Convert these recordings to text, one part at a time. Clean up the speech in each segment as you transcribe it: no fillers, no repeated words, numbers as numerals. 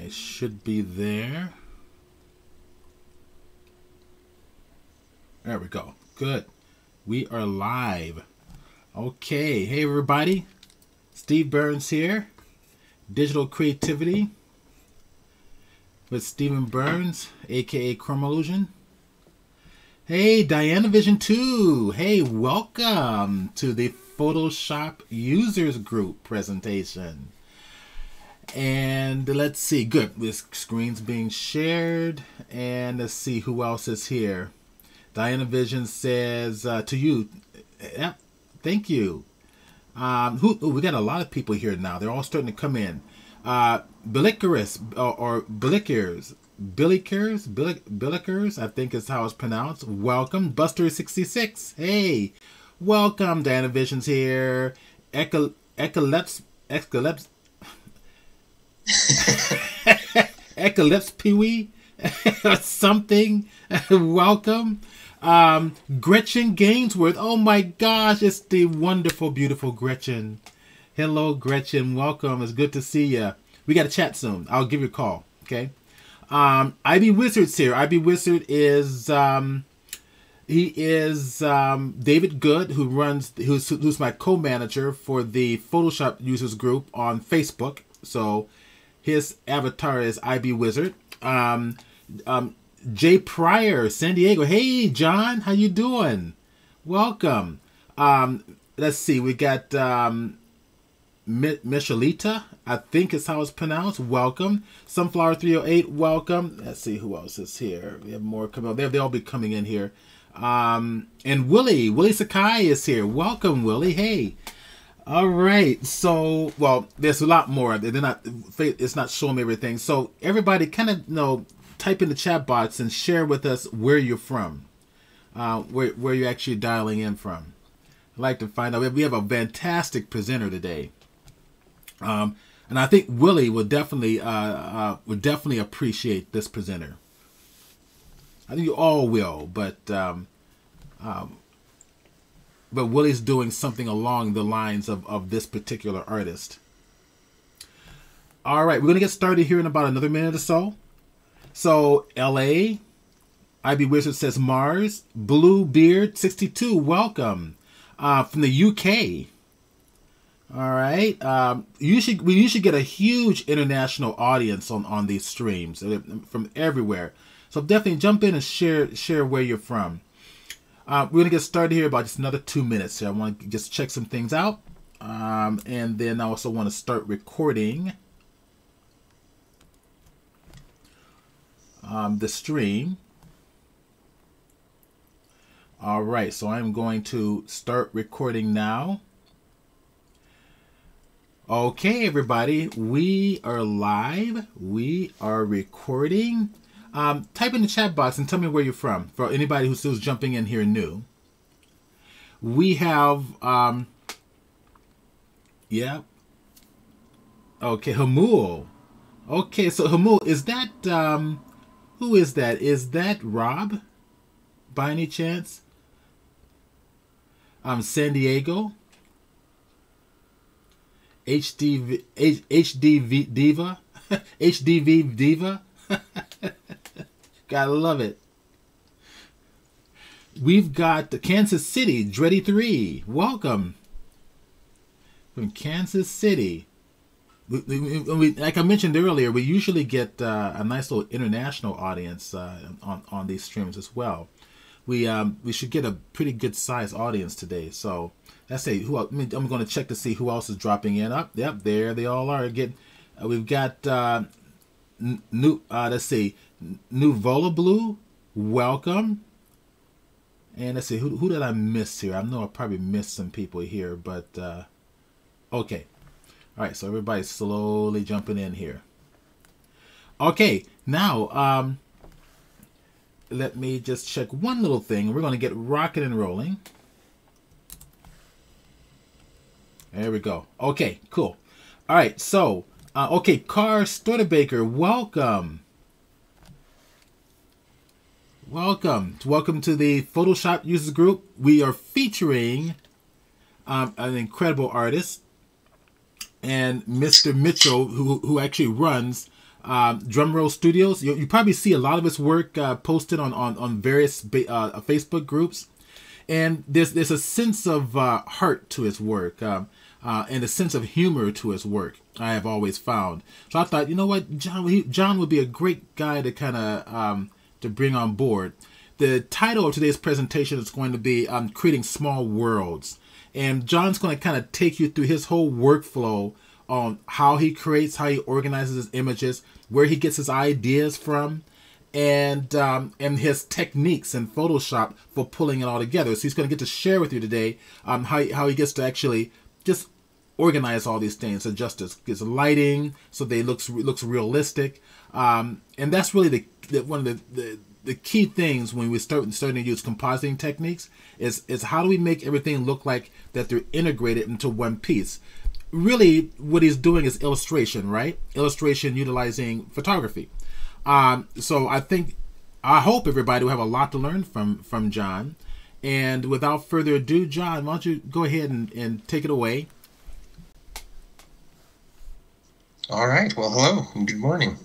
I should be there. There we go. Good. We are live. Okay. Hey, everybody. Steve Burns here. Digital Creativity with Stephen Burns, a.k.a. Chromillusion. Hey, Diana Vision 2. Hey, welcome to the Photoshop Users Group presentation. And let's see. Good. This screen's being shared. And let's see who else is here. Diana Vision says to you, yep, thank you. We got a lot of people here now. They're all starting to come in. Billickers, I think is how it's pronounced. Welcome. Buster66. Hey, welcome. Diana Vision's here. Eclipse Pee-wee something. Welcome. Gretchen Gainsworth. Oh my gosh, it's the wonderful, beautiful Gretchen. Hello, Gretchen. Welcome. It's good to see you. We got to chat soon. I'll give you a call. Okay. IB Wizard's here. IB Wizard is David Good, who's my co-manager for the Photoshop users group on Facebook. So his avatar is IB Wizard. Jay Pryor, San Diego. Hey, John, how you doing? Welcome. Let's see. We got Michelita, I think is how it's pronounced. Welcome. Sunflower 308. Welcome. Let's see who else is here. We have more coming up. They'll be coming in here. And Willie Sakai is here. Welcome, Willie. Hey. All right. So, well, there's a lot more. It's not showing me everything. So everybody kind of type in the chat box and share with us where you're from, where you're actually dialing in from. I'd like to find out. We have a fantastic presenter today, and I think Willie would definitely appreciate this presenter. I think you all will, but Willie's doing something along the lines of this particular artist. All right, we're gonna get started here in about another minute or so. So, LA, IB Wizard says Mars, Bluebeard62, welcome. From the UK. All right. We usually get a huge international audience on these streams from everywhere. So definitely jump in and share where you're from. We're going to get started here about just another 2 minutes. So I want to just check some things out. And then I also want to start recording the stream. All right, so I'm going to start recording now. Okay, everybody, we are live. We are recording. Type in the chat box and tell me where you're from. For anybody who's still jumping in here new, we have, yeah. Okay, Hamul. Okay, so Hamul, is that who is that? Is that Rob, by any chance? San Diego. HDV Diva. HDV Diva. Gotta love it. We've got the Kansas City, Dreddy3. Welcome. From Kansas City. We, like I mentioned earlier, we usually get a nice little international audience on these streams as well. We should get a pretty good sized audience today. So let's see who else. I'm going to check to see who else is dropping in. Up, yep, there they all are. We've got let's see, Nuvola Blue. Welcome. And let's see who did I miss here. I know I probably missed some people here, but okay. All right, so everybody's slowly jumping in here. Okay, now let me just check one little thing. We're going to get rocking and rolling. There we go. Okay, cool. All right, so, okay, Car Stortebaker, welcome. Welcome to the Photoshop Users Group. We are featuring an incredible artist, and Mr. Mitchell, who actually runs Drumroll Studios. You probably see a lot of his work posted on various Facebook groups. And there's a sense of heart to his work, and a sense of humor to his work, I have always found. So I thought, you know what, John would be a great guy to kind of to bring on board. The title of today's presentation is going to be Creating Small Worlds. And John's going to kind of take you through his whole workflow on how he creates, how he organizes his images, where he gets his ideas from, and his techniques in Photoshop for pulling it all together. So he's going to get to share with you today how he gets to actually just organize all these things, adjust his lighting so they looks realistic, and that's really one of the key things when we starting to use compositing techniques is how do we make everything look like that they're integrated into one piece. Really, what he's doing is illustration, right? Illustration utilizing photography. So I hope everybody will have a lot to learn from John. And without further ado, John, why don't you go ahead and take it away? All right. Well, hello and good morning.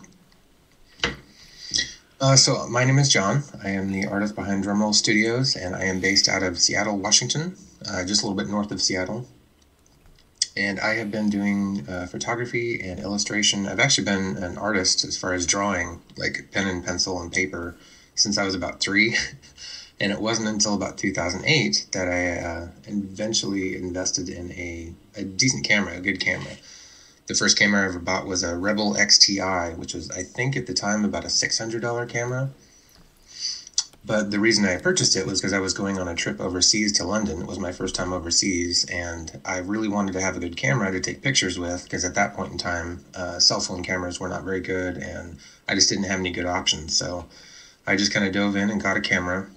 So my name is John. I am the artist behind Drumroll Studios, and I am based out of Seattle, Washington, just a little bit north of Seattle. And I have been doing photography and illustration. I've actually been an artist as far as drawing, like pen and pencil and paper, since I was about 3. And it wasn't until about 2008 that I eventually invested in a decent camera, a good camera. The first camera I ever bought was a Rebel XTI, which was, I think at the time, about a $600 camera. But the reason I purchased it was because I was going on a trip overseas to London. It was my first time overseas, and I really wanted to have a good camera to take pictures with, because at that point in time, cell phone cameras were not very good, and I just didn't have any good options. So I just kind of dove in and got a camera.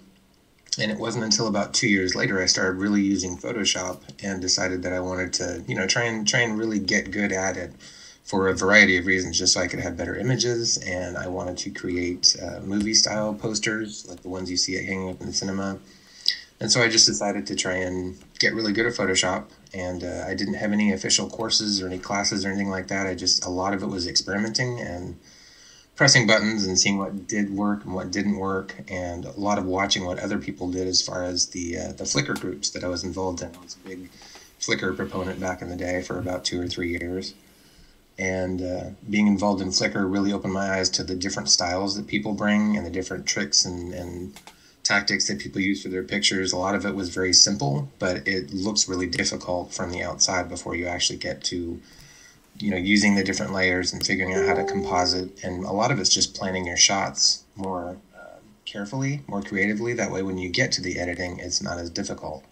And it wasn't until about 2 years later I started really using Photoshop and decided that I wanted to, try and really get good at it for a variety of reasons, just so I could have better images. And I wanted to create movie-style posters, like the ones you see hanging up in the cinema. And so I just decided to try and get really good at Photoshop. And I didn't have any official courses or any classes or anything like that. A lot of it was experimenting and pressing buttons and seeing what did work and what didn't work, and a lot of watching what other people did as far as the Flickr groups that I was involved in. I was a big Flickr proponent back in the day for about 2 or 3 years. And being involved in Flickr really opened my eyes to the different styles that people bring and the different tricks and tactics that people use for their pictures. A lot of it was very simple, but it looks really difficult from the outside before you actually get to using the different layers and figuring out how to composite. And a lot of it's just planning your shots more carefully, more creatively. That way, when you get to the editing, it's not as difficult.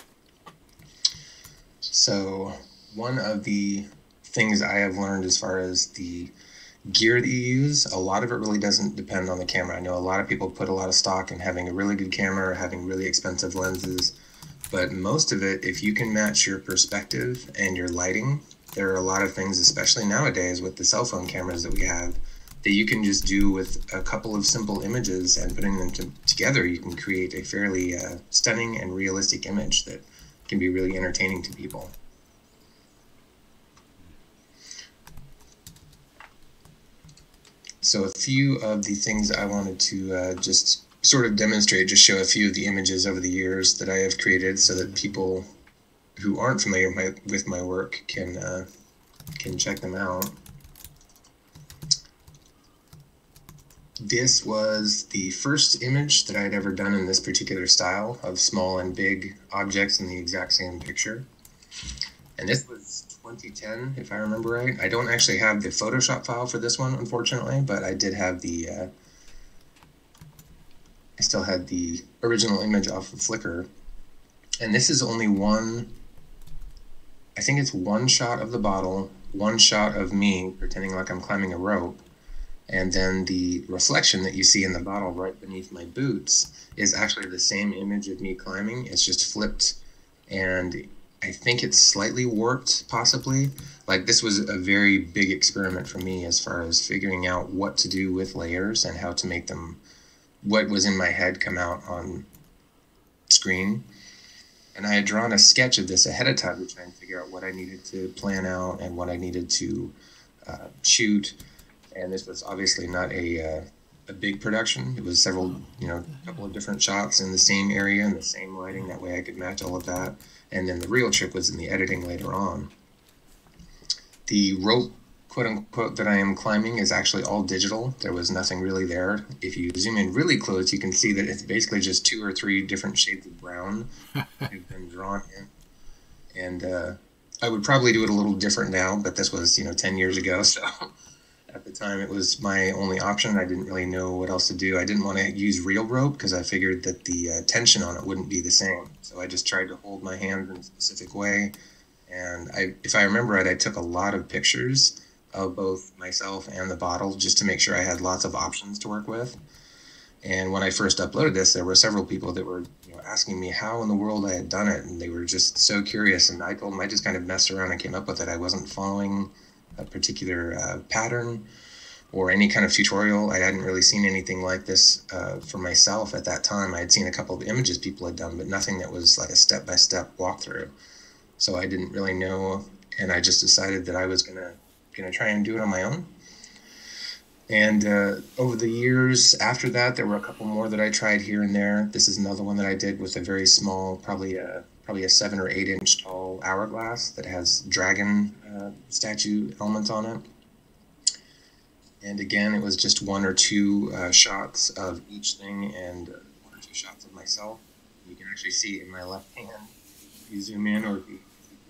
So one of the things I have learned as far as the gear that you use, a lot of it really doesn't depend on the camera. I know a lot of people put a lot of stock in having a really good camera or having really expensive lenses, but most of it, if you can match your perspective and your lighting, there are a lot of things, especially nowadays with the cell phone cameras that we have, that you can just do with a couple of simple images, and putting them together, you can create a fairly stunning and realistic image that can be really entertaining to people. So a few of the things I wanted to just sort of demonstrate, just show a few of the images over the years that I have created so that people who aren't familiar with my work can check them out. This was the first image that I had ever done in this particular style of small and big objects in the exact same picture. And this was 2010, if I remember right. I don't actually have the Photoshop file for this one, unfortunately, but I did have I still had the original image off of Flickr. And this is only I think it's one shot of the bottle, one shot of me pretending like I'm climbing a rope, and then the reflection that you see in the bottle right beneath my boots is actually the same image of me climbing. It's just flipped, and I think it's slightly warped, possibly. Like, this was a very big experiment for me as far as figuring out what to do with layers and how to make them, what was in my head, come out on screen. And I had drawn a sketch of this ahead of time to try and figure out what I needed to plan out and what I needed to shoot. And this was obviously not a big production. It was several, a couple of different shots in the same area and the same lighting. That way I could match all of that. And then the real trick was in the editing later on. The rope, quote unquote, that I am climbing is actually all digital. There was nothing really there. If you zoom in really close, you can see that it's basically just 2 or 3 different shades of brown that have been drawn in. And I would probably do it a little different now, but this was, 10 years ago. So at the time, it was my only option. I didn't really know what else to do. I didn't want to use real rope because I figured that the tension on it wouldn't be the same. So I just tried to hold my hands in a specific way. And if I remember right, I took a lot of pictures of both myself and the bottle just to make sure I had lots of options to work with. And when I first uploaded this, there were several people that were asking me how in the world I had done it. And they were just so curious. And I told them I just kind of messed around and came up with it. I wasn't following a particular pattern or any kind of tutorial. I hadn't really seen anything like this for myself at that time. I had seen a couple of images people had done, but nothing that was like a step-by-step walkthrough. So I didn't really know, and I just decided that I was gonna try and do it on my own. And over the years after that, there were a couple more that I tried here and there. This is another one that I did with a very small, probably a 7 or 8 inch tall hourglass that has dragon statue elements on it. And again, it was just 1 or 2 shots of each thing and 1 or 2 shots of myself. You can actually see in my left hand, if you zoom in, or if you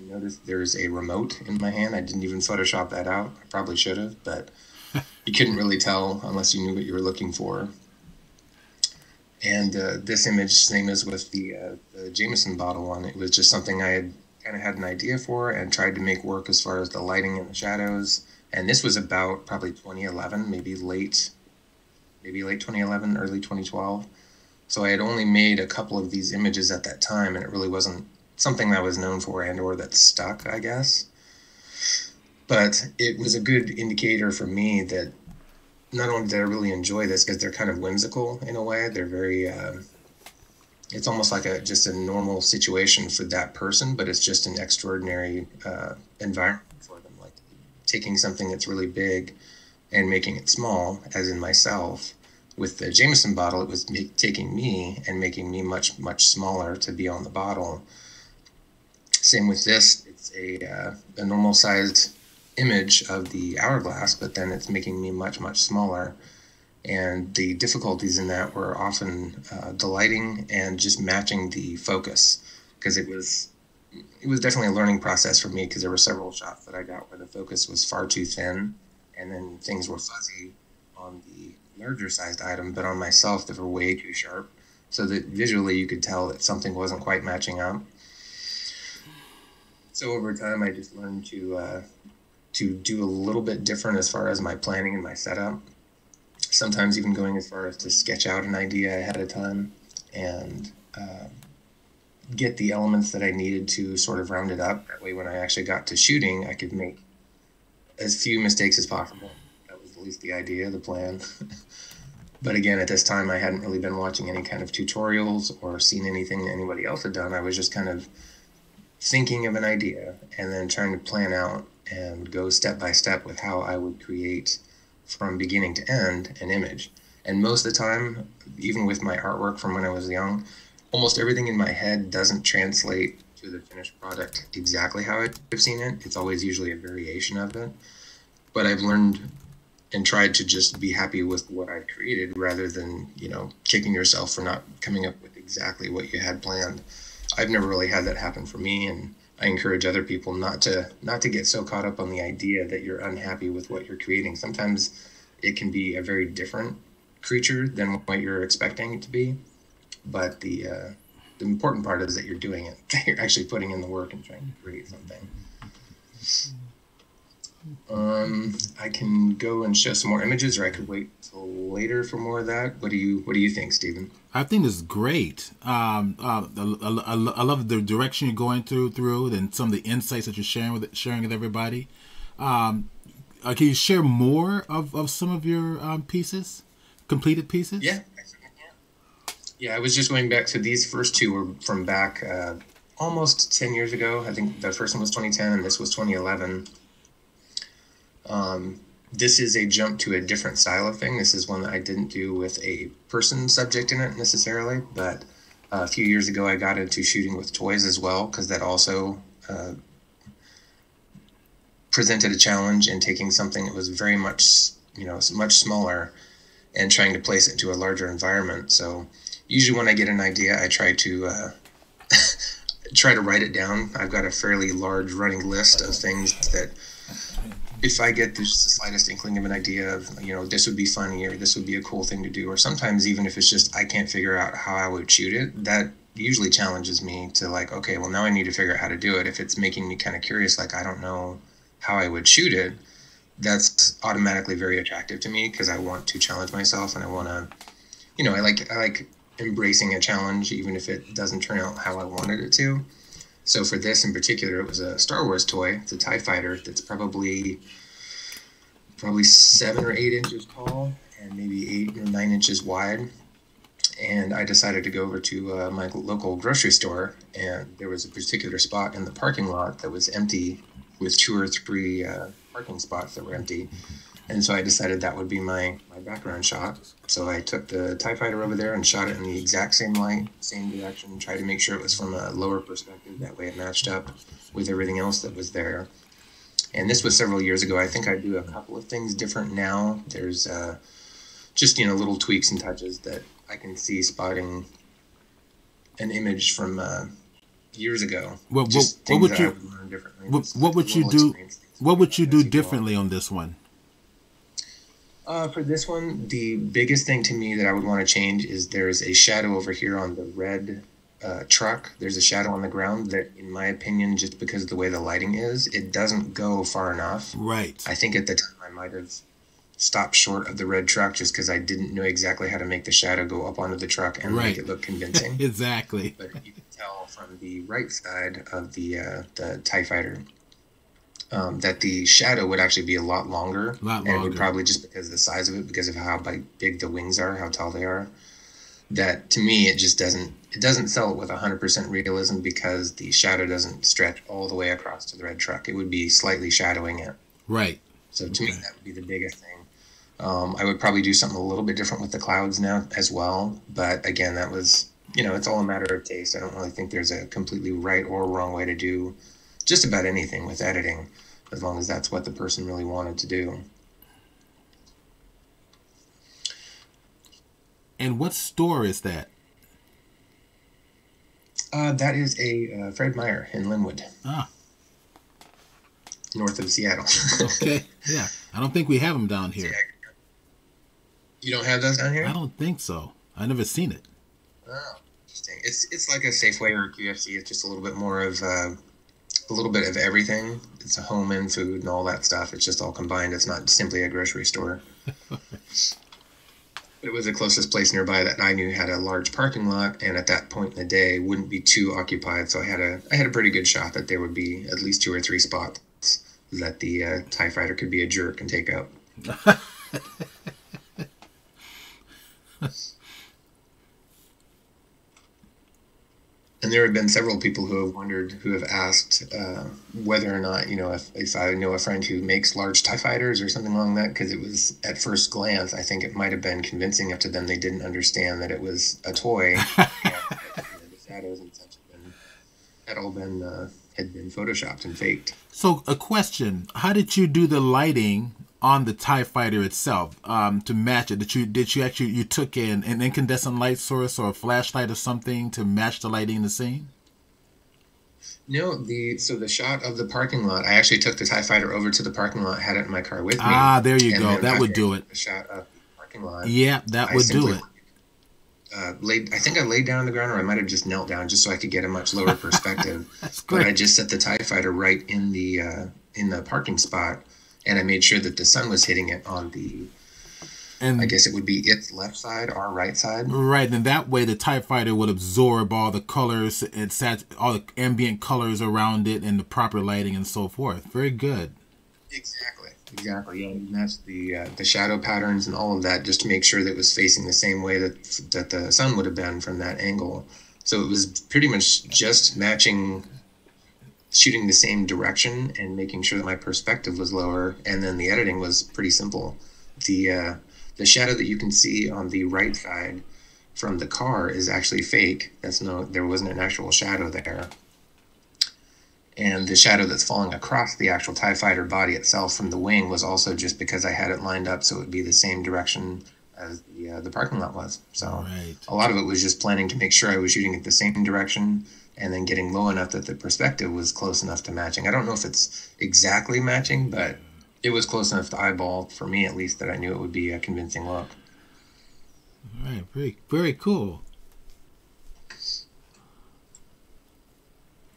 notice, there's a remote in my hand. I didn't even Photoshop that out. I probably should have, but you couldn't really tell unless you knew what you were looking for. And this image, same as with the Jameson bottle one, it was just something I had kind of had an idea for and tried to make work as far as the lighting and the shadows. And this was about probably 2011, maybe late 2011, early 2012. So I had only made a couple of these images at that time, and it really wasn't something I was known for and or that stuck, I guess. But it was a good indicator for me that not only did I really enjoy this because they're kind of whimsical in a way, they're very, it's almost like just a normal situation for that person, but it's just an extraordinary environment for them, like taking something that's really big and making it small, as in myself. With the Jameson bottle, it was taking me and making me much, much smaller to be on the bottle. Same with this, it's a normal-sized image of the hourglass, but then it's making me much, much smaller. And the difficulties in that were often the lighting and just matching the focus, because it was definitely a learning process for me, because there were several shots that I got where the focus was far too thin, and then things were fuzzy on the larger sized item, but on myself they were way too sharp, so that visually you could tell that something wasn't quite matching up. So over time, I just learned to do a little bit different as far as my planning and my setup. Sometimes even going as far as to sketch out an idea ahead of time and get the elements that I needed to sort of round it up. That way, when I actually got to shooting, I could make as few mistakes as possible. That was at least the idea, the plan. But again, at this time, I hadn't really been watching any kind of tutorials or seen anything that anybody else had done. I was just kind of thinking of an idea and then trying to plan out and go step by step with how I would create from beginning to end an image. And most of the time, even with my artwork from when I was young, almost everything in my head doesn't translate to the finished product exactly how I've seen it. It's always usually a variation of it. But I've learned and tried to just be happy with what I've created rather than, kicking yourself for not coming up with exactly what you had planned. I've never really had that happen for me, and I encourage other people not to get so caught up on the idea that you're unhappy with what you're creating. Sometimes it can be a very different creature than what you're expecting it to be, but the important part is that you're doing it, that you're actually putting in the work and trying to create something. I can go and show some more images, or I could wait till later for more of that. What do you think, Stephen? I think it's great. I love the direction you're going through, and some of the insights that you're sharing with everybody. Can you share more of some of your pieces, completed pieces? Yeah. Yeah, I was just going back to these first two were from back almost 10 years ago. I think the first one was 2010 and this was 2011. this is a jump to a different style of thing. This is one that I didn't do with a person subject in it necessarily, but a few years ago I got into shooting with toys as well, because that also presented a challenge in taking something that was very much, much smaller and trying to place it into a larger environment. So usually when I get an idea, I try to write it down. I've got a fairly large running list of things that if I get just the slightest inkling of an idea of, this would be funny or this would be a cool thing to do, or sometimes even if it's just I can't figure out how I would shoot it, that usually challenges me to like, okay, well now I need to figure out how to do it. If it's making me kind of curious, like I don't know how I would shoot it, that's automatically very attractive to me because I want to challenge myself and I want to, I like embracing a challenge even if it doesn't turn out how I wanted it to. So for this in particular, it was a Star Wars toy. It's a TIE fighter that's probably 7 or 8 inches tall and maybe 8 or 9 inches wide. And I decided to go over to my local grocery store, and there was a particular spot in the parking lot that was empty with 2 or 3 parking spots that were empty. And so I decided that would be my background shot. So I took the TIE fighter over there and shot it in the exact same light, same direction, tried to make sure it was from a lower perspective. That way it matched up with everything else that was there. And this was several years ago. I think I do a couple of things different now. There's just, little tweaks and touches that I can see spotting an image from years ago. What would you do differently on this one? For this one, the biggest thing to me that I would want to change is there's a shadow over here on the red truck. There's a shadow on the ground that, in my opinion, just because of the way the lighting is, it doesn't go far enough. Right. I think at the time I might have stopped short of the red truck just because I didn't know exactly how to make the shadow go up onto the truck and make it look convincing. Exactly. But you can tell from the right side of the TIE fighter that the shadow would actually be a lot longer. And it would probably, just because of the size of it, because of how big the wings are, how tall they are, that to me it just doesn't sell it with 100% realism because the shadow doesn't stretch all the way across to the red truck. It would be slightly shadowing it. Right. So to me that would be the biggest thing. I would probably do something a little bit different with the clouds now as well. But again, that was, it's all a matter of taste. I don't really think there's a completely right or wrong way to do just about anything with editing, as long as that's what the person really wanted to do. And what store is that? That is a Fred Meyer in Linwood. North of Seattle. Okay, yeah. I don't think we have them down here. You don't have those down here? I don't think so. I've never seen it. Oh, interesting. It's like a Safeway or a QFC. It's just a little bit more of a little bit of everything. It's a home and food and all that stuff. It's just all combined. It's not simply a grocery store. It was the closest place nearby that I knew had a large parking lot, and at that point in the day wouldn't be too occupied. So I had a pretty good shot that there would be at least 2 or 3 spots that the TIE fighter could be a jerk and take out. And there have been several people who have asked whether or not, if I know a friend who makes large TIE fighters or something along that, because it was, at first glance, I think it might have been convincing enough to them. They didn't understand that it was a toy. And the shadows and such had been photoshopped and faked. So a question, how did you do the lighting on the TIE fighter itself to match it? Did you actually took an incandescent light source or a flashlight or something to match the lighting in the scene? No, so the shot of the parking lot, I actually took the TIE fighter over to the parking lot, had it in my car with me. There you go. That would do it. The shot of the parking lot. Yeah, that would do it. I think I laid down on the ground, or I might have just knelt down just so I could get a much lower perspective. That's great. But I just set the TIE fighter right in the parking spot, and I made sure that the sun was hitting it on I guess it would be its left side, our right side. Right, and that way the TIE fighter would absorb all the colors and all the ambient colors around it and the proper lighting and so forth. Very good. Exactly. Yeah, and that's the shadow patterns and all of that, just to make sure that it was facing the same way that the sun would have been from that angle. So it was pretty much just matching shooting the same direction and making sure that my perspective was lower, and then the editing was pretty simple. The shadow that you can see on the right side from the car is actually fake. There wasn't an actual shadow there. And the shadow that's falling across the actual TIE fighter body itself from the wing was also just because I had it lined up so it would be the same direction as the parking lot was. So a lot of it was just planning to make sure I was shooting at the same direction and then getting low enough that the perspective was close enough to matching. I don't know if it's exactly matching, but it was close enough to eyeball, for me at least, that I knew it would be a convincing look. All right, very, very cool.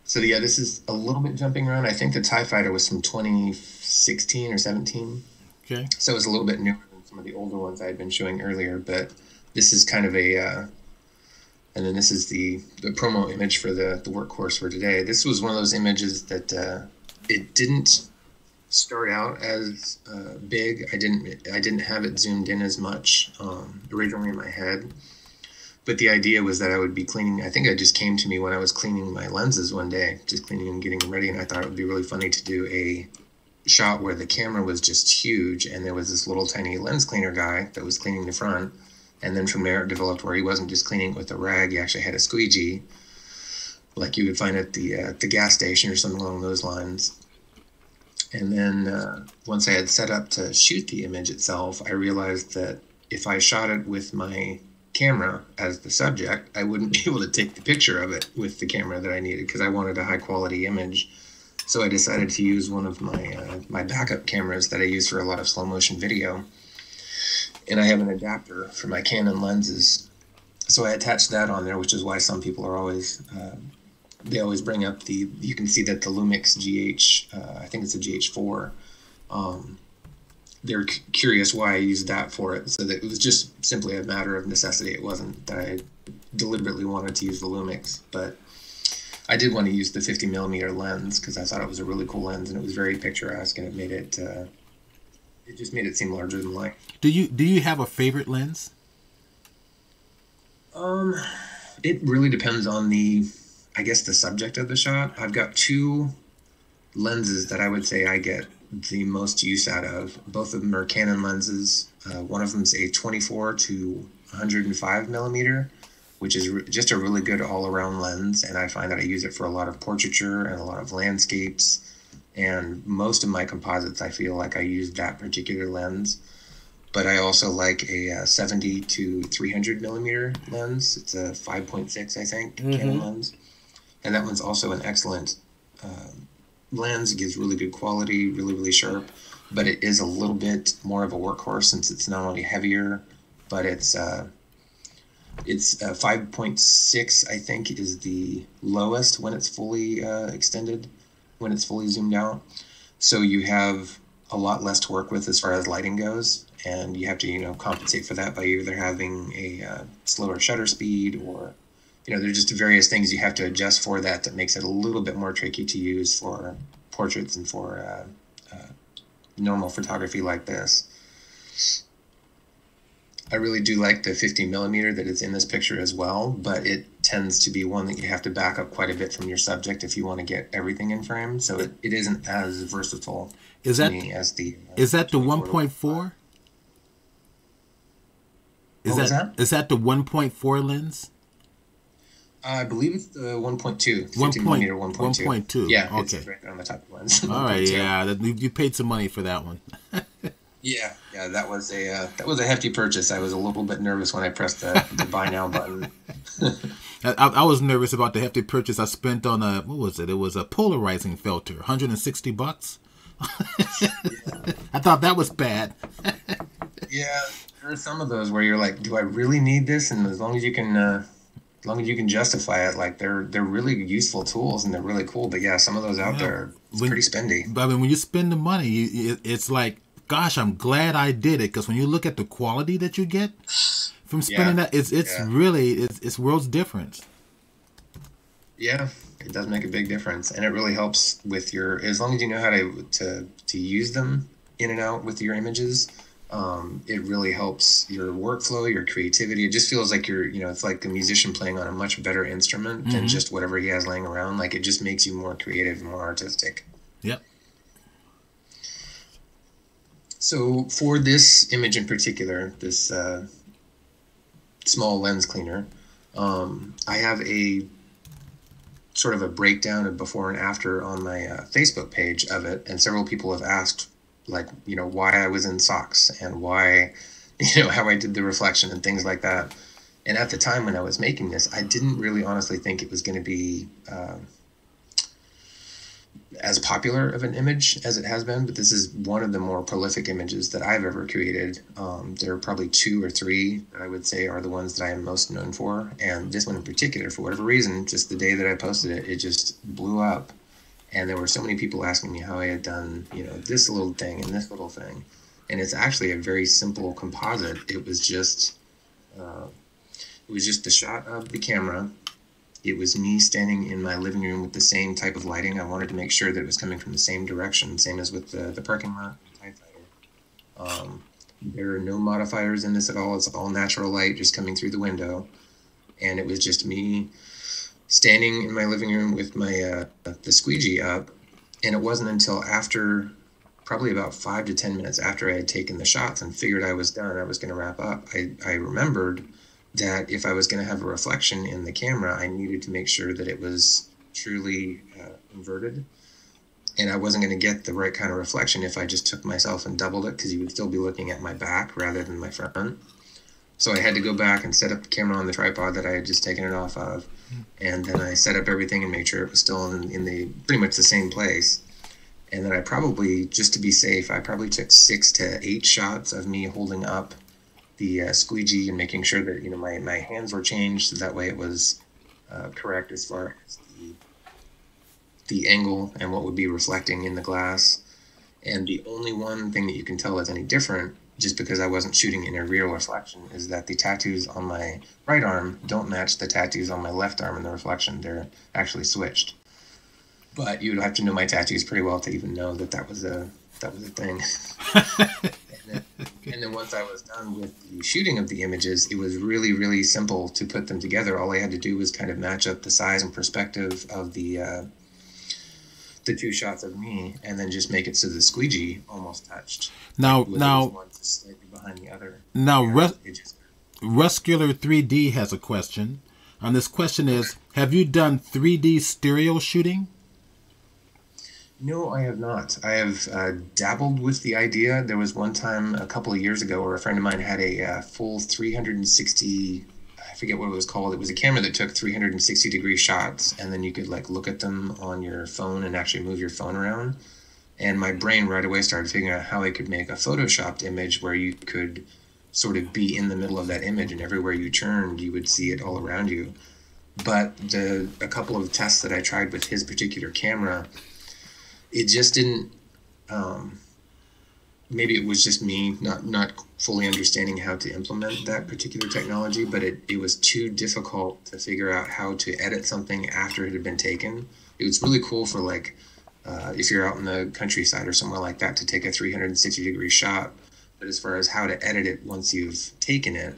So yeah, this is a little bit jumping around. I think the TIE Fighter was from 2016 or 17. Okay. So it was a little bit newer than some of the older ones I had been showing earlier, but this is kind of and then this is the promo image for the workhorse for today. This was one of those images that it didn't start out as big. I didn't have it zoomed in as much originally in my head. But the idea was that I would be cleaning. I think it just came to me when I was cleaning my lenses one day, just cleaning and getting them ready. And I thought it would be really funny to do a shot where the camera was just huge and there was this little tiny lens cleaner guy that was cleaning the front. And then from there it developed where he wasn't just cleaning it with a rag. He actually had a squeegee, like you would find at the gas station or something along those lines. And then once I had set up to shoot the image itself, I realized that if I shot it with my camera as the subject, I wouldn't be able to take the picture of it with the camera that I needed because I wanted a high quality image. So I decided to use one of my backup cameras that I use for a lot of slow motion video. And I have an adapter for my Canon lenses. So I attached that on there, which is why some people are always, they always bring up you can see that the Lumix GH, I think it's a GH4, they're curious why I used that for it. So that it was just simply a matter of necessity. It wasn't that I deliberately wanted to use the Lumix, but I did want to use the 50mm lens because I thought it was a really cool lens and it was very picturesque and it made it, it just made it seem larger than life. Do you have a favorite lens? It really depends on the subject of the shot. I've got two lenses that I would say I get the most use out of. Both of them are Canon lenses. One of them is a 24 to 105mm, which is just a really good all-around lens, and I find that I use it for a lot of portraiture and a lot of landscapes, and most of my composites I feel like I use that particular lens. But I also like a 70 to 300mm lens. It's a 5.6, I think, Canon lens, and that one's also an excellent lens. It gives really good quality, really, really sharp, but it is a little bit more of a workhorse since it's not only heavier, but it's 5.6, I think, is the lowest when it's fully extended, when it's fully zoomed out. So you have a lot less to work with as far as lighting goes, and you have to, compensate for that by either having a slower shutter speed or there's just various things you have to adjust for that makes it a little bit more tricky to use for portraits and for normal photography like this. I really do like the 50mm that is in this picture as well, but it tends to be one that you have to back up quite a bit from your subject if you want to get everything in frame. So it isn't as versatile as the... Is that the 1.4? Is that the 1.4 lens? I believe it's the 1.2. 50mm 1.2. Yeah, okay. It's right on the top of the lens. All right, yeah, you paid some money for that one. Yeah, that was a hefty purchase. I was a little bit nervous when I pressed the buy now button. I was nervous about the hefty purchase I spent on what was it? It was a polarizing filter, $160. I thought that was bad. Yeah, there are some of those where you're like, do I really need this? And as long as you can justify it, like they're really useful tools and they're really cool. But yeah, some of those out there, it's pretty spendy. But I mean, when you spend the money, it's like, gosh, I'm glad I did it, because when you look at the quality that you get from spending that, it's really it's worlds difference. Yeah, it does make a big difference, and it really helps with as long as you know how to use them in and out with your images. It really helps your workflow, your creativity. It just feels like it's like a musician playing on a much better instrument than just whatever he has laying around. Like, it just makes you more creative and more artistic. Yep. So for this image in particular, this small lens cleaner, I have a sort of a breakdown of before and after on my Facebook page of it, and several people have asked, like, why I was in socks and why, how I did the reflection and things like that. And at the time when I was making this, I didn't really honestly think it was going to be as popular of an image as it has been, but this is one of the more prolific images that I've ever created. There are probably 2 or 3 that I would say are the ones that I am most known for, and this one in particular, for whatever reason, just the day that I posted it, it just blew up, and there were so many people asking me how I had done, this little thing and this little thing, and it's actually a very simple composite. It was just the shot of the camera. It was me standing in my living room with the same type of lighting. I wanted to make sure that it was coming from the same direction, same as with the parking lot. There are no modifiers in this at all. It's all natural light just coming through the window. And it was just me standing in my living room with my the squeegee up. And it wasn't until after, probably about 5 to 10 minutes after I had taken the shots and figured I was done, I was going to wrap up, I remembered that if I was going to have a reflection in the camera, I needed to make sure that it was truly inverted. And I wasn't going to get the right kind of reflection if I just took myself and doubled it, because you would still be looking at my back rather than my front. So I had to go back and set up the camera on the tripod that I had just taken it off of. And then I set up everything and made sure it was still in the pretty much the same place. And then I probably, just to be safe, I probably took 6 to 8 shots of me holding up the squeegee and making sure that my hands were changed, so that way it was correct as far as the angle and what would be reflecting in the glass. And the only one thing that you can tell is any different, just because I wasn't shooting in a real reflection, is that the tattoos on my right arm don't match the tattoos on my left arm in the reflection. They're actually switched. But you would have to know my tattoos pretty well to even know that was a thing. And then once I was done with the shooting of the images, it was really, really simple to put them together. All I had to do was kind of match up the size and perspective of the 2 shots of me, and then just make it so the squeegee almost touched. Now, one just slightly behind the other. Now, Ruscular 3D has a question. And this question is, have you done 3D stereo shooting? No, I have not. I have dabbled with the idea. There was one time a couple of years ago where a friend of mine had a full 360, I forget what it was called. It was a camera that took 360-degree shots, and then you could look at them on your phone and actually move your phone around. And my brain right away started figuring out how I could make a photoshopped image where you could sort of be in the middle of that image, and everywhere you turned, you would see it all around you. But a couple of tests that I tried with his particular camera, it just didn't, maybe it was just me not fully understanding how to implement that particular technology, but it was too difficult to figure out how to edit something after it had been taken. It was really cool for if you're out in the countryside or somewhere like that, to take a 360-degree shot. But as far as how to edit it once you've taken it,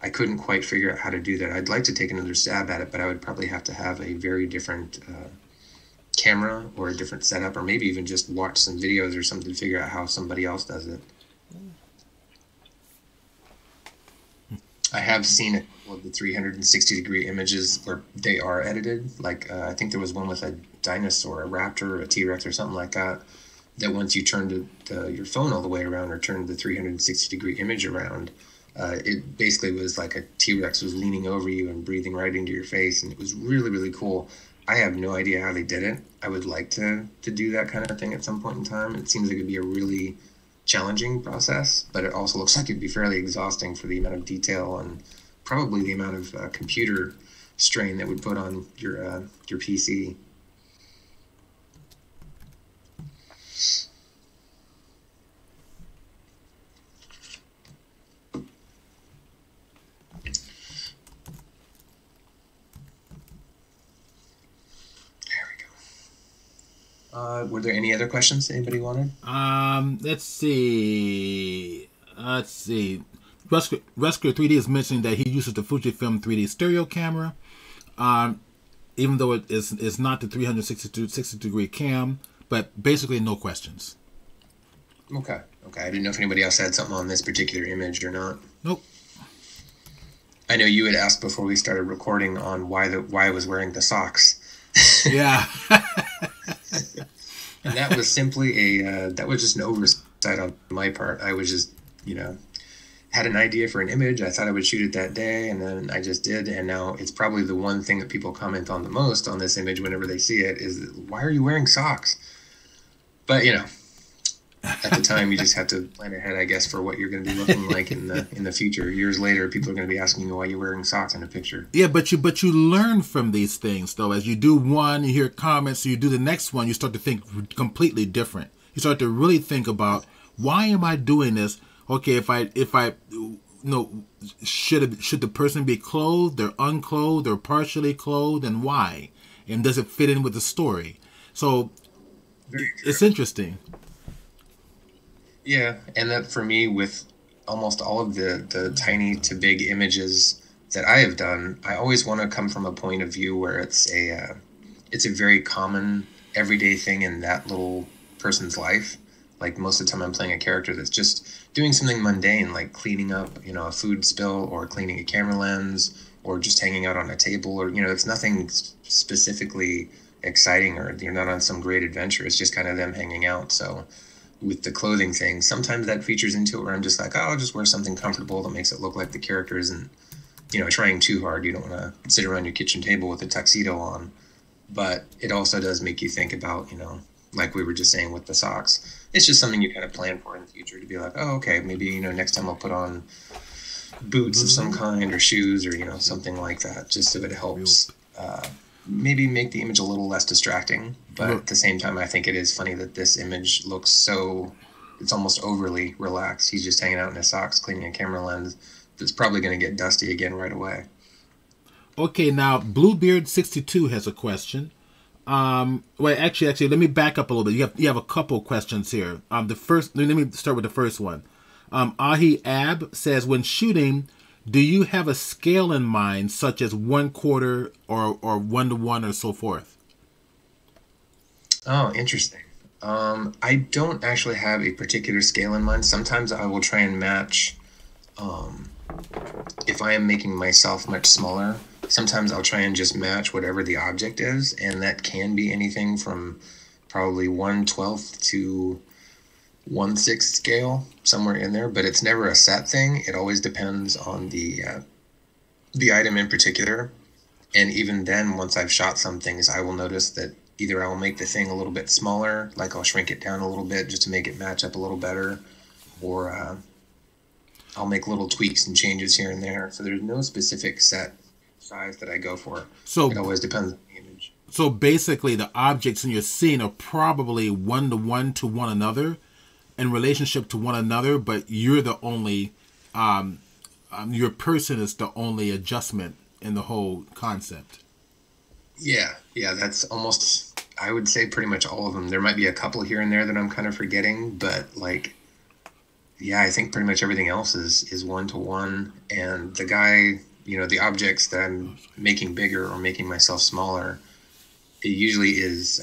I couldn't quite figure out how to do that. I'd like to take another stab at it, but I would probably have to have a very different camera or a different setup, or maybe even just watch some videos or something to figure out how somebody else does it. I have seen a couple of the 360-degree images where they are edited. I think there was one with a dinosaur, a raptor, or a T-Rex or something like that, that once you turned your phone all the way around or turned the 360-degree image around, it basically was like a T-Rex was leaning over you and breathing right into your face, and it was really, really cool. I have no idea how they did it. I would like to do that kind of thing at some point in time. It seems like it'd be a really challenging process, but it also looks like it'd be fairly exhausting for the amount of detail and probably the amount of computer strain that would put on your PC. Were there any other questions anybody wanted? Let's see. Let's see. Rescuer 3D is mentioning that he uses the Fujifilm 3D stereo camera, even though it's not the 360 degree cam, but basically no questions. Okay. I didn't know if anybody else had something on this particular image or not. Nope. I know you had asked before we started recording on why I was wearing the socks. Yeah. And that was simply that was just an oversight on my part. I was just, had an idea for an image. I thought I would shoot it that day, and then I just did. And now it's probably the one thing that people comment on the most on this image whenever they see it is, why are you wearing socks? But, at the time, you just have to plan ahead, I guess, for what you're going to be looking like in the future. Years later, people are going to be asking you why you're wearing socks in a picture. Yeah, but you learn from these things, though. As you do one, you hear comments, so you do the next one, you start to think completely different. You start to really think about, why am I doing this? Okay, should the person be clothed or unclothed or partially clothed, and why? And does it fit in with the story? So it's interesting. Yeah, and that for me, with almost all of the tiny to big images that I have done, I always want to come from a point of view where it's a very common, everyday thing in that little person's life. Like most of the time I'm playing a character that's just doing something mundane, like cleaning up, a food spill, or cleaning a camera lens, or just hanging out on a table, or, it's nothing specifically exciting, or you're not on some great adventure. It's just kind of them hanging out. So with the clothing thing, sometimes that features into it where I'm just like, I'll just wear something comfortable that makes it look like the character isn't, trying too hard. You don't want to sit around your kitchen table with a tuxedo on. But it also does make you think about, like we were just saying with the socks. It's just something you kind of plan for in the future to be like, oh, okay, maybe, next time I'll put on boots of some kind, or shoes, or, something like that, just so it helps maybe make the image a little less distracting. But at the same time, I think it is funny that this image looks it's almost overly relaxed. He's just hanging out in his socks, cleaning a camera lens that's probably going to get dusty again right away. Okay, now Bluebeard62 has a question. Wait, actually, let me back up a little bit. You have a couple questions here. Let me start with the first one. Ahi Ab says, when shooting, do you have a scale in mind, such as 1/4 or 1:1 or so forth? Oh, interesting. I don't actually have a particular scale in mind. Sometimes I will try and match, if I am making myself much smaller, sometimes I'll try and just match whatever the object is, and that can be anything from probably 1/12 to 1/6 scale, somewhere in there, but it's never a set thing. It always depends on the item in particular. And even then, once I've shot some things, I will notice that either I will make the thing a little bit smaller, like I'll shrink it down a little bit just to make it match up a little better, or I'll make little tweaks and changes here and there. So there's no specific set size that I go for. So it always depends on the image. So basically, the objects in your scene are probably 1:1 to one another, in relationship to one another, but you're the only, your person is the only adjustment in the whole concept. Yeah, that's almost, I would say, pretty much all of them. There might be a couple here and there that I'm kind of forgetting, but I think pretty much everything else is 1:1. And the guy, the objects that I'm making bigger or making myself smaller, it usually is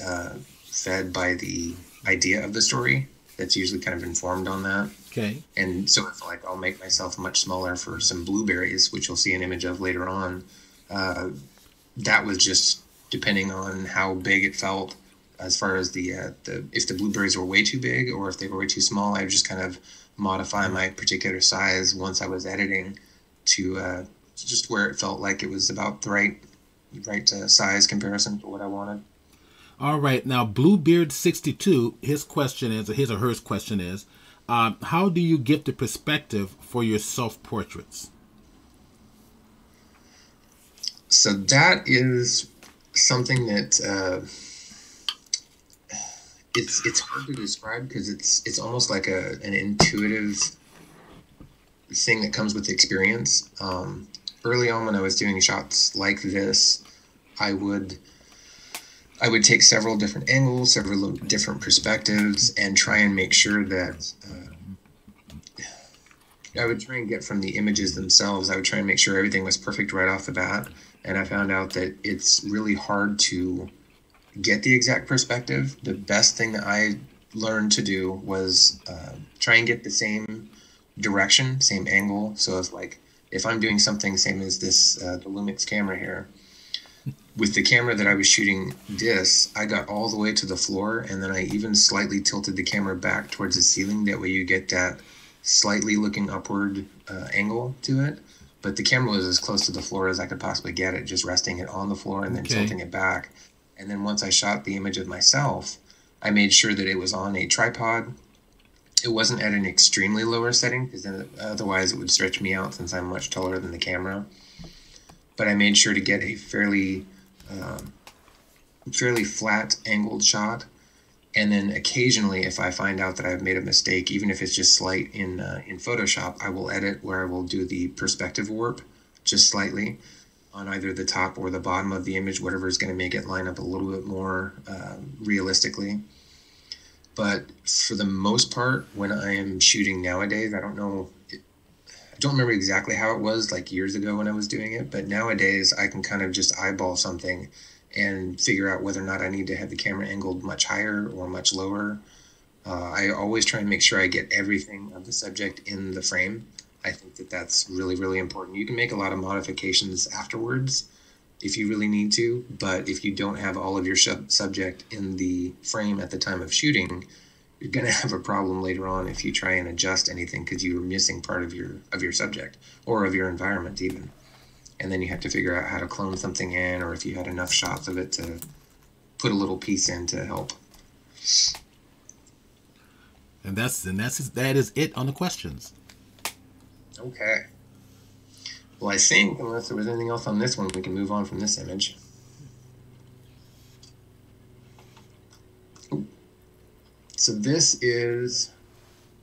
fed by the idea of the story. That's usually kind of informed on that. Okay. And so if I'll make myself much smaller for some blueberries, which you'll see an image of later on, that was just depending on how big it felt, as far as the if the blueberries were way too big or if they were way too small. I would just kind of modify my particular size once I was editing to just where it felt like it was about the right size comparison to what I wanted. All right, now Bluebeard62, his or her question is, how do you get the perspective for your self-portraits? So that is something that it's hard to describe, because it's almost like an intuitive thing that comes with experience. Early on, when I was doing shots like this, I would take several different angles, several different perspectives, and try and make sure that I would try and get from the images themselves. I would try and make sure everything was perfect right off the bat. And I found out that it's really hard to get the exact perspective. The best thing that I learned to do was try and get the same direction, same angle. So if I'm doing something same as this, the Lumix camera here, with the camera that I was shooting this, I got all the way to the floor, and then I even slightly tilted the camera back towards the ceiling. That way you get that slightly looking upward angle to it. But the camera was as close to the floor as I could possibly get it, just resting it on the floor and then tilting it back. And then once I shot the image of myself, I made sure that it was on a tripod. It wasn't at an extremely lower setting, because then otherwise it would stretch me out since I'm much taller than the camera. But I made sure to get a fairly flat angled shot. And then occasionally, if I find out that I've made a mistake, even if it's just slight in Photoshop, I will edit where I will do the perspective warp just slightly on either the top or the bottom of the image, whatever is going to make it line up a little bit more realistically. But for the most part, when I am shooting nowadays, I don't remember exactly how it was like years ago when I was doing it, but nowadays I can kind of just eyeball something and figure out whether or not I need to have the camera angled much higher or much lower. I always try and make sure I get everything of the subject in the frame. I think that that's really, really important. You can make a lot of modifications afterwards if you really need to, but if you don't have all of your subject in the frame at the time of shooting, you're going to have a problem later on if you try and adjust anything because you were missing part of your subject or of your environment even. And then you have to figure out how to clone something in, or if you had enough shots of it to put a little piece in to help. And that is it on the questions. Okay. Well, I think, unless there was anything else on this one, we can move on from this image. Ooh. So this is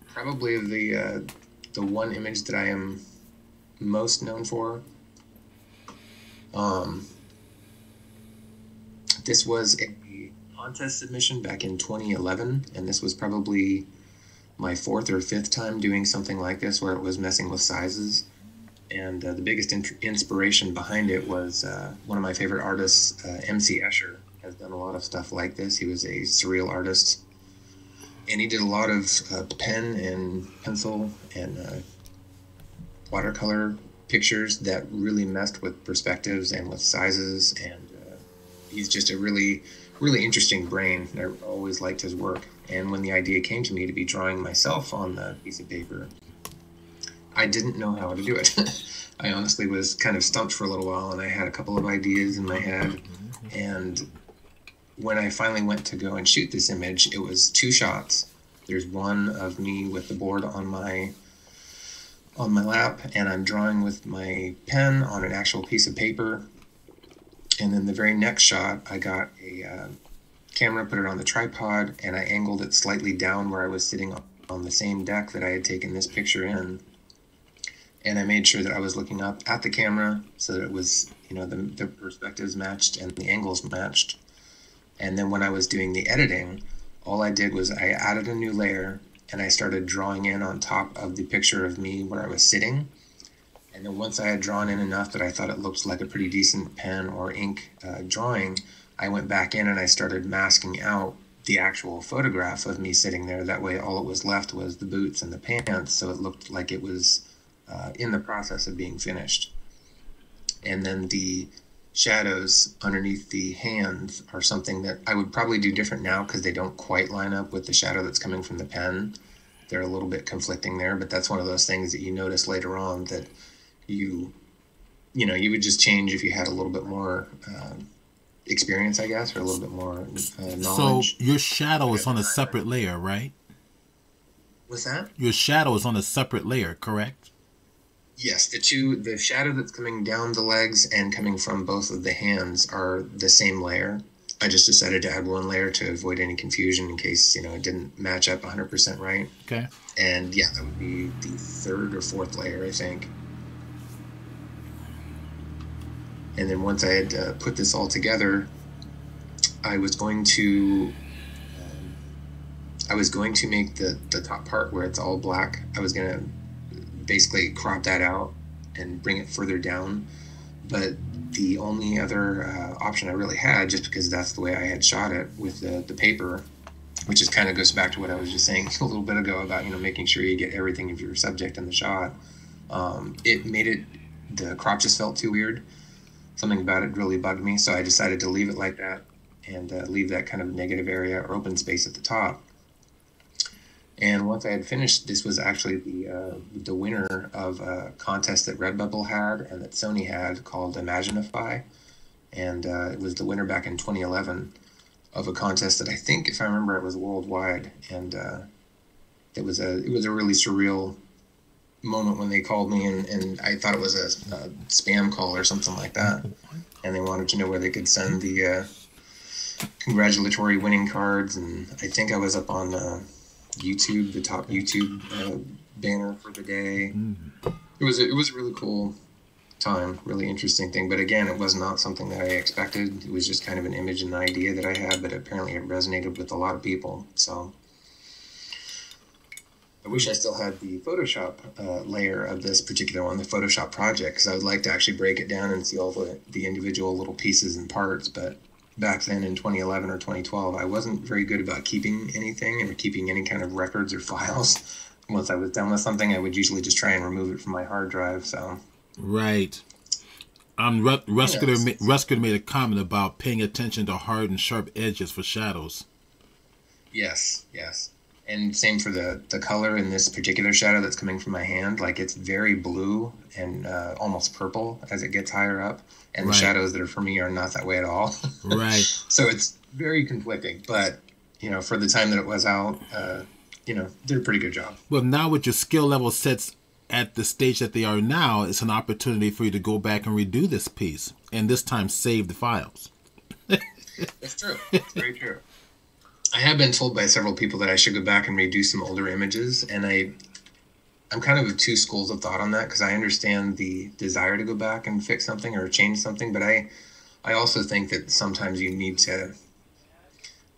probably the one image that I am most known for. This was a contest submission back in 2011, and this was probably my fourth or fifth time doing something like this where it was messing with sizes. And the biggest inspiration behind it was one of my favorite artists, MC Escher, has done a lot of stuff like this. He was a surreal artist, and he did a lot of pen and pencil and watercolor pictures that really messed with perspectives and with sizes, and he's just a really, really interesting brain. I always liked his work, and when the idea came to me to be drawing myself on the piece of paper, I didn't know how to do it. I honestly was kind of stumped for a little while, and I had a couple of ideas in my head, and when I finally went to go and shoot this image, it was two shots. There's one of me with the board on my lap, and I'm drawing with my pen on an actual piece of paper. And then the very next shot, I got a camera, put it on the tripod, and I angled it slightly down where I was sitting on the same deck that I had taken this picture in. And I made sure that I was looking up at the camera so that it was, the perspectives matched and the angles matched. And then when I was doing the editing, all I did was I added a new layer, and I started drawing in on top of the picture of me where I was sitting. And then once I had drawn in enough that I thought it looked like a pretty decent pen or ink drawing, I went back in and I started masking out the actual photograph of me sitting there. That way all it was left was the boots and the pants, so it looked like it was in the process of being finished. And then the shadows underneath the hands are something that I would probably do different now because they don't quite line up with the shadow that's coming from the pen. They're a little bit conflicting there, but that's one of those things that you notice later on that you would just change if you had a little bit more experience, I guess, or a little bit more knowledge. So your shadow is on a separate layer, right? What's that? Your shadow is on a separate layer, correct? Yes, the shadow that's coming down the legs and coming from both of the hands are the same layer. I just decided to add one layer to avoid any confusion in case, it didn't match up 100% right. Okay. And yeah, that would be the third or fourth layer, I think. And then once I had put this all together, I was going to make the top part where it's all black. I was going to basically crop that out and bring it further down. But the only other option I really had, just because that's the way I had shot it with the paper, which is kind of goes back to what I was just saying a little bit ago about, you know, making sure you get everything of your subject in the shot. It made it, the crop just felt too weird. Something about it really bugged me, so I decided to leave it like that and leave that kind of negative area or open space at the top. And once I had finished, this was actually the winner of a contest that Redbubble had and that Sony had called Imaginify. And it was the winner back in 2011 of a contest that I think, if I remember, it was worldwide. And it was a really surreal moment when they called me, and I thought it was a spam call or something like that. And they wanted to know where they could send the congratulatory winning cards. And I think I was up on YouTube, the top YouTube banner for the day. It was a really cool time, really interesting thing. But again, it was not something that I expected. It was just kind of an image and an idea that I had, but apparently it resonated with a lot of people. So I wish I still had the Photoshop layer of this particular one, the Photoshop project, because I would like to actually break it down and see all the individual little pieces and parts. But back then in 2011 or 2012, I wasn't very good about keeping anything or keeping any kind of records or files. Once I was done with something, I would usually just try and remove it from my hard drive. So right. Rusker made a comment about paying attention to hard and sharp edges for shadows. Yes. And same for the color in this particular shadow that's coming from my hand. Like, it's very blue and almost purple as it gets higher up. And the shadows that are for me are not that way at all. Right. So it's very conflicting. But, you know, for the time that it was out, you know, did a pretty good job. Well, now with your skill level sets at the stage that they are now, it's an opportunity for you to go back and redo this piece. And this time save the files. That's true. It's very true. I have been told by several people that I should go back and redo some older images, and I'm kind of two schools of thought on that, because I understand the desire to go back and fix something or change something, but I also think that sometimes you need to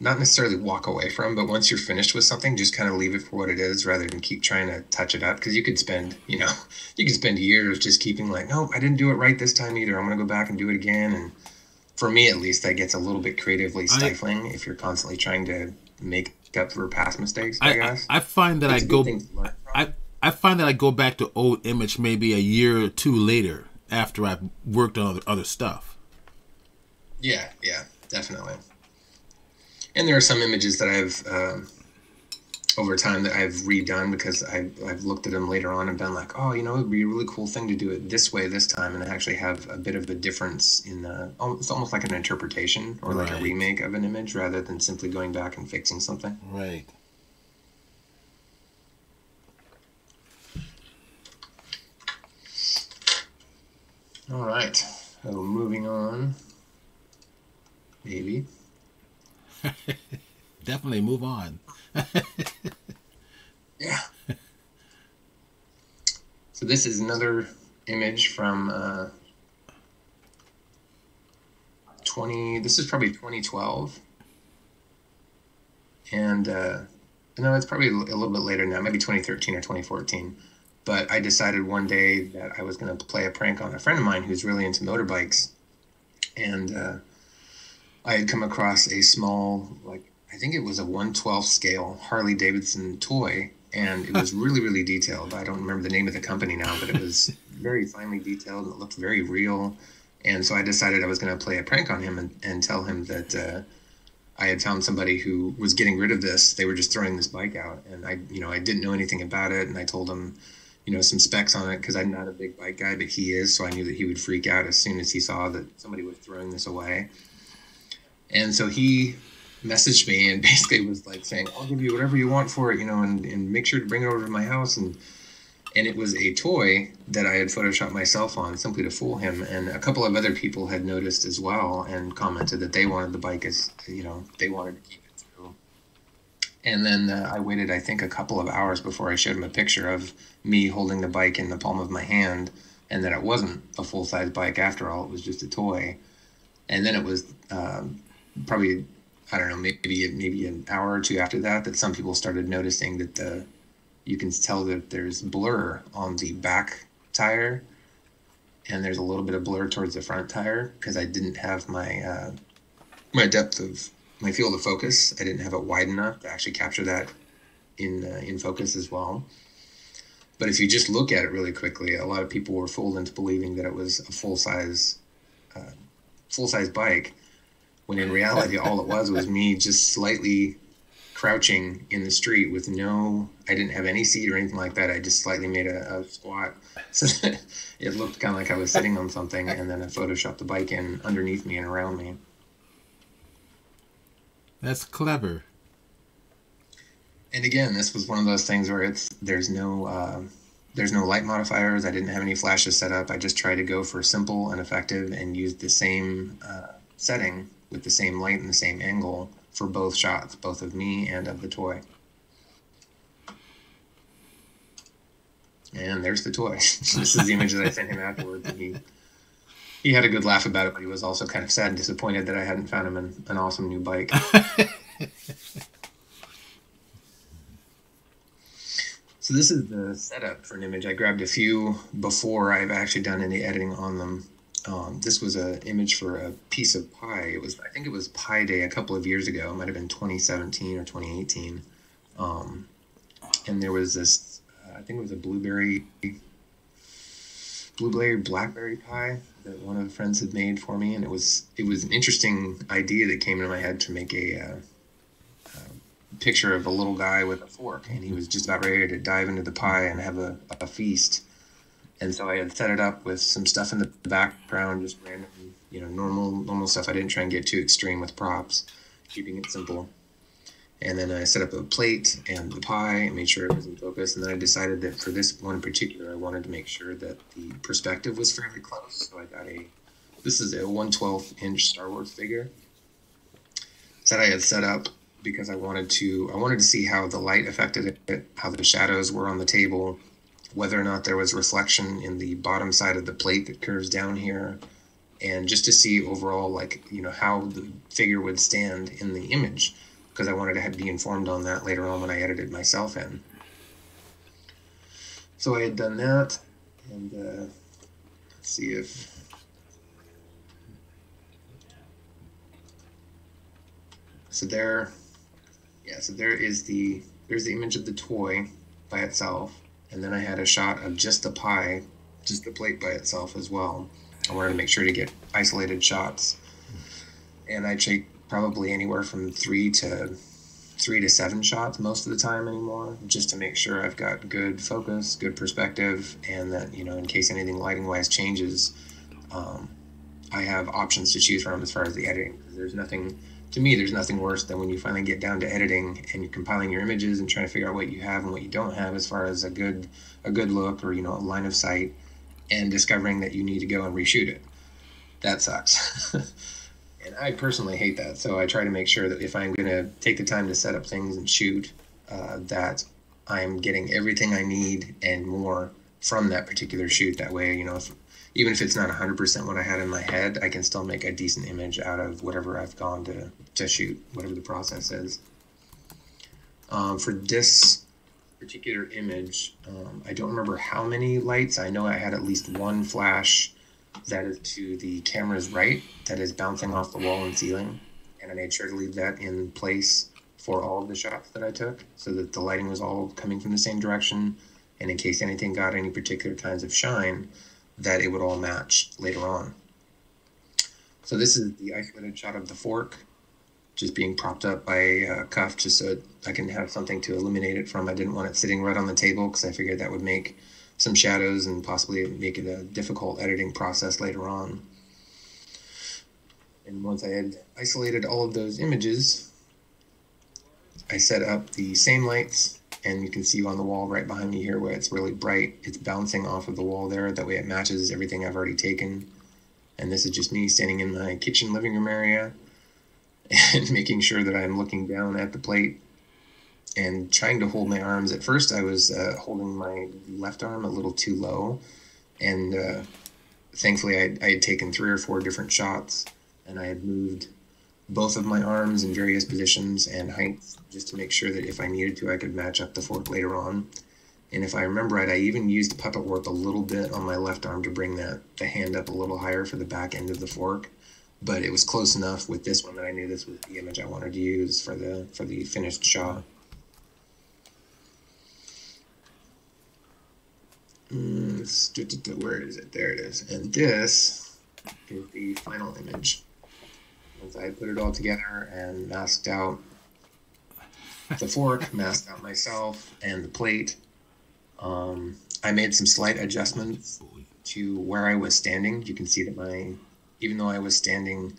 not necessarily walk away from, but once you're finished with something, just kind of leave it for what it is rather than keep trying to touch it up, because you could spend years just keeping like, no, I didn't do it right this time either. I'm going to go back and do it again. And for me, at least, that gets a little bit creatively stifling if you're constantly trying to make up for past mistakes, I guess. I find that I find that I go back to old image maybe a year or two later after I've worked on other stuff. Yeah, definitely. And there are some images that I've over time that I've redone because I've looked at them later on and been like, oh, you know, it'd be a really cool thing to do it this way this time, and I actually have a bit of a difference in it's almost like an interpretation or like a remake of an image rather than simply going back and fixing something. Right. All right. So moving on. Maybe. Definitely move on. Yeah. So this is another image from this is probably 2012. And no, it's probably a little bit later now, maybe 2013 or 2014. But I decided one day that I was going to play a prank on a friend of mine who's really into motorbikes. And I had come across a small, like, I think it was a 1/12 scale Harley Davidson toy, and it was really, really detailed. I don't remember the name of the company now, but it was very finely detailed, and it looked very real. And so I decided I was going to play a prank on him and tell him that I had found somebody who was getting rid of this. They were just throwing this bike out, and I didn't know anything about it, and I told him, some specs on it, because I'm not a big bike guy, but he is, so I knew that he would freak out as soon as he saw that somebody was throwing this away. And so he messaged me and basically was like saying, I'll give you whatever you want for it, and make sure to bring it over to my house. And it was a toy that I had photoshopped myself on simply to fool him. And a couple of other people had noticed as well and commented that they wanted the bike as, they wanted to keep it too. And then I waited, I think, a couple of hours before I showed him a picture of me holding the bike in the palm of my hand, and that it wasn't a full-size bike after all. It was just a toy. And then it was probably, I don't know, maybe an hour or two after that some people started noticing that you can tell that there's blur on the back tire, and there's a little bit of blur towards the front tire because I didn't have my my depth of my field of focus. I didn't have it wide enough to actually capture that in focus as well. But if you just look at it really quickly, a lot of people were fooled into believing that it was a full-size bike, when in reality all it was me just slightly crouching in the street with I didn't have any seat or anything like that. I just slightly made a squat so that it looked kind of like I was sitting on something, and then I photoshopped the bike in underneath me and around me. That's clever. And again, this was one of those things where there's no light modifiers. I didn't have any flashes set up. I just tried to go for simple and effective and use the same setting with the same light and the same angle for both shots, both of me and of the toy. And there's the toy. This is the image that I sent him afterwards. And he had a good laugh about it, but he was also kind of sad and disappointed that I hadn't found him an awesome new bike. So this is the setup for an image. I grabbed a few before I've actually done any editing on them. This was an image for a piece of pie. I think it was Pie Day a couple of years ago. It might have been 2017 or 2018. And there was this, I think it was a blueberry blackberry pie that one of the friends had made for me, and it was an interesting idea that came into my head to make a picture of a little guy with a fork, and he was just about ready to dive into the pie and have a feast. And so I had set it up with some stuff in the background, just random, normal stuff. I didn't try and get too extreme with props, keeping it simple. And then I set up a plate and the pie and made sure it was in focus. And then I decided that for this one in particular, I wanted to make sure that the perspective was fairly close. So I got this is a 1/12 inch Star Wars figure that I had set up because I wanted to see how the light affected it, how the shadows were on the table, whether or not there was reflection in the bottom side of the plate that curves down here, and just to see overall, how the figure would stand in the image, because I wanted to be informed on that later on when I edited myself in. So I had done that, and let's see if... So there's the image of the toy by itself, and then I had a shot of just the pie, just the plate by itself as well. I wanted to make sure to get isolated shots, and I take probably anywhere from 3 to 7 shots most of the time anymore, just to make sure I've got good focus, good perspective, and that, in case anything lighting wise changes, I have options to choose from as far as the editing. There's nothing worse than when you finally get down to editing and you're compiling your images and trying to figure out what you have and what you don't have as far as a good look or, a line of sight, and discovering that you need to go and reshoot it. That sucks. And I personally hate that. So I try to make sure that if I'm going to take the time to set up things and shoot, that I'm getting everything I need and more from that particular shoot. That way, even if it's not 100% what I had in my head, I can still make a decent image out of whatever I've gone to shoot, whatever the process is. For this particular image, I don't remember how many lights. I know I had at least one flash that is to the camera's right that is bouncing off the wall and ceiling, and I made sure to leave that in place for all of the shots that I took so that the lighting was all coming from the same direction, and in case anything got any particular kinds of shine, that it would all match later on. So this is the isolated shot of the fork just being propped up by a cuff, just so I can have something to illuminate it from. I didn't want it sitting right on the table because I figured that would make some shadows and possibly make it a difficult editing process later on. And once I had isolated all of those images, I set up the same lights, and you can see on the wall right behind me here where it's really bright, it's bouncing off of the wall there. That way it matches everything I've already taken. And this is just me standing in my kitchen living room area and making sure that I'm looking down at the plate and trying to hold my arms. At first I was holding my left arm a little too low, and thankfully I had taken 3 or 4 different shots, and I had moved both of my arms in various positions and heights just to make sure that if I needed to, I could match up the fork later on. And if I remember right, I even used puppet warp a little bit on my left arm to bring the hand up a little higher for the back end of the fork. But it was close enough with this one that I knew this was the image I wanted to use for the finished shot. Where is it? There it is. And this is the final image. Once I put it all together and masked out the fork, masked out myself and the plate, I made some slight adjustments to where I was standing. You can see that even though I was standing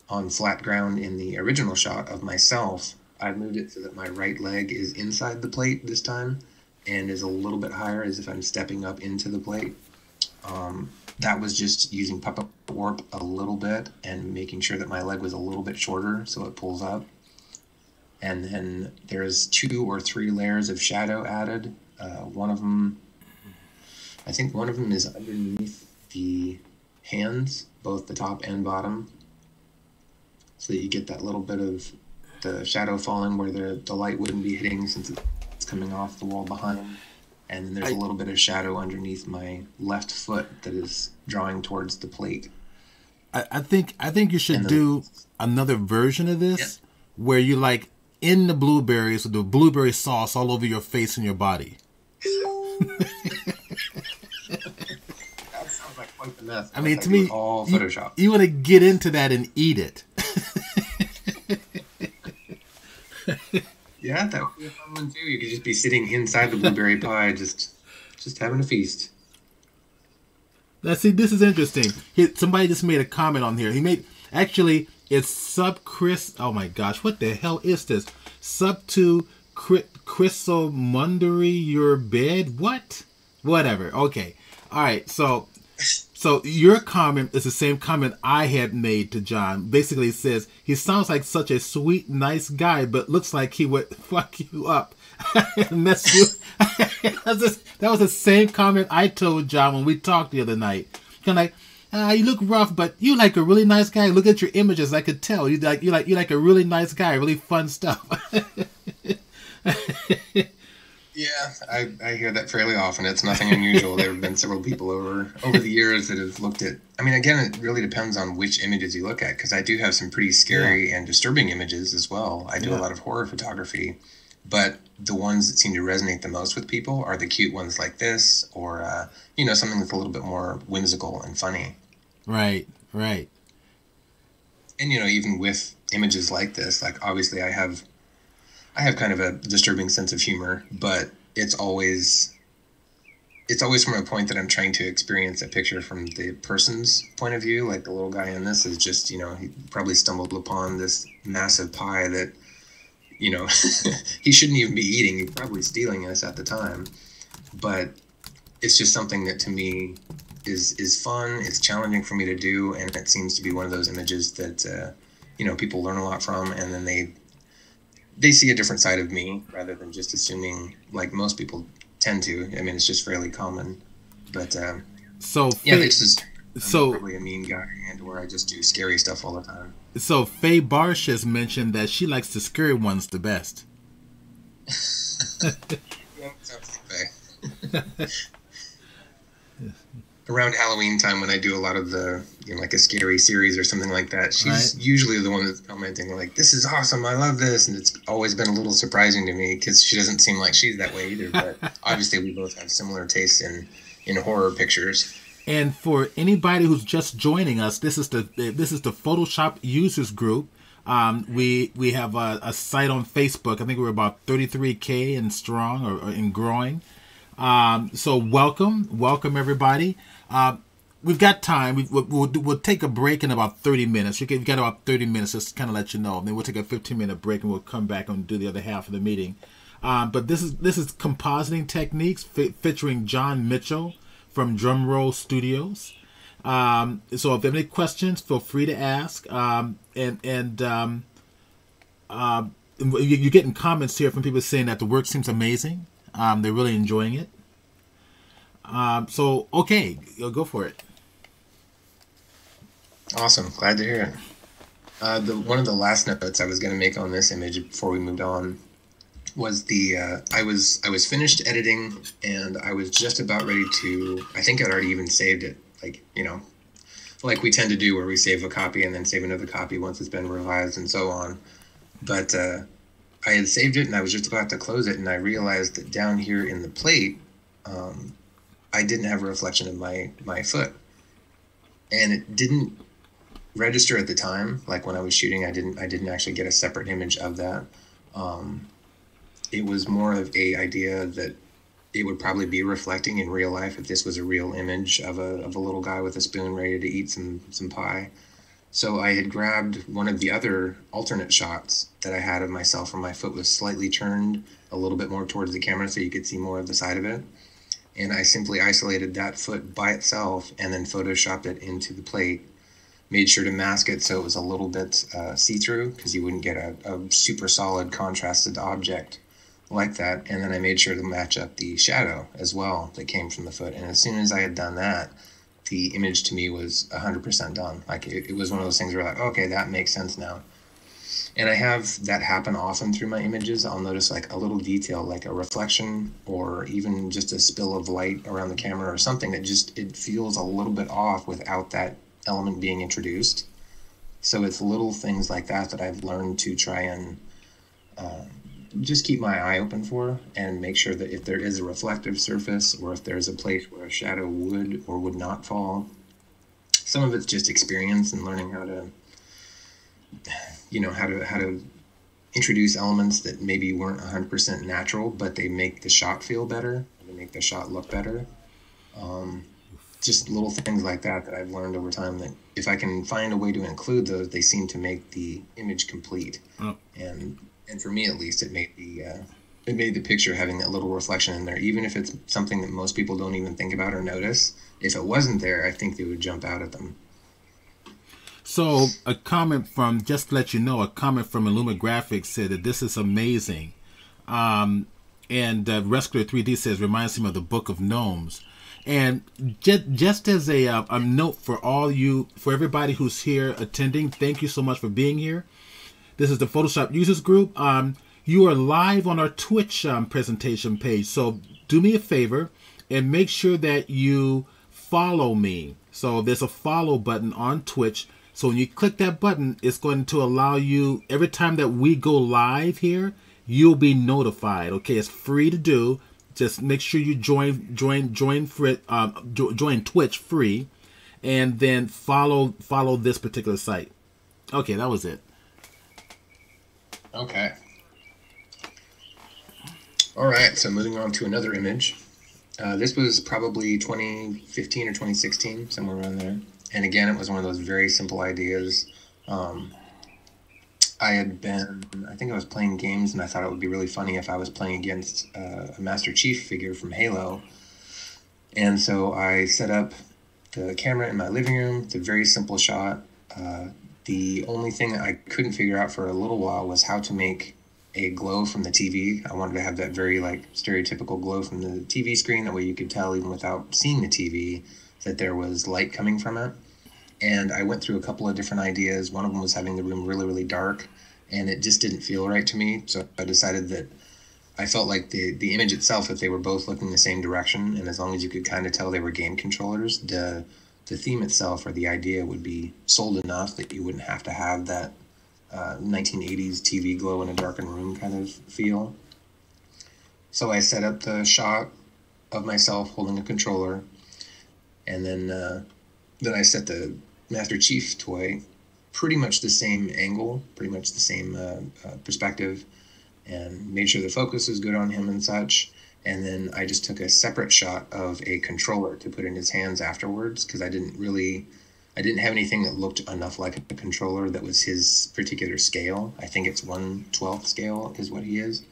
on flat ground in the original shot of myself, I moved it so that my right leg is inside the plate this time and is a little bit higher as if I'm stepping up into the plate. That was just using puppet warp a little bit and making sure that my leg was a little bit shorter so it pulls up. And then there's 2 or 3 layers of shadow added. One of them is underneath the hands, both the top and bottom, so that you get that little bit of the shadow falling where the light wouldn't be hitting since it's coming off the wall behind. And then there's a little bit of shadow underneath my left foot that is drawing towards the plate. I think you should do another version of this where you like in the blueberries with the blueberry sauce all over your face and your body. That sounds like quite the mess. I mean, to me, all Photoshop. You want to get into that and eat it. Yeah, that would be a fun one too. You could just be sitting inside the blueberry pie, just having a feast. Now, see, this is interesting. Somebody just made a comment on here. It's Sub Chris. Oh my gosh, what the hell is this? Sub to Chrysomundary your bed? What? Whatever. Okay. All right. So your comment is the same comment I had made to John. Basically, it says he sounds like such a sweet, nice guy, but looks like he would fuck you up and mess you. That was the same comment I told John when we talked the other night. Kind of like, you look rough, but you like a really nice guy. Look at your images. I could tell you like a really nice guy. Really fun stuff. Yeah, I hear that fairly often. It's nothing unusual. There have been several people over the years that have looked at... I mean, again, it really depends on which images you look at, because I do have some pretty scary and disturbing images as well. I do a lot of horror photography, but the ones that seem to resonate the most with people are the cute ones like this, or, something that's a little bit more whimsical and funny. Right. And, even with images like this, like, obviously I have kind of a disturbing sense of humor, but it's always from a point that I'm trying to experience a picture from the person's point of view. Like the little guy in this is just, he probably stumbled upon this massive pie that, he shouldn't even be eating. He's probably stealing this at the time. But it's just something that to me is fun. It's challenging for me to do, and it seems to be one of those images that, people learn a lot from, and then they see a different side of me rather than just assuming, like most people tend to. I mean, it's just fairly common. But it's just I'm probably a mean guy, and where I just do scary stuff all the time. So Faye Barsh has mentioned that she likes the scary ones the best. Yeah, sounds like Faye. Around Halloween time, when I do a lot of the, like a scary series or something like that, she's usually the one that's commenting like, "This is awesome, I love this," and it's always been a little surprising to me because she doesn't seem like she's that way either. But obviously, we both have similar tastes in horror pictures. And for anybody who's just joining us, this is the Photoshop users group. We have a site on Facebook. I think we're about 33K and strong or and growing. So welcome everybody. We've got time. We'll take a break in about 30 minutes. We've got about 30 minutes just to kind of let you know. Then we'll take a 15-minute break and we'll come back and do the other half of the meeting. But this is compositing techniques featuring John Mitchell from Drumroll Studios. So if you have any questions, feel free to ask. You're getting comments here from people saying that the work seems amazing. They're really enjoying it. So, okay, go for it. Awesome. Glad to hear it. One of the last notes I was going to make on this image before we moved on was I was finished editing, and I was just about ready to. I think I'd already even saved it, like we tend to do, where we save a copy and then save another copy once it's been revised and so on. But I had saved it, and I was just about to close it, and I realized that down here in the plate, I didn't have a reflection of my foot, and it didn't register at the time. Like when I was shooting, I didn't actually get a separate image of that. It was more of a idea that it would probably be reflecting in real life if this was a real image of a little guy with a spoon ready to eat some pie. So I had grabbed one of the other alternate shots that I had of myself where my foot was slightly turned a little bit more towards the camera so you could see more of the side of it. And I simply isolated that foot by itself and then photoshopped it into the plate. Made sure to mask it so it was a little bit see-through, because you wouldn't get a super solid contrasted object like that. And then I made sure to match up the shadow as well that came from the foot. And as soon as I had done that, the image to me was 100% done. Like it was one of those things where like, okay, that makes sense now. And I have that happen often through my images. I'll notice like a little detail, like a reflection or even just a spill of light around the camera or something that just, it feels a little bit off without that element being introduced. So it's little things like that I've learned to try and just keep my eye open for, and make sure that if there is a reflective surface or if there's a place where a shadow would or would not fall. Some of it's just experience and learning how to introduce elements that maybe weren't 100% natural, but they make the shot feel better, they make the shot look better. Just little things like that I've learned over time, that if I can find a way to include those, they seem to make the image complete. Oh. And for me at least, it made the picture having that little reflection in there, even if it's something that most people don't even think about or notice. If it wasn't there, I think they would jump out at them. So a comment from, just to let you know, a comment from Illuma Graphics said that this is amazing. And Rescuer 3D says, reminds him of the Book of Gnomes. And just as a note for everybody who's here attending, thank you so much for being here. This is the Photoshop Users Group. You are live on our Twitch presentation page. So do me a favor and make sure that you follow me. So there's a follow button on Twitch. So when you click that button, it's going to allow you, every time that we go live here, you'll be notified. Okay, it's free to do. Just make sure you join Twitch free, and then follow this particular site. Okay, that was it. Okay. All right, so moving on to another image. This was probably 2015 or 2016, somewhere around there. And again, it was one of those very simple ideas. I think I was playing games, and I thought it would be really funny if I was playing against a Master Chief figure from Halo. And so I set up the camera in my living room. It's a very simple shot. The only thing that I couldn't figure out for a little while was how to make a glow from the TV. I wanted to have that very stereotypical glow from the TV screen. That way you could tell, even without seeing the TV, that there was light coming from it. And I went through a couple of different ideas. One of them was having the room really, really dark, and it just didn't feel right to me. So I decided that I felt like the image itself, if they were both looking the same direction, and as long as you could kind of tell they were game controllers, the theme itself or the idea would be sold enough that you wouldn't have to have that 1980s TV glow in a darkened room kind of feel. So I set up the shot of myself holding a controller, and then I set the Master Chief toy pretty much the same angle, pretty much the same perspective, and made sure the focus was good on him and such. And then I just took a separate shot of a controller to put in his hands afterwards, because I didn't have anything that looked enough like a controller that was his particular scale. I think it's 1/12 scale is what he is.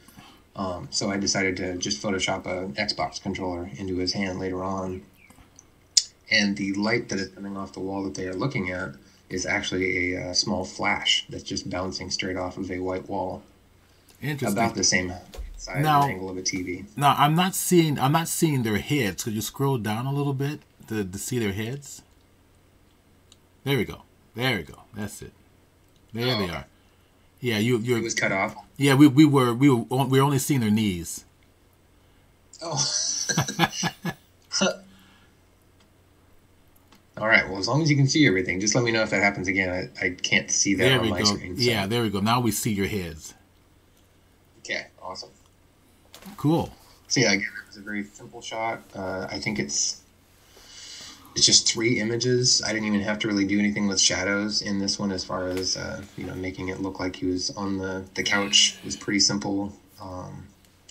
So I decided to just Photoshop an Xbox controller into his hand later on. And the light that is coming off the wall that they are looking at is actually a small flash that's just bouncing straight off of a white wall. Interesting. About the same size and angle of a TV. Now I'm not seeing their heads. Could you scroll down a little bit to see their heads? There we go. There we go. That's it. There they are. Yeah, it was cut off. Yeah, we were only seeing their knees. Oh. All right. Well, as long as you can see everything, just let me know if that happens again. I can't see that on my screen. So. Yeah, there we go. Now we see your heads. Okay. Awesome. Cool. So yeah, again, it was a very simple shot. I think it's just 3 images. I didn't even have to really do anything with shadows in this one, as far as making it look like he was on the couch. It was pretty simple.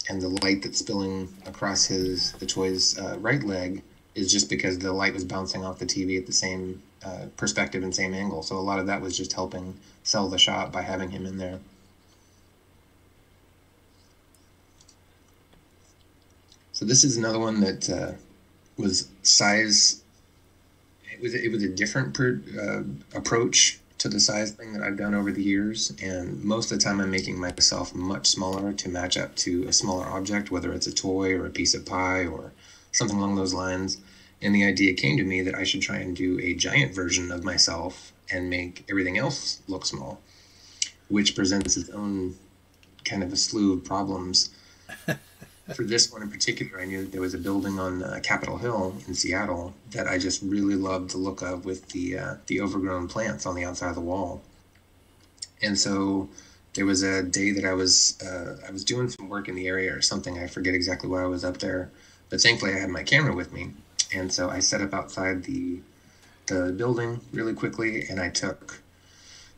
And the light that's spilling across the toy's right leg is just because the light was bouncing off the TV at the same perspective and same angle. So a lot of that was just helping sell the shot by having him in there. So this is another one that was size. It was a different approach to the size thing that I've done over the years, and most of the time I'm making myself much smaller to match up to a smaller object, whether it's a toy or a piece of pie or something along those lines. And the idea came to me that I should try and do a giant version of myself and make everything else look small, which presents its own kind of a slew of problems. For this one in particular, I knew that there was a building on Capitol Hill in Seattle that I just really loved the look of, with the overgrown plants on the outside of the wall. And so there was a day that I was doing some work in the area or something. I forget exactly why I was up there, but thankfully I had my camera with me. And so I set up outside the building really quickly, and I took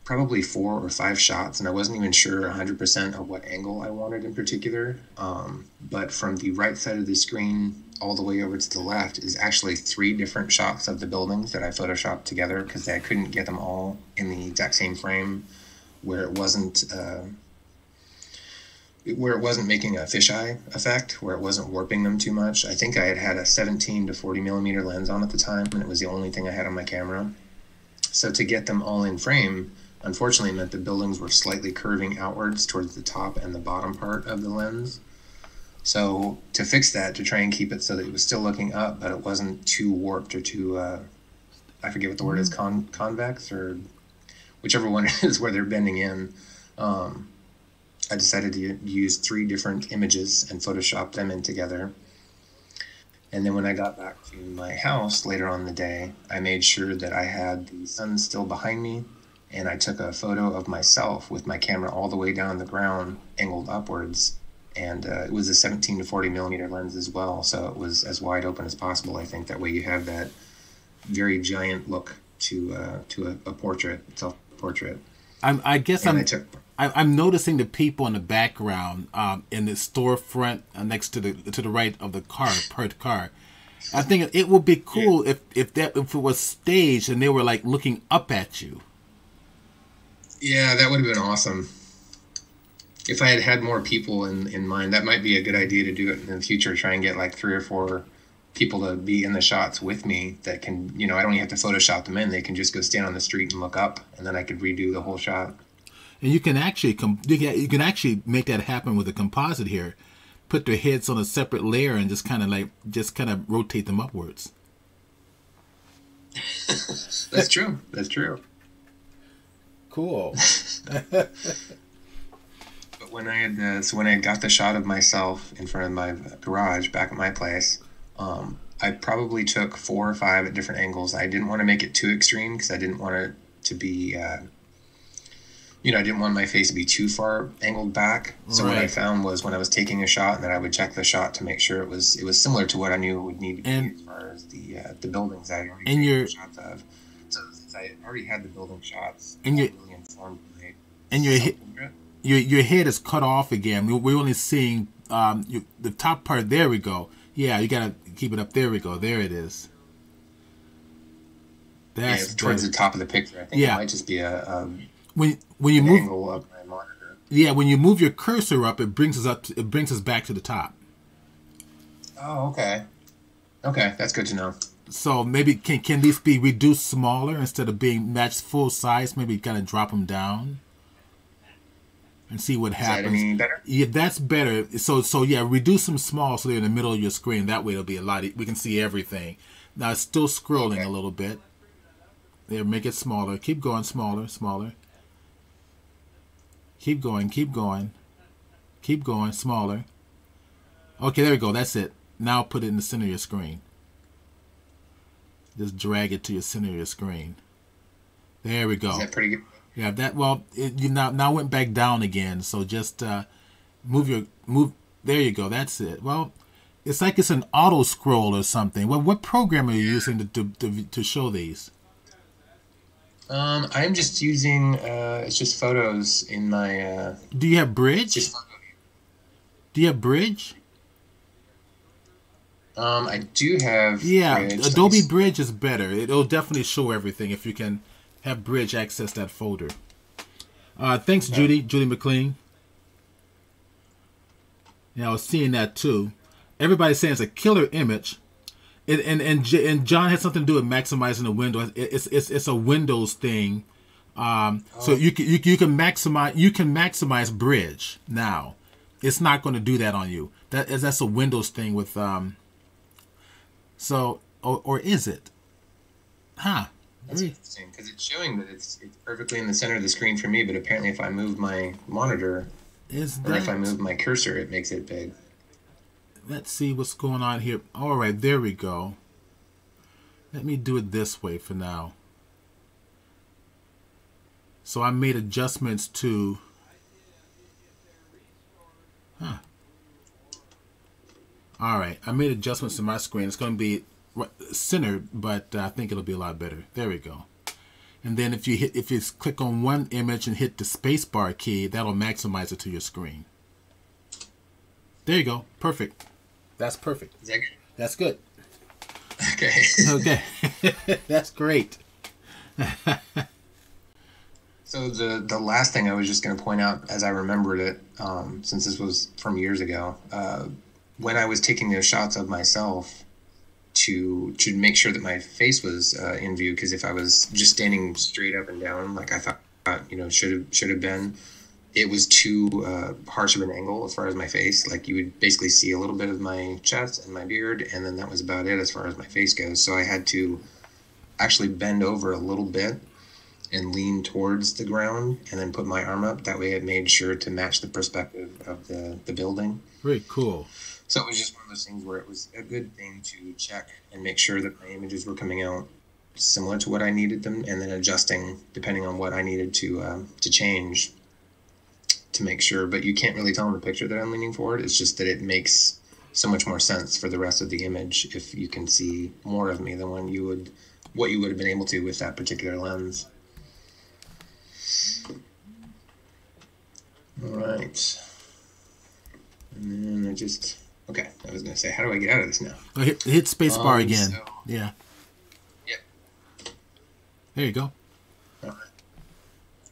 probably 4 or 5 shots, and I wasn't even sure 100% of what angle I wanted in particular. But from the right side of the screen all the way over to the left is actually 3 different shots of the buildings that I photoshopped together, because I couldn't get them all in the exact same frame where it wasn't making a fisheye effect, where it wasn't warping them too much. I think I had a 17 to 40 millimeter lens on at the time, and it was the only thing I had on my camera. So to get them all in frame, unfortunately, meant the buildings were slightly curving outwards towards the top and the bottom part of the lens. So to fix that, to try and keep it so that it was still looking up, but it wasn't too warped or too, I forget what the word is, convex, or whichever one it is where they're bending in. I decided to use 3 different images and Photoshop them in together. And then when I got back to my house later on in the day, I made sure that I had the sun still behind me, and I took a photo of myself with my camera all the way down the ground, angled upwards. And it was a 17 to 40 millimeter lens as well, so it was as wide open as possible. I think that way you have that very giant look to a portrait, self-portrait. I'm noticing the people in the background in the storefront next to the right of the parked car. I think it would be cool if it was staged and they were like looking up at you. Yeah, that would have been awesome. If I had had more people in mind, that might be a good idea to do it in the future. Try and get like 3 or 4 people to be in the shots with me that can, I don't even have to Photoshop them in. They can just go stand on the street and look up, and then I could redo the whole shot. And you can actually make that happen with a composite here. Put their heads on a separate layer and just kind of rotate them upwards. That's true. That's true. Cool. But when I had got the shot of myself in front of my garage back at my place, I probably took 4 or 5 at different angles. I didn't want to make it too extreme because I didn't want it to be, I didn't want my face to be too far angled back. So What I found was when I was taking a shot, and then I would check the shot to make sure it was similar to what I knew it would need to be as far as the buildings I had already taken shots of. So since I already had the building shots, and really informed my your head is cut off again. We're only seeing the top part. There we go. Yeah, you gotta keep it up. There we go. There it is. That's towards the top of the picture. I think it might just be when you move angle of my monitor. Yeah, when you move your cursor up, it brings us back to the top. Oh, okay. Okay, that's good to know. So maybe can these be reduced smaller instead of being matched full size? Maybe kind of drop them down and see what happens. Is that any better? Yeah, that's better. So yeah, reduce them small so they're in the middle of your screen. That way it'll be we can see everything. Now it's still scrolling a little bit. There, make it smaller. Keep going, smaller. Keep going, keep going. Keep going, smaller. Okay, there we go. That's it. Now put it in the center of your screen. Just drag it to your center of your screen. There we go. Is that pretty good? Yeah, that, well, you now went back down again. So just move. There you go. That's it. Well, it's like it's an auto scroll or something. Well, what program are you using to show these? I'm just using it's just photos in my. Do you have Bridge? Do you have Bridge? I do have. Yeah, Bridge. Adobe Bridge is better. It'll definitely show everything if you can have Bridge access that folder. Thanks, okay. Judy McLean. Yeah, I was seeing that too. Everybody's saying it's a killer image, and John had something to do with maximizing the window. It's a Windows thing, so you can maximize Bridge now. It's not going to do that on you. That's a Windows thing with So or is it? Huh. That's interesting because it's showing that it's perfectly in the center of the screen for me, but apparently if I move my monitor or if I move my cursor, it makes it big. Let's see what's going on here. All right, there we go. Let me do it this way for now. So I made adjustments to... Huh. All right, I made adjustments to my screen. It's going to be centered, but I think it'll be a lot better. There we go. And then if you click on one image and hit the spacebar key, that'll maximize it to your screen. There you go. Perfect. That's perfect. Is that good? That's good. Okay. Okay. That's great. So the last thing I was just going to point out, as I remembered it, since this was from years ago, when I was taking those shots of myself to make sure that my face was in view, because if I was just standing straight up and down, like I thought, should have been, it was too harsh of an angle as far as my face. Like you would basically see a little bit of my chest and my beard, and then that was about it as far as my face goes. So I had to actually bend over a little bit and lean towards the ground and then put my arm up. That way it made sure to match the perspective of the building. Very cool. So it was just one of those things where it was a good thing to check and make sure that my images were coming out similar to what I needed them, and then adjusting depending on what I needed to change to make sure. But you can't really tell in the picture that I'm leaning forward. It's just that it makes so much more sense for the rest of the image if you can see more of me than what you would have been able to with that particular lens. All right. And then okay, I was going to say, how do I get out of this now? Oh, hit space bar again. So, yeah. Yep. There you go. All right.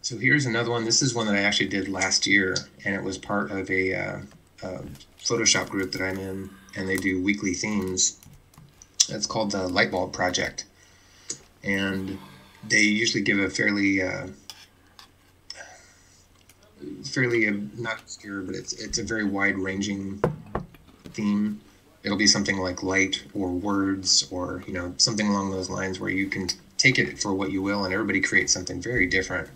So here's another one. This is one that I actually did last year, and it was part of a Photoshop group that I'm in, and they do weekly themes. It's called the Lightbulb Project. And they usually give a fairly not obscure, but it's a very wide-ranging theme. It'll be something like light or words or something along those lines where you can take it for what you will, and everybody creates something very different.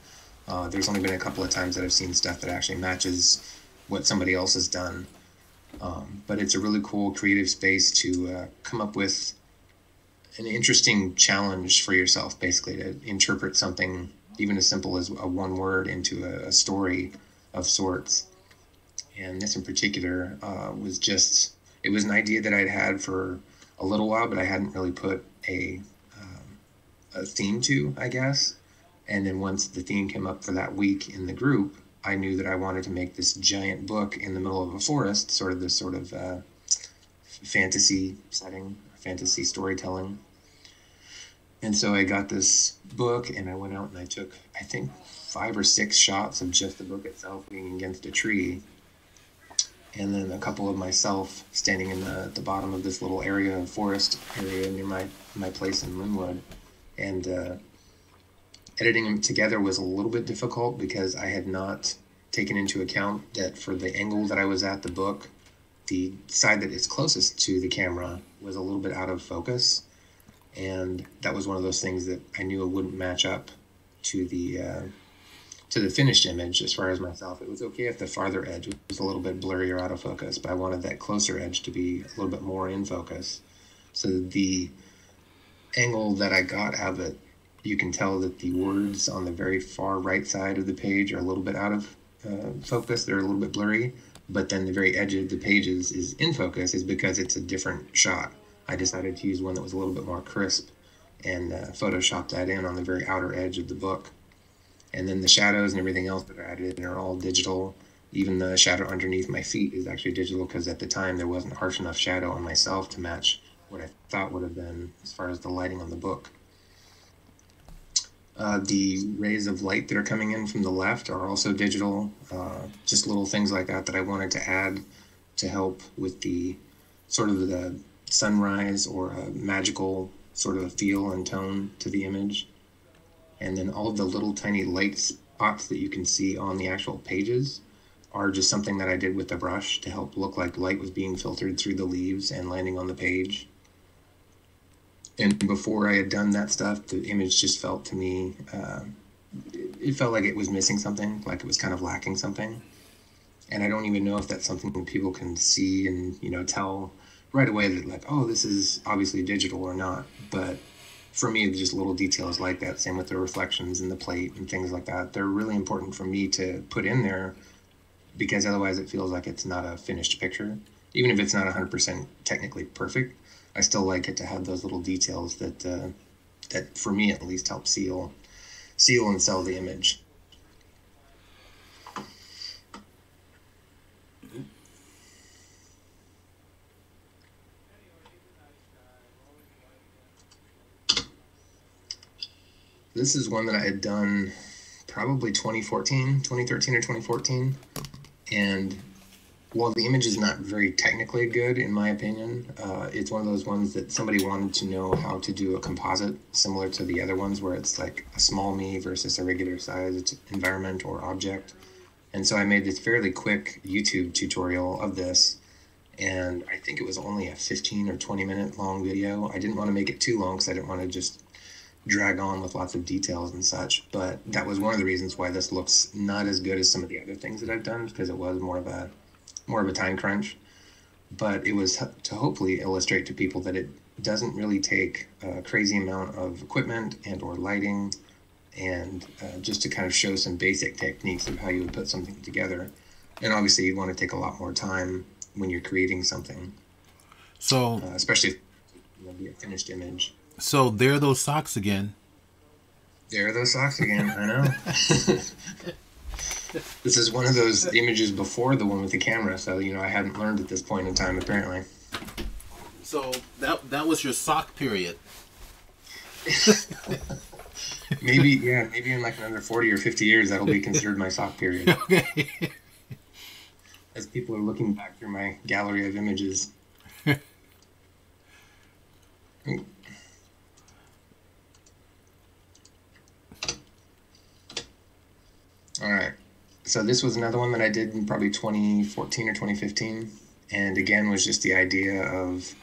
There's only been a couple of times that I've seen stuff that actually matches what somebody else has done, but it's a really cool creative space to come up with an interesting challenge for yourself, basically, to interpret something even as simple as a one word into a story of sorts. And this in particular it was an idea that I'd had for a little while, but I hadn't really put a theme to, I guess. And then once the theme came up for that week in the group, I knew that I wanted to make this giant book in the middle of a forest, sort of fantasy setting, fantasy storytelling. And so I got this book, and I went out and I took, I think, 5 or 6 shots of just the book itself being against a tree, and then a couple of myself standing in the bottom of this little forest area near my place in Linwood. And editing them together was a little bit difficult because I had not taken into account that for the angle that I was at the book, the side that is closest to the camera was a little bit out of focus. And that was one of those things that I knew it wouldn't match up to the to the finished image, as far as myself, it was okay if the farther edge was a little bit blurry or out of focus, but I wanted that closer edge to be a little bit more in focus. So the angle that I got out of it, you can tell that the words on the very far right side of the page are a little bit out of focus. They're a little bit blurry, but then the very edge of the pages is in focus, is because it's a different shot. I decided to use one that was a little bit more crisp and Photoshop that in on the very outer edge of the book. And then the shadows and everything else that I added are all digital. Even the shadow underneath my feet is actually digital, because at the time there wasn't harsh enough shadow on myself to match what I thought would have been as far as the lighting on the book. The rays of light that are coming in from the left are also digital. Just little things like that I wanted to add to help with the sort of the sunrise or a magical sort of a feel and tone to the image. And then all of the little tiny light spots that you can see on the actual pages are just something that I did with the brush to help look like light was being filtered through the leaves and landing on the page. And before I had done that stuff, the image just felt to me, it felt like it was missing something, like it was kind of lacking something. And I don't even know if that's something that people can see and, you know, tell right away that, like, oh, this is obviously digital or not. But for me, just little details like that, same with the reflections in the plate and things like that, they're really important for me to put in there, because otherwise it feels like it's not a finished picture. Even if it's not 100% technically perfect, I still like it to have those little details that, that for me at least, help seal and sell the image. This is one that I had done probably 2013 or 2014. And while the image is not very technically good, in my opinion, it's one of those ones that somebody wanted to know how to do a composite similar to the other ones, where it's like a small me versus a regular size environment or object. And so I made this fairly quick YouTube tutorial of this. And I think it was only a 15 or 20 minute long video. I didn't want to make it too long because I didn't want to just drag on with lots of details and such, but that was one of the reasons why this looks not as good as some of the other things that I've done, because it was more of a time crunch. But it was to hopefully illustrate to people that it doesn't really take a crazy amount of equipment and or lighting, and just to kind of show some basic techniques of how you would put something together. And obviously you'd want to take a lot more time when you're creating something, so especially if it will be a finished image. So there are those socks again. There are those socks again, I know. This is one of those images before the one with the camera, so, you know, I hadn't learned at this point in time, apparently. So that was your sock period. Maybe in like another 40 or 50 years, that'll be considered my sock period. Okay. As people are looking back through my gallery of images. All right, so this was another one that I did in probably 2014 or 2015, and again was just the idea of,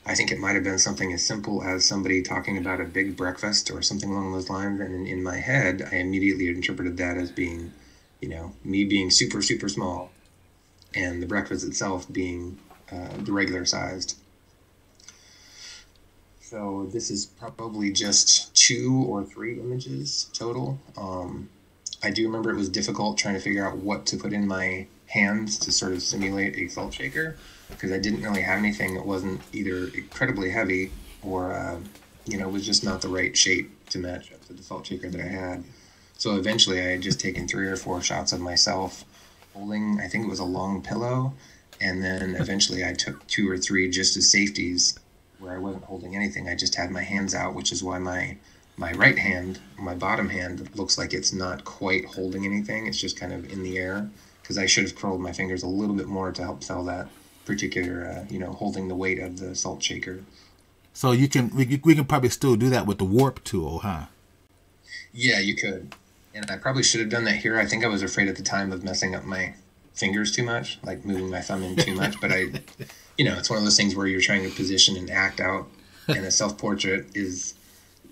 I think it might have been something as simple as somebody talking about a big breakfast or something along those lines, and in my head I immediately interpreted that as being, you know, me being super, super small, and the breakfast itself being the regular sized. So this is probably just 2 or 3 images total. I do remember it was difficult trying to figure out what to put in my hands to sort of simulate a salt shaker, because I didn't really have anything that wasn't either incredibly heavy or, you know, was just not the right shape to match up to the salt shaker that I had. So eventually I had just taken 3 or 4 shots of myself holding, I think it was a long pillow, and then eventually I took 2 or 3 just as safeties where I wasn't holding anything. I just had my hands out, which is why my right hand, my bottom hand, looks like it's not quite holding anything. It's just kind of in the air, because I should have curled my fingers a little bit more to help sell that particular, you know, holding the weight of the salt shaker. So we can probably still do that with the warp tool, huh? Yeah, you could. And I probably should have done that here. I think I was afraid at the time of messing up my fingers too much, like moving my thumb in too much. But I, you know, it's one of those things where you're trying to position and act out, and a self-portrait is,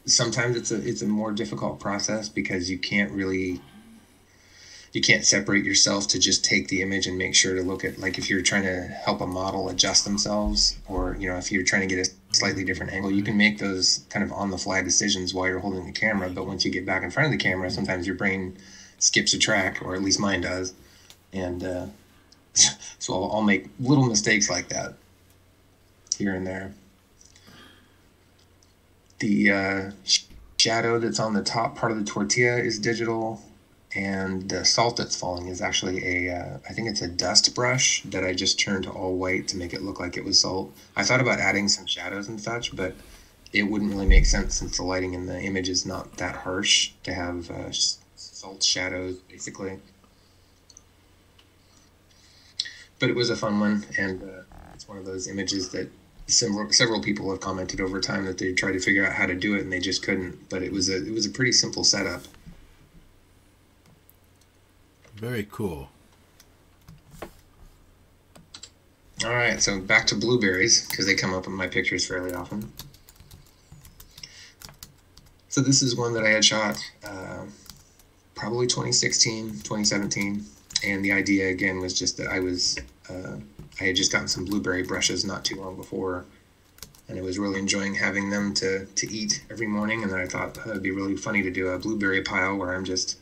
sometimes it's a more difficult process, because you can't really, you can't separate yourself to just take the image and make sure to look at, like, if you're trying to help a model adjust themselves, or, you know, if you're trying to get a slightly different angle, you can make those kind of on the fly decisions while you're holding the camera. But once you get back in front of the camera, sometimes your brain skips a track, or at least mine does. And so I'll make little mistakes like that here and there. The shadow that's on the top part of the tortilla is digital, and the salt that's falling is actually I think it's a dust brush that I just turned to all white to make it look like it was salt. I thought about adding some shadows and such, but it wouldn't really make sense since the lighting in the image is not that harsh to have salt shadows, basically. But it was a fun one, and it's one of those images that several people have commented over time that they tried to figure out how to do it and they just couldn't. But it was a pretty simple setup. Very cool. All right, so back to blueberries, because they come up in my pictures fairly often. So this is one that I had shot probably 2016, 2017. And the idea, again, was just that I had just gotten some blueberry brushes not too long before, and I was really enjoying having them to eat every morning. And then I thought it would be really funny to do a blueberry pile where I'm just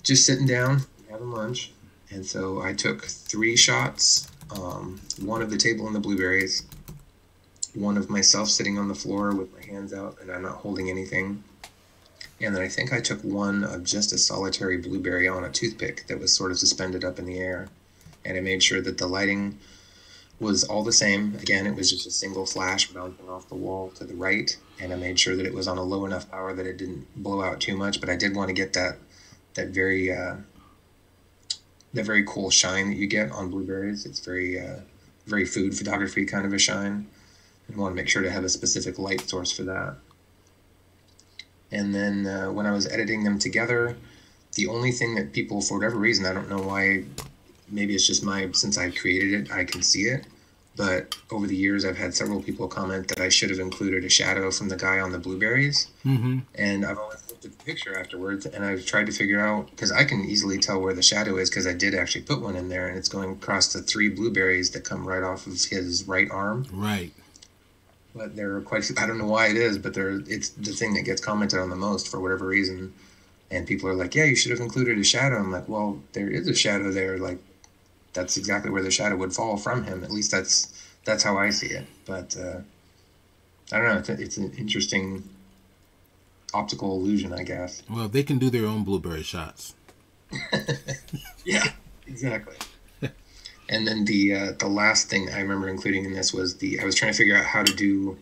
sitting down having lunch. And so I took 3 shots, one of the table and the blueberries, one of myself sitting on the floor with my hands out and I'm not holding anything. And then I think I took one of just a solitary blueberry on a toothpick that was sort of suspended up in the air. And I made sure that the lighting was all the same. Again, it was just a single flash bouncing off the wall to the right. And I made sure that it was on a low enough power that it didn't blow out too much. But I did want to get that very cool shine that you get on blueberries. It's very food photography kind of a shine. And I want to make sure to have a specific light source for that. And then when I was editing them together, the only thing that people, for whatever reason, I don't know why, maybe it's just since I created it, I can see it. But over the years, I've had several people comment that I should have included a shadow from the guy on the blueberries. Mm-hmm. And I've always looked at the picture afterwards, and I've tried to figure out, because I can easily tell where the shadow is, because I did actually put one in there, and it's going across the 3 blueberries that come right off of his right arm. Right. But there are quite, I don't know why it is, but it's the thing that gets commented on the most for whatever reason. And people are like, yeah, you should have included a shadow. I'm like, well, there is a shadow there. Like, that's exactly where the shadow would fall from him. At least that's how I see it. But I don't know. It's an interesting optical illusion, I guess. Well, they can do their own blueberry shots. Yeah, exactly. And then the last thing I remember including in this was I was trying to figure out how to do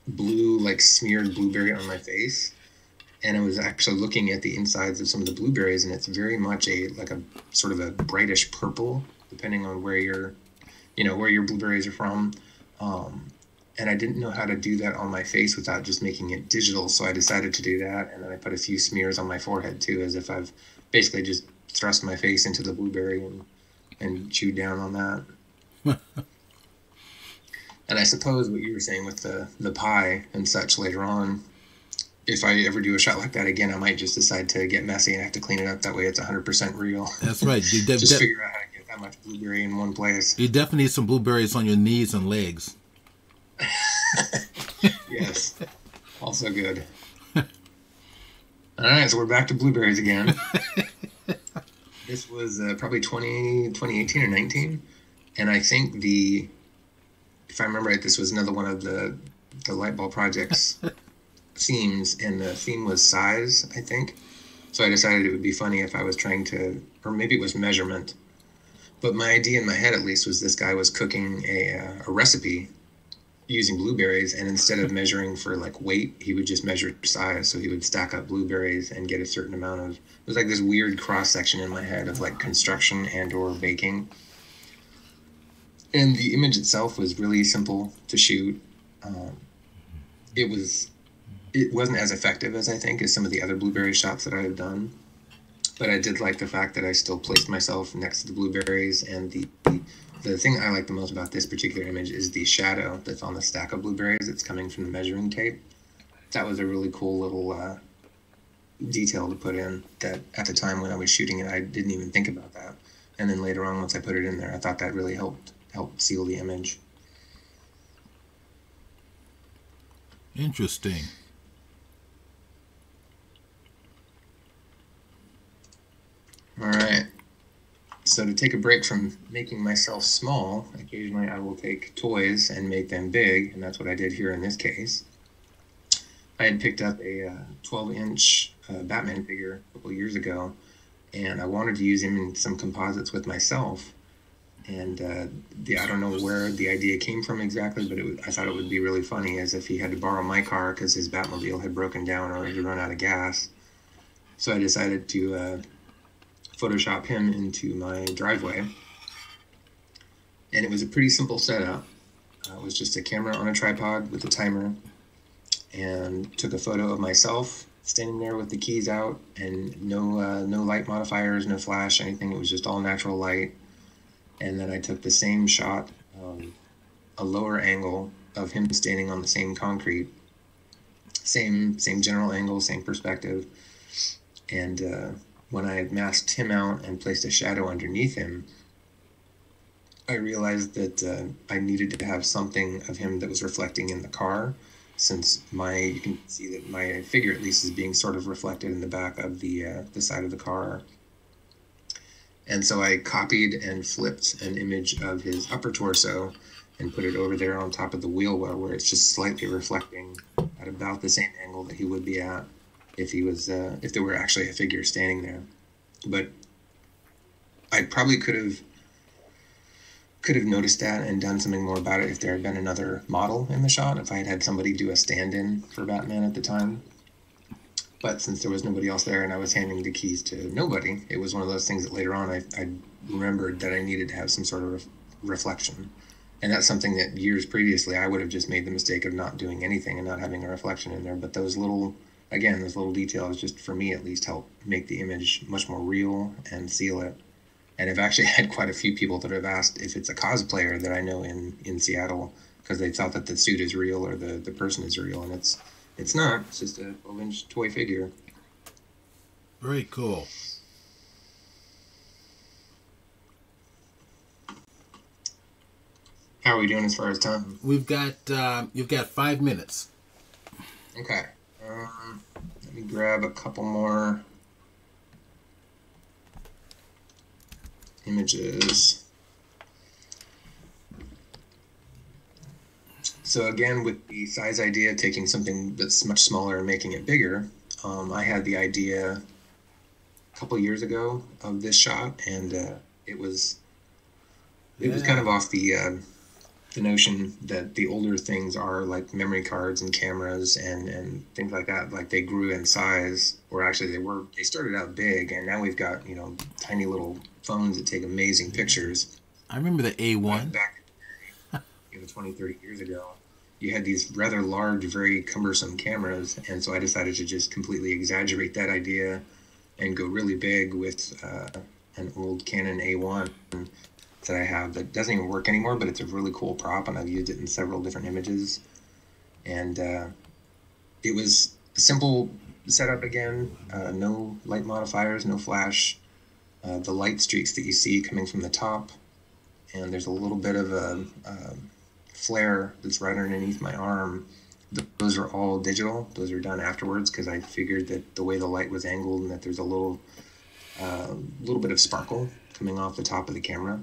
blue, like smeared blueberry on my face. And I was actually looking at the insides of some of the blueberries, and it's very much like a sort of a brightish purple, depending on where your blueberries are from. And I didn't know how to do that on my face without just making it digital. So I decided to do that. And then I put a few smears on my forehead too, as if I've basically just thrust my face into the blueberry and chewed down on that. And I suppose what you were saying with the pie and such later on, if I ever do a shot like that again, I might just decide to get messy and have to clean it up. That way it's 100% real. That's right. Just figure out how to get that much blueberry in one place. You definitely need some blueberries on your knees and legs. Yes. Also good. All right, so we're back to blueberries again. This was probably 2018 or 19. And I think if I remember right, this was another one of the light bulb project's themes, and the theme was size, I think. So I decided it would be funny if I was trying to, or maybe it was measurement. But my idea in my head, at least, was this guy was cooking a recipe using blueberries, and instead of measuring for like weight, he would just measure size. So he would stack up blueberries and get a certain amount of, it was like this weird cross section in my head of like construction and or baking. And the image itself was really simple to shoot. It wasn't as effective as I think as some of the other blueberry shots that I have done. But I did like the fact that I still placed myself next to the blueberries, and the thing I like the most about this particular image is the shadow that's on the stack of blueberries that's coming from the measuring tape. That was a really cool detail to put in that at the time when I was shooting it, I didn't even think about that. And then later on, once I put it in there, I thought that really helped seal the image. Interesting. All right. So to take a break from making myself small, occasionally I will take toys and make them big, and that's what I did here in this case. I had picked up a 12-inch Batman figure a couple of years ago, and I wanted to use him in some composites with myself. And I don't know where the idea came from exactly, but I thought it would be really funny, as if he had to borrow my car because his Batmobile had broken down or had run out of gas. So I decided to Photoshop him into my driveway. And it was a pretty simple setup. It was just a camera on a tripod with a timer, and took a photo of myself standing there with the keys out, and no light modifiers, no flash, anything. It was just all natural light. And then I took the same shot, a lower angle of him standing on the same concrete, same general angle, same perspective. And when I had masked him out and placed a shadow underneath him, I realized that I needed to have something of him that was reflecting in the car, since you can see that my figure at least is being sort of reflected in the back of the side of the car. And so I copied and flipped an image of his upper torso and put it over there on top of the wheel well, where it's just slightly reflecting at about the same angle that he would be at if there were actually a figure standing there. But I probably could have noticed that and done something more about it if there had been another model in the shot, if I had had somebody do a stand-in for Batman at the time. But since there was nobody else there and I was handing the keys to nobody, it was one of those things that later on I remembered that I needed to have some sort of reflection. And that's something that years previously I would have just made the mistake of not doing anything and not having a reflection in there. But those little details, just for me at least, help make the image much more real and seal it. And I've actually had quite a few people that have asked if it's a cosplayer that I know in Seattle, because they thought that the suit is real or the person is real, and it's not. It's just a 12-inch toy figure. Very cool. How are we doing as far as time? You've got 5 minutes. Okay. Let me grab a couple more images. So again, with the size idea, taking something that's much smaller and making it bigger, I had the idea a couple years ago of this shot, and it was kind of off the notion that the older things are like memory cards and cameras and things like that, like they grew in size, or actually they started out big, and now we've got, tiny little phones that take amazing pictures. I remember the A1. Back 20, 30 years ago, you had these rather large, very cumbersome cameras, and so I decided to just completely exaggerate that idea and go really big with an old Canon A1 that I have that doesn't even work anymore, but it's a really cool prop, and I've used it in several different images. And it was a simple setup again, no light modifiers, no flash. The light streaks that you see coming from the top, and there's a little bit of a flare that's right underneath my arm. Those are all digital. Those are done afterwards, because I figured that the way the light was angled and that there's a little bit of sparkle coming off the top of the camera,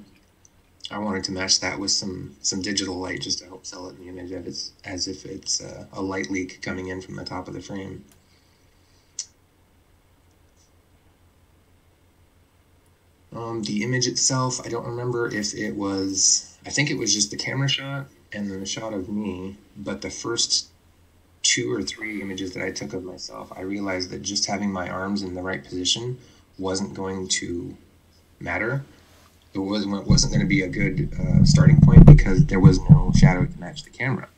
I wanted to match that with some digital light just to help sell it in the image as if it's a light leak coming in from the top of the frame. The image itself, I don't remember if it was, I think it was just the camera shot and then the shot of me, but the first 2 or 3 images that I took of myself, I realized that just having my arms in the right position wasn't going to matter. It wasn't going to be a good starting point, because there was no shadow to match the camera.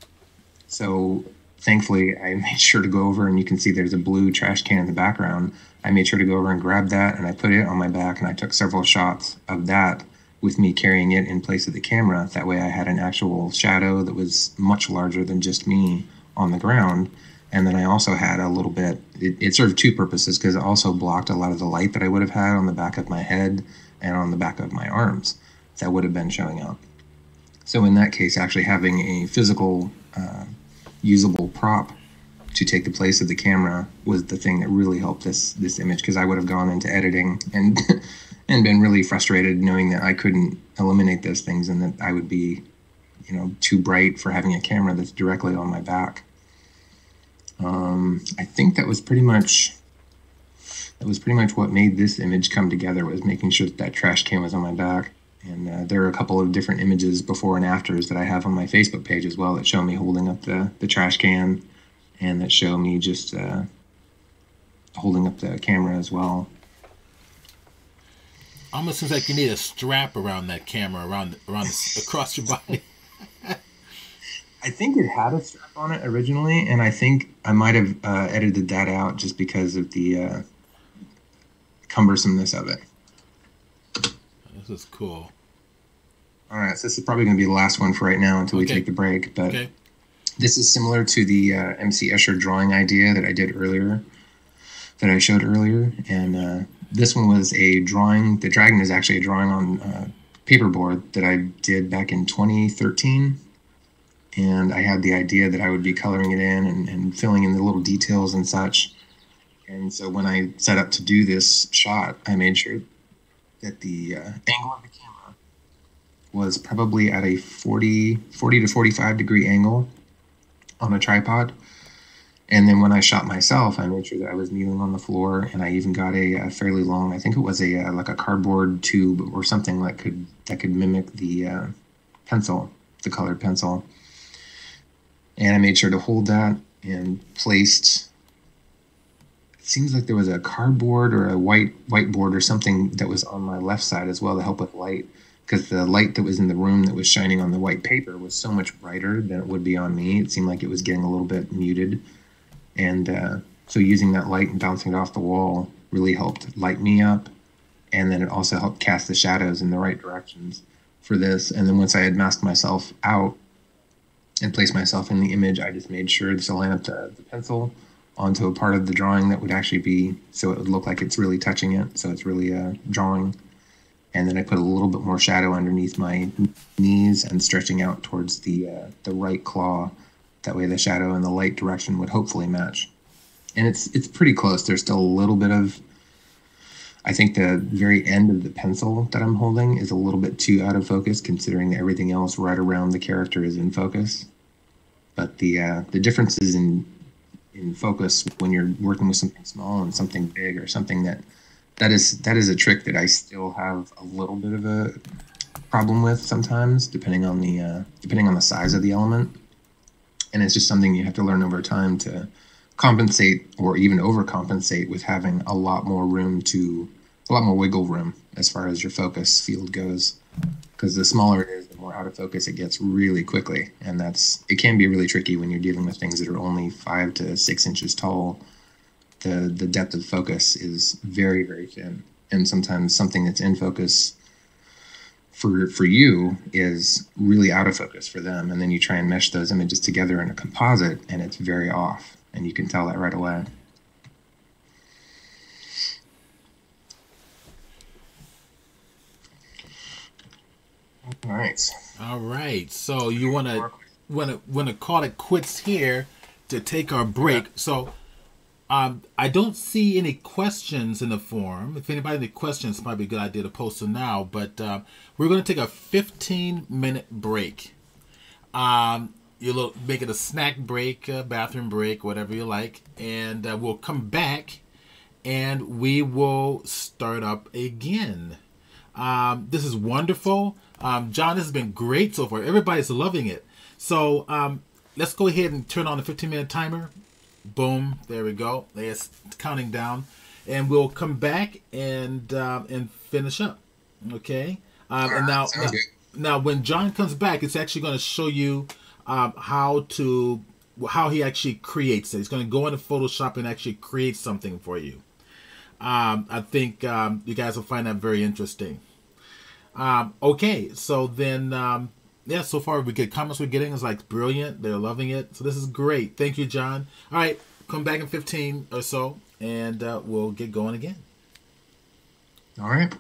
So thankfully, I made sure to go over, and you can see there's a blue trash can in the background. I made sure to go over and grab that, and I put it on my back, and I took several shots of that with me carrying it in place of the camera. That way I had an actual shadow that was much larger than just me on the ground. And then I also had a little bit, it served two purposes, because it also blocked a lot of the light that I would have had on the back of my head and on the back of my arms that would have been showing up. So in that case, actually having a physical, usable prop to take the place of the camera was the thing that really helped this image, because I would have gone into editing and and been really frustrated knowing that I couldn't eliminate those things, and that I would be, you know, too bright for having a camera that's directly on my back. I think that was pretty much what made this image come together, was making sure that trash can was on my back. And there are a couple of different images before and afters that I have on my Facebook page as well that show me holding up the trash can, and that show me just holding up the camera as well. Almost seems like you need a strap around that camera, around across your body. I think it had a strap on it originally, and I think I might have edited that out just because of the cumbersomeness of it. This is cool. All right, so this is probably going to be the last one for right now until we take the break. But this is similar to the MC Escher drawing idea that I did earlier, that I showed earlier. And this one was a drawing. The dragon is actually a drawing on paperboard that I did back in 2013. And I had the idea that I would be coloring it in and filling in the little details and such. And so when I set up to do this shot, I made sure that the angle of the camera was probably at a 40 to 45 degree angle on a tripod. And then when I shot myself, I made sure that I was kneeling on the floor, and I even got a fairly long, I think it was a like a cardboard tube or something that could mimic the pencil, the colored pencil. And I made sure to hold that and placed, it seems like there was a cardboard or a whiteboard or something that was on my left side as well to help with light, because the light that was in the room that was shining on the white paper was so much brighter than it would be on me. It seemed like it was getting a little bit muted. And so using that light and bouncing it off the wall really helped light me up. And then it also helped cast the shadows in the right directions for this. And then once I had masked myself out and placed myself in the image, I just made sure to line up the pencil onto a part of the drawing that would actually be, so it would look like it's really touching it, so it's really drawing. And then I put a little bit more shadow underneath my knees and stretching out towards the right claw. That way the shadow and the light direction would hopefully match. And it's pretty close. There's still a little bit of, I think the very end of the pencil that I'm holding is a little bit too out of focus, considering everything else right around the character is in focus. But the differences in focus when you're working with something small and something big, or something that is a trick that I still have a little bit of a problem with sometimes, depending on the size of the element. And it's just something you have to learn over time to compensate, or even overcompensate, with having a lot more wiggle room as far as your focus field goes. Because the smaller it is, the more out of focus it gets really quickly, and it can be really tricky when you're dealing with things that are only 5 to 6 inches tall. The depth of focus is very, very thin, and sometimes something that's in focus for you is really out of focus for them, and then you try and mesh those images together in a composite, and it's very off, and you can tell that right away. All right. So you wanna call it quits here to take our break. So I don't see any questions in the forum. If anybody has any questions, it's probably a good idea to post them now. But we're going to take a 15-minute break. You'll make it a snack break, bathroom break, whatever you like. And we'll come back and we will start up again. This is wonderful. John, this has been great so far. Everybody's loving it. So let's go ahead and turn on the 15-minute timer. Boom. There we go. It's counting down. And we'll come back and finish up. Okay? And now when John comes back, it's actually going to show you how he actually creates it. He's going to go into Photoshop and actually create something for you. I think you guys will find that very interesting. Okay, so then yeah, so far we get comments we're getting is like brilliant. They're loving it. So this is great. Thank you, John. All right, come back in 15 or so, and we'll get going again. All right.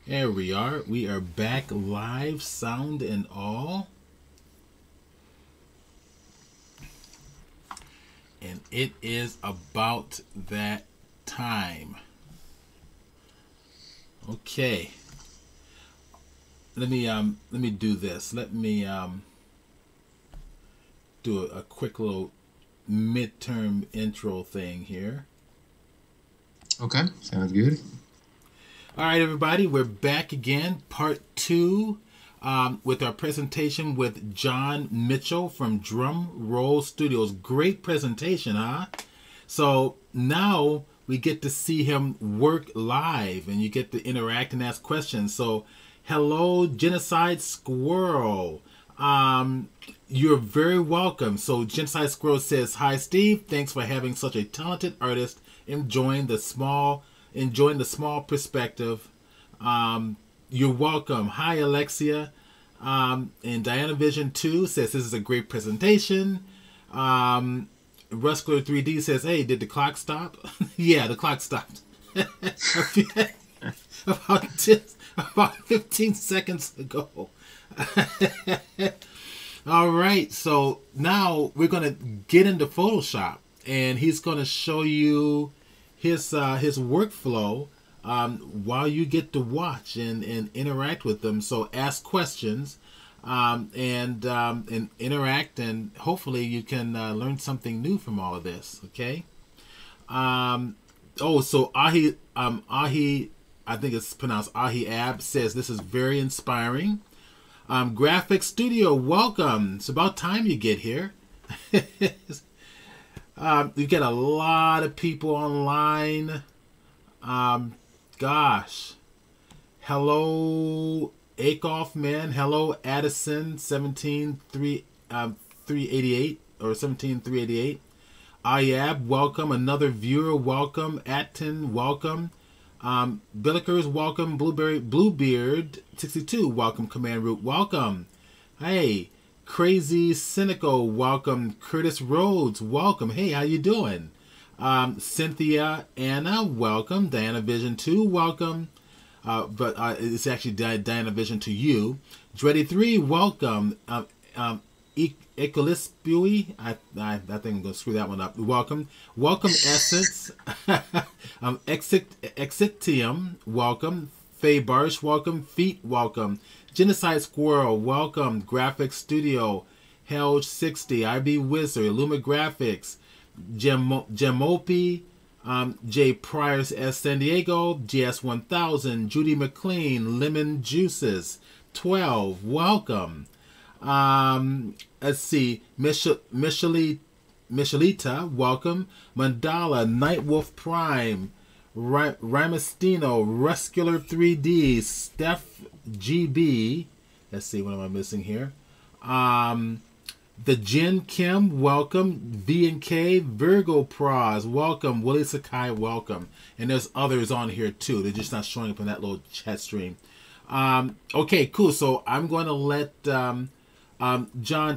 There we are. We are back live, sound and all. And it is about that time. Okay. Let me do this. Let me do a quick little midterm intro thing here. Okay, sounds good. All right, everybody, we're back again, part 2, with our presentation with John Mitchell from Drum Roll Studios. Great presentation, huh? So now we get to see him work live, and you get to interact and ask questions. So, hello, Genocide Squirrel. You're very welcome. So, Genocide Squirrel says, "Hi, Steve. Thanks for having such a talented artist enjoying the small perspective. You're welcome. Hi, Alexia." And Diana Vision 2 says, "This is a great presentation." Ruscular 3D says, "Hey, did the clock stop?" Yeah, the clock stopped. about 15 seconds ago. All right, so now we're going to get into Photoshop, and he's going to show you his workflow while you get to watch and interact with them. So ask questions and interact, and hopefully you can learn something new from all of this. Okay. So Ahi, I think it's pronounced Ahi Ab, says this is very inspiring. Graphic Studio, welcome. It's about time you get here. You get a lot of people online. Gosh. Hello, Akoff, man. Hello, Addison, 17388 or 17388. Ayab, welcome. Another viewer, welcome. Atten, welcome. Billikers, welcome. Bluebeard 62, welcome. Command Root, welcome. Hey, Crazy Cynical, welcome. Curtis Rhodes, welcome. Hey, how you doing? Cynthia Anna, welcome. Diana Vision 2, welcome. But it's actually Diana Vision to you. Dreddy 3, welcome. Equilispui, I think I'm going to screw that one up. Welcome. Welcome, Essence. Exitium, welcome. Faye Barsh, welcome. Feet, welcome. Genocide Squirrel, welcome. Graphic Studio, Helge 60, IB Wizard, Luma Graphics, Gemopi, J. Priors S. San Diego, GS 1000, Judy McLean, Lemon Juices, 12, welcome. Let's see, Michelita, welcome. Mandala, Nightwolf Prime, Rimastino, Ruscular 3D, Steph GB. Let's see, what am I missing here? The Jen Kim, welcome. V and K, Virgo Praz, welcome. Willie Sakai, welcome. And there's others on here too. They're just not showing up in that little chat stream. Okay, cool. So I'm going to let John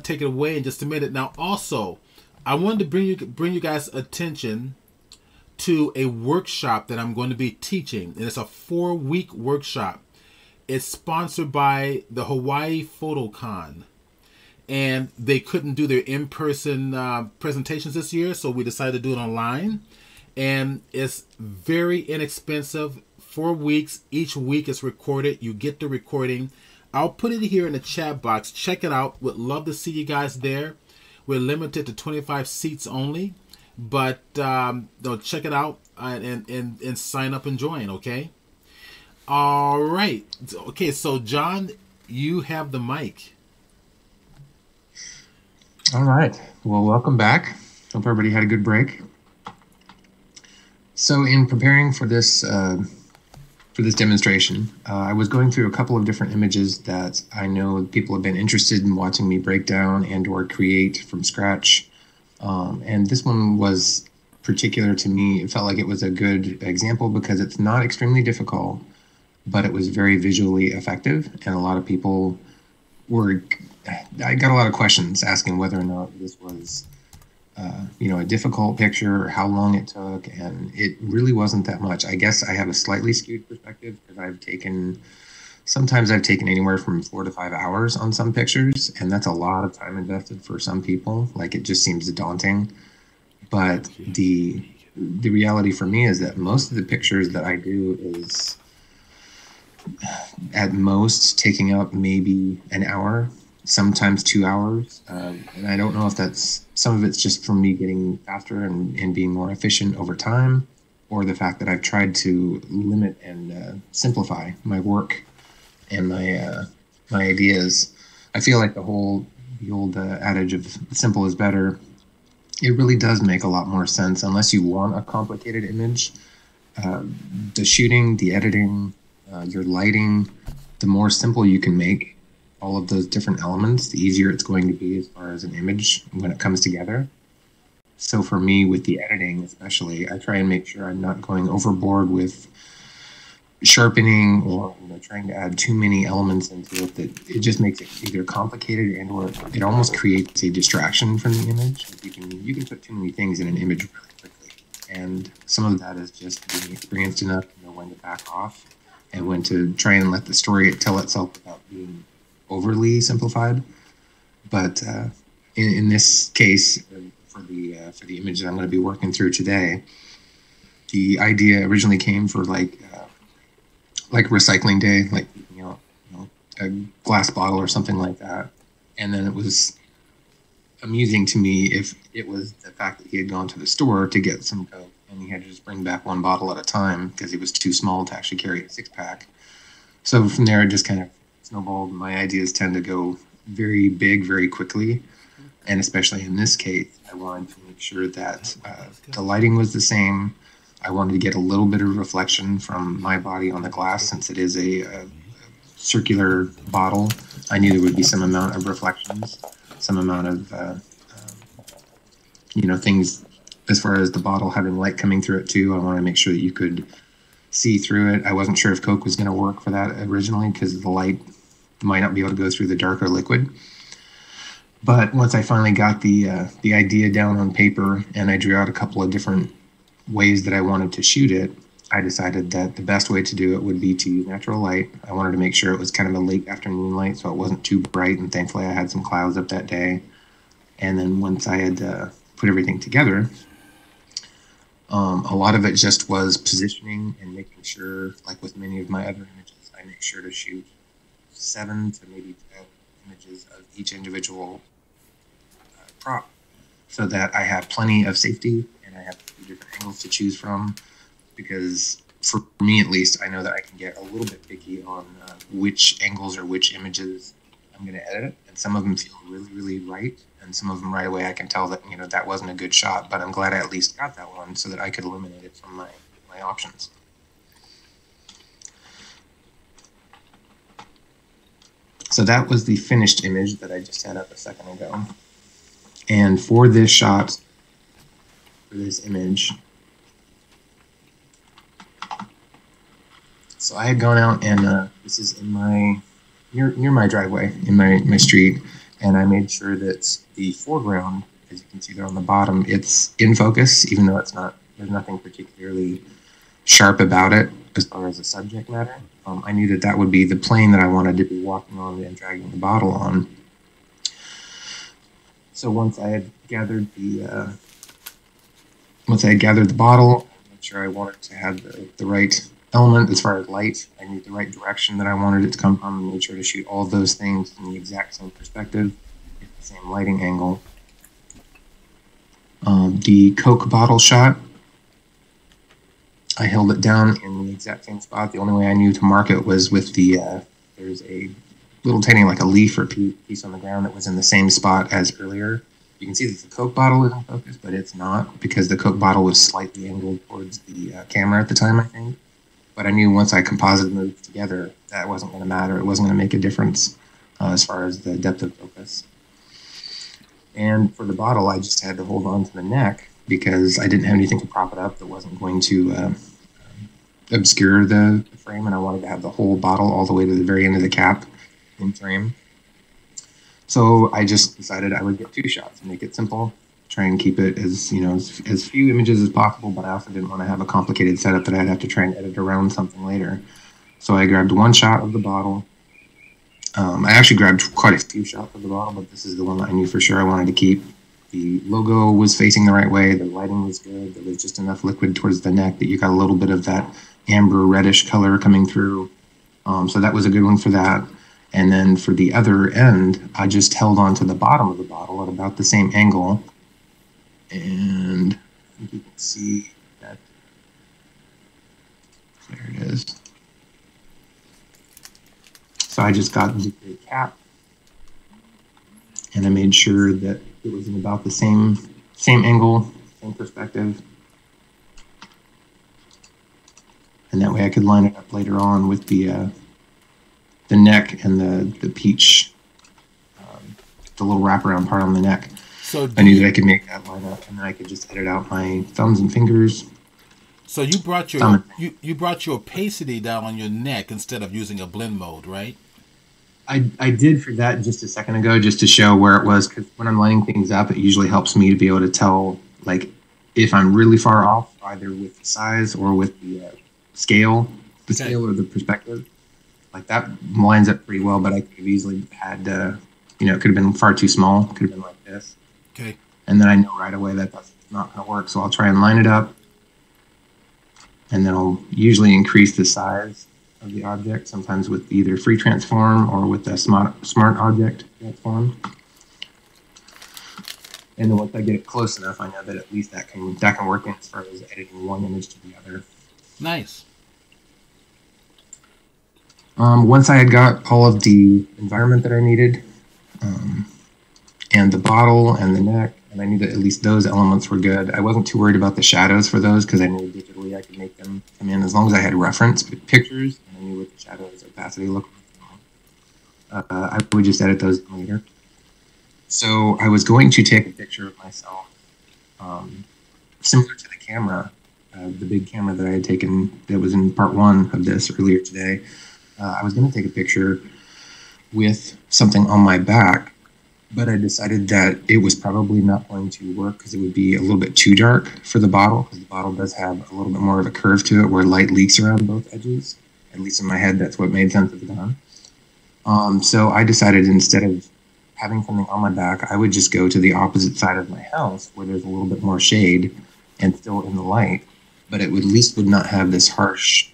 take it away in just a minute. Now, also, I wanted to bring you guys attention to a workshop that I'm going to be teaching, and it's a 4-week workshop. It's sponsored by the Hawaii PhotoCon, and they couldn't do their in-person presentations this year, so we decided to do it online. And it's very inexpensive. 4 weeks. Each week is recorded. You get the recording. I'll put it here in the chat box. Check it out. Would love to see you guys there. We're limited to 25 seats only, but check it out and sign up and join. Okay. All right. Okay. So John, you have the mic. All right. Well, welcome back. Hope everybody had a good break. So in preparing for this demonstration, I was going through a couple of different images that I know people have been interested in watching me break down and or create from scratch. And this one was particular to me. It felt like it was a good example because it's not extremely difficult, but it was very visually effective. And a lot of people I got a lot of questions asking whether or not this was a difficult picture or how long it took, and it really wasn't that much. I guess I have a slightly skewed perspective because sometimes I've taken anywhere from 4 to 5 hours on some pictures, and that's a lot of time invested for some people. Like, it just seems daunting. But the reality for me is that most of the pictures that I do is at most taking up maybe an hour, sometimes 2 hours. And I don't know if some of it's just from me getting faster and being more efficient over time, or the fact that I've tried to limit and simplify my work and my ideas. I feel like the old adage of simple is better, it really does make a lot more sense unless you want a complicated image. The shooting, the editing, your lighting, the more simple you can make all of those different elements, the easier it's going to be as far as an image when it comes together. So for me, with the editing especially, I try and make sure I'm not going overboard with sharpening or trying to add too many elements into it that it just makes it either complicated and or it almost creates a distraction from the image. You can put too many things in an image really quickly, and some of that is just being experienced enough to know when to back off and when to try and let the story tell itself without being overly simplified. But in this case, for the image that I'm going to be working through today, the idea originally came for like recycling day, like a glass bottle or something like that. And then it was amusing to me if it was the fact that he had gone to the store to get some Coke and he had to just bring back one bottle at a time because he was too small to actually carry a 6-pack. So from there, it just kind of snowballed. My ideas tend to go very big, very quickly. And especially in this case, I wanted to make sure that the lighting was the same. I wanted to get a little bit of reflection from my body on the glass since it is a circular bottle. I knew there would be some amount of reflections, some amount of, things as far as the bottle having light coming through it too. I wanted to make sure that you could see through it. I wasn't sure if Coke was going to work for that originally because the light might not be able to go through the darker liquid. But once I finally got the idea down on paper and I drew out a couple of different ways that I wanted to shoot it, I decided that the best way to do it would be to use natural light. I wanted to make sure it was kind of a late afternoon light so it wasn't too bright, and thankfully I had some clouds up that day. And then once I had put everything together, a lot of it just was positioning and making sure, like with many of my other images, I make sure to shoot 7 to maybe 10 images of each individual prop so that I have plenty of safety and I have different angles to choose from, because for me at least, I know that I can get a little bit picky on which angles or which images I'm going to edit, and some of them feel really, really right, and some of them right away I can tell that that wasn't a good shot, but I'm glad I at least got that one so that I could eliminate it from my options. So that was the finished image that I just had up a second ago. And for this shot, for this image, so I had gone out and this is in my near my driveway in my street, and I made sure that the foreground, as you can see there on the bottom, it's in focus, even though there's nothing particularly sharp about it as far as the subject matter. I knew that would be the plane that I wanted to be walking on and dragging the bottle on. So once I had gathered the bottle, I made sure I wanted to have the right element as far as light. I knew the right direction that I wanted it to come from, and made sure to shoot all of those things from the exact same perspective, at the same lighting angle. The Coke bottle shot, I held it down in the exact same spot. The only way I knew to mark it was with there's a little tiny, like a leaf or piece on the ground that was in the same spot as earlier. You can see that the Coke bottle is in focus, but it's not, because the Coke bottle was slightly angled towards the camera at the time, I think. But I knew once I composite moved together, that wasn't going to matter. It wasn't going to make a difference as far as the depth of focus. And for the bottle, I just had to hold on to the neck because I didn't have anything to prop it up that wasn't going to obscure the frame, and I wanted to have the whole bottle all the way to the very end of the cap in frame. So I just decided I would get 2 shots and make it simple. try and keep it as, as few images as possible, but I also didn't want to have a complicated setup that I'd have to try and edit around something later. So I grabbed one shot of the bottle. I actually grabbed quite a few shots of the bottle, but this is the one that I knew for sure I wanted to keep. The logo was facing the right way. The lighting was good. There was just enough liquid towards the neck that you got a little bit of that amber reddish color coming through. So that was a good one for that. And then for the other end, I just held on to the bottom of the bottle at about the same angle. And I think you can see that. There it is. So I just got the cap, and I made sure that it was in about the same angle, same perspective. And that way I could line it up later on with the neck and the peach, the little wraparound part on the neck. So I knew that I could make that line up, and then I could just edit out my thumbs and fingers. So you brought your you brought your opacity down on your neck instead of using a blend mode, right? I did for that just a second ago, just to show where it was, because when I'm lining things up, it usually helps me to be able to tell, like, if I'm really far off, either with the size or with the scale, scale or the perspective. Like, that lines up pretty well, but I could have easily had, it could have been far too small. It could have been like this. Okay. And then I know right away that that's not going to work, so I'll try and line it up, and then I'll usually increase the size of the object, sometimes with either free transform or with the smart object transform. And then once I get it close enough, I know that at least that can work in as far as editing one image to the other. Nice. Once I had got all of the environment that I needed, and the bottle and the neck, and I knew that at least those elements were good. I wasn't too worried about the shadows for those, because I knew digitally I could make them come in as long as I had reference pictures and I knew what the shadows opacity looked like. I would just edit those later. So I was going to take a picture of myself, similar to the camera, the big camera that I had taken that was in part one of this earlier today. I was going to take a picture with something on my back, but I decided that it was probably not going to work because it would be a little bit too dark for the bottle, because the bottle does have a little bit more of a curve to it where light leaks around both edges. At least in my head, that's what made sense at the time. So I decided, instead of having something on my back, I would just go to the opposite side of my house where there's a little bit more shade and still in the light, but it would, at least would not have this harsh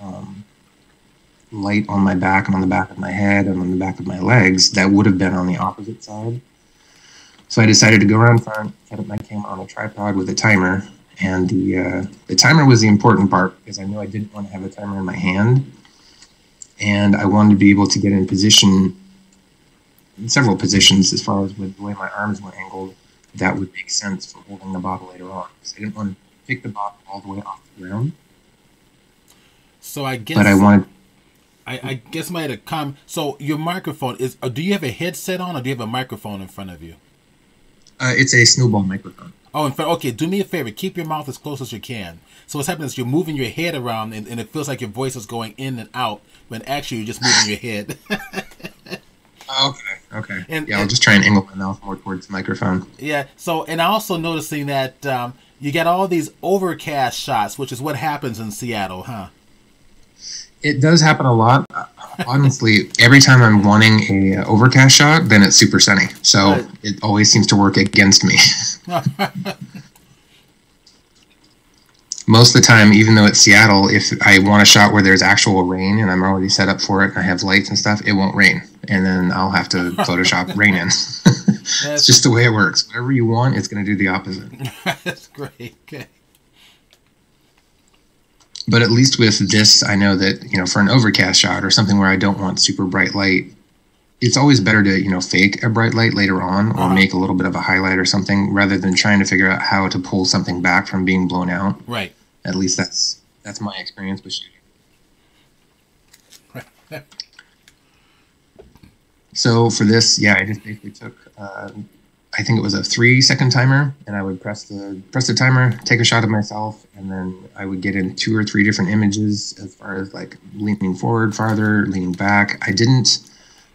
light on my back and on the back of my head and on the back of my legs that would have been on the opposite side. So I decided to go around front, set up my camera on a tripod with a timer, and the timer was the important part, because I knew I didn't want to have a timer in my hand, and I wanted to be able to get in position, in several positions, as far as with the way my arms were angled, that would make sense for holding the bottle later on. So I didn't want to pick the bottle all the way off the ground. So I guess, but I wanted. I guess my had a comment. So your microphone is. Do you have a headset on, or do you have a microphone in front of you? It's a snowball microphone. Oh, in fact, okay. Do me a favor. Keep your mouth as close as you can. So what's happening is you're moving your head around, and it feels like your voice is going in and out, when actually you're just moving your head. Okay. And I'll just try and angle my mouth more towards the microphone. Yeah. So, and I also noticing that you get all these overcast shots, which is what happens in Seattle, huh? It does happen a lot. Honestly, every time I'm wanting a overcast shot, then it's super sunny. So it always seems to work against me. Most of the time, even though it's Seattle, if I want a shot where there's actual rain and I'm already set up for it and I have lights and stuff, it won't rain. And then I'll have to Photoshop rain in. It's just the way it works. Whatever you want, it's going to do the opposite. That's great. Okay. But at least with this, I know that, for an overcast shot or something where I don't want super bright light, it's always better to, fake a bright light later on, or make a little bit of a highlight or something, rather than trying to figure out how to pull something back from being blown out. Right. At least that's my experience with shooting. So for this, I just basically took, I think it was a 3-second timer, and I would press the timer, take a shot of myself, and then I would get in 2 or 3 different images as far as like leaning forward farther, leaning back. I didn't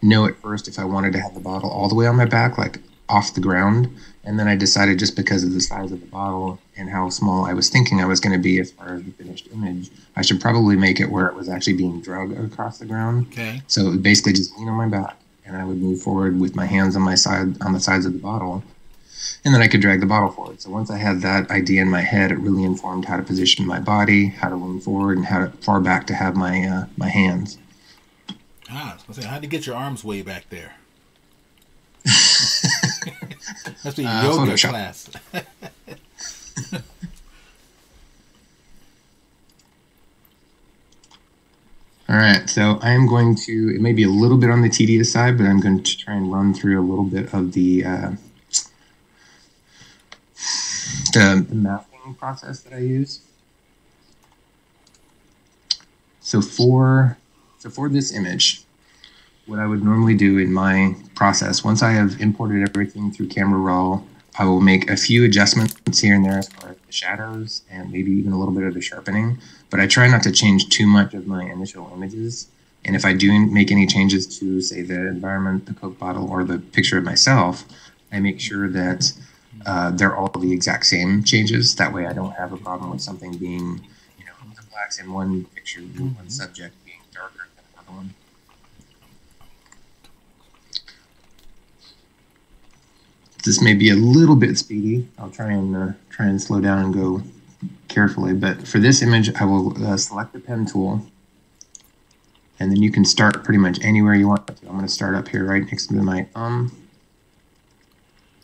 know at first if I wanted to have the bottle all the way on my back, like off the ground, And then I decided, just because of the size of the bottle and how small I was thinking I was going to be as far as the finished image, I should probably make it where it was actually being drug across the ground. Okay. So it would basically just lean on my back, and I would move forward with my hands on my side, on the sides of the bottle, and then I could drag the bottle forward. So once I had that idea in my head, it really informed how to position my body, how to lean forward, and how far back to have my my hands. I was gonna say, how'd you get your arms way back there? That's a yoga Photoshop class. All right, so I am going to, it may be a little bit on the tedious side, but I'm going to try and run through a little bit of the masking process that I use. So for this image, what I would normally do in my process, once I have imported everything through Camera Raw, I will make a few adjustments here and there as far as the shadows and maybe even a little bit of the sharpening, but I try not to change too much of my initial images. And if I do make any changes to, say, the environment, the Coke bottle, or the picture of myself, I make sure that they're all the exact same changes. That way I don't have a problem with something being, the blacks in one picture, one subject being darker than another one. This may be a little bit speedy. I'll try and slow down and go carefully. But for this image, I will select the pen tool, and then you can start pretty much anywhere you want to. I'm going to start up here right next to my thumb.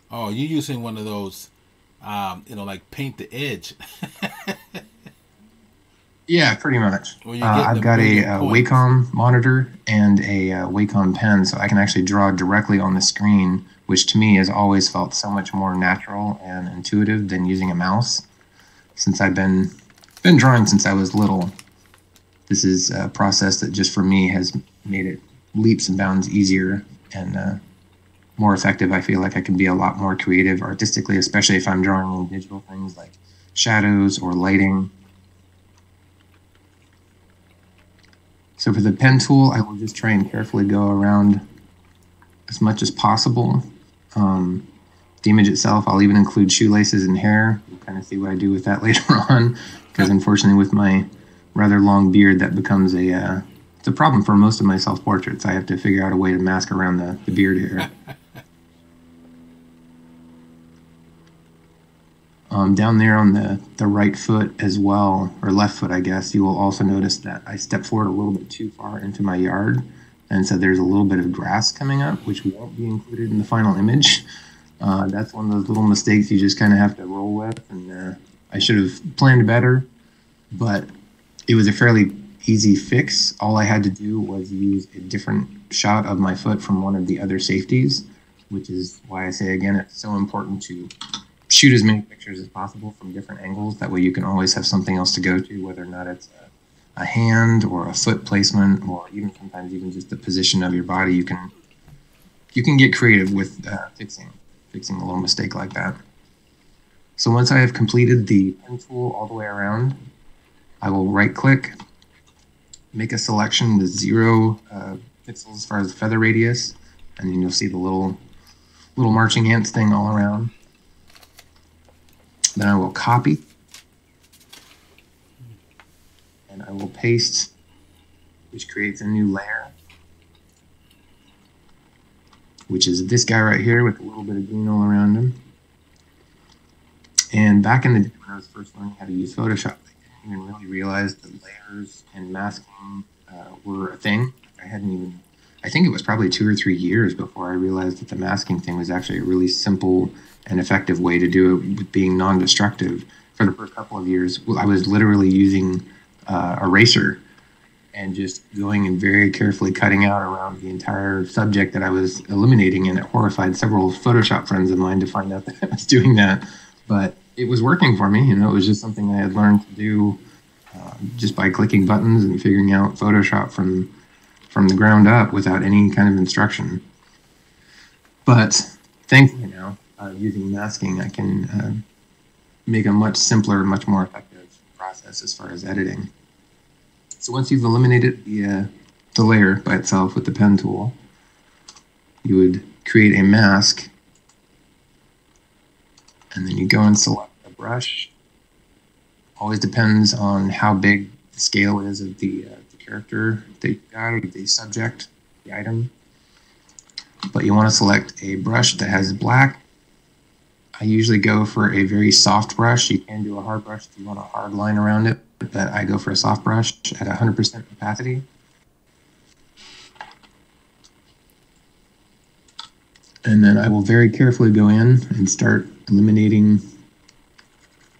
Oh, you're using one of those, like paint the edge. Yeah, pretty much. Well, I've got a Wacom monitor and a Wacom pen, so I can actually draw directly on the screen, which to me has always felt so much more natural and intuitive than using a mouse. Since I've been drawing since I was little, this is a process that just for me has made it leaps and bounds easier and more effective. I feel like I can be a lot more creative artistically, especially if I'm drawing in digital things like shadows or lighting. So for the pen tool, I will just try and carefully go around as much as possible. The image itself, I'll even include shoelaces and hair. You'll kind of see what I do with that later on, because unfortunately with my rather long beard, that becomes it's a problem for most of my self-portraits. I have to figure out a way to mask around the beard hair. Down there on the right foot as well, or left foot, I guess, you will also notice that I stepped forward a little bit too far into my yard, and so there's a little bit of grass coming up, which won't be included in the final image. That's one of those little mistakes you just kind of have to roll with, and I should have planned better, but it was a fairly easy fix. All I had to do was use a different shot of my foot from one of the other safeties, which is why I say, again, it's so important to shoot as many pictures as possible from different angles. That way you can always have something else to go to, whether or not it's a hand or a foot placement, or even sometimes even just the position of your body. You can get creative with fixing a little mistake like that. So once I have completed the pen tool all the way around, I will right click, make a selection with 0 pixels as far as the feather radius, and then you'll see the little marching ants thing all around. Then I will copy, and I will paste, which creates a new layer, which is this guy right here with a little bit of green all around him. And back in the day when I was first learning how to use Photoshop, I didn't even really realize that layers and masking were a thing. I think it was probably 2 or 3 years before I realized that the masking thing was actually a really simple and effective way to do it with being non-destructive. For the first couple of years, I was literally using eraser and just going and very carefully cutting out around the entire subject that I was eliminating, and it horrified several Photoshop friends of mine to find out that I was doing that. But it was working for me. It was just something I had learned to do just by clicking buttons and figuring out Photoshop from the ground up without any kind of instruction. But thankfully now, using masking, I can make a much simpler, much more effective process as far as editing. So once you've eliminated the layer by itself with the pen tool, you would create a mask And then you go and select a brush. Always depends on how big the scale is of the character that you got, or the subject, the item. But you want to select a brush that has black. I usually go for a very soft brush. You can do a hard brush if you want a hard line around it, but I go for a soft brush at 100% opacity. And then I will very carefully go in and start eliminating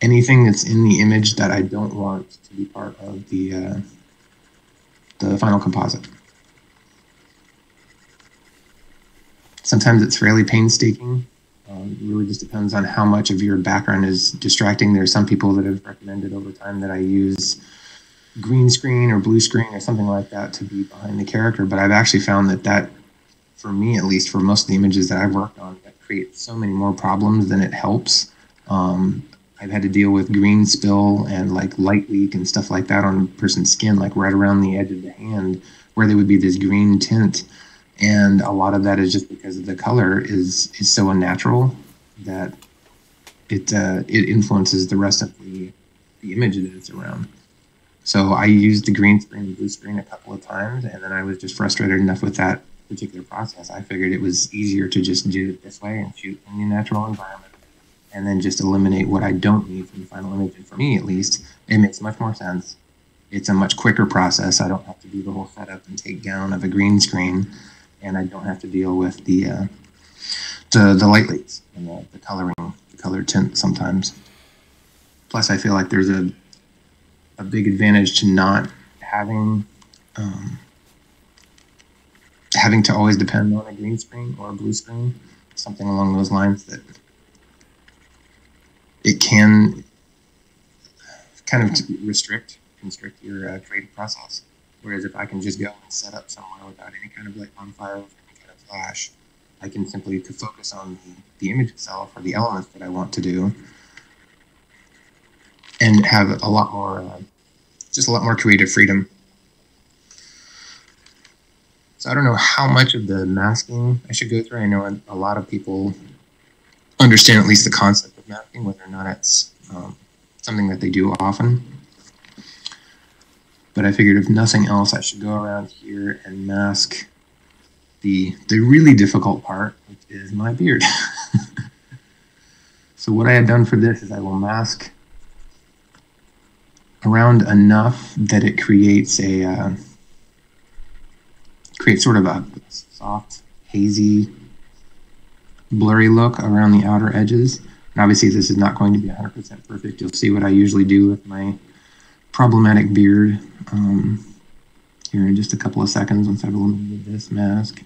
anything that's in the image that I don't want to be part of the final composite. Sometimes it's fairly painstaking. It really just depends on how much of your background is distracting. There are some people that have recommended over time that I use green screen or blue screen or something like that to be behind the character, but I've actually found that for me, at least for most of the images that I've worked on, that creates so many more problems than it helps. I've had to deal with green spill and like light leak and stuff like that on a person's skin, like right around the edge of the hand, where there would be this green tint. And a lot of that is just because the color is so unnatural that it influences the rest of the image that it's around. So I used the green screen and blue screen a couple of times, and then I was just frustrated enough with that particular process. I figured it was easier to just do it this way and shoot in the natural environment, and then just eliminate what I don't need from the final image. And for me, at least, it makes much more sense. It's a much quicker process. I don't have to do the whole setup and take down of a green screen, and I don't have to deal with the light leaks and the coloring, the color tint sometimes. Plus, I feel like there's a big advantage to not having to always depend on a green screen or a blue screen, something along those lines, that it can kind of constrict your creative process. Whereas if I can just go and set up somewhere without any kind of light bonfire or any kind of flash, I can simply focus on the image itself or the elements that I want to do, and have a lot more creative freedom. So I don't know how much of the masking I should go through. I know a lot of people understand at least the concept of masking, whether or not it's something that they do often. But I figured if nothing else, I should go around here and mask the really difficult part, which is my beard. So what I have done for this is I will mask around enough that it creates sort of a soft, hazy, blurry look around the outer edges. And obviously this is not going to be 100% perfect. You'll see what I usually do with my problematic beard here in just a couple of seconds once I've eliminated this mask.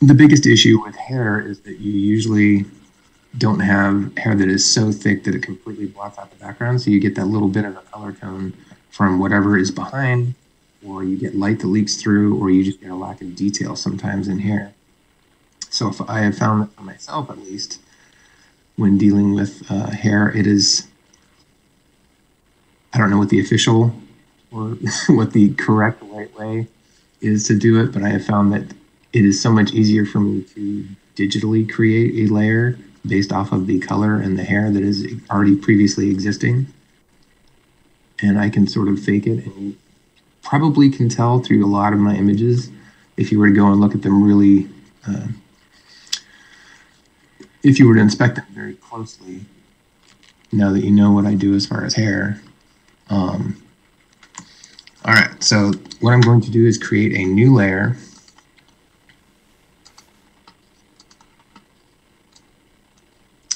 The biggest issue with hair is that you usually don't have hair that is so thick that it completely blots out the background, so you get that little bit of a color tone from whatever is behind, or you get light that leaks through, or you just get a lack of detail sometimes in hair. So if I have found that for myself, at least, when dealing with hair, it is, I don't know what the official or what the correct right way is to do it, but I have found that it is so much easier for me to digitally create a layer based off of the color and the hair that is already previously existing. And I can sort of fake it, and you probably can tell through a lot of my images, if you were to go and look at them really, if you were to inspect them very closely, now that you know what I do as far as hair. All right, so what I'm going to do is create a new layer.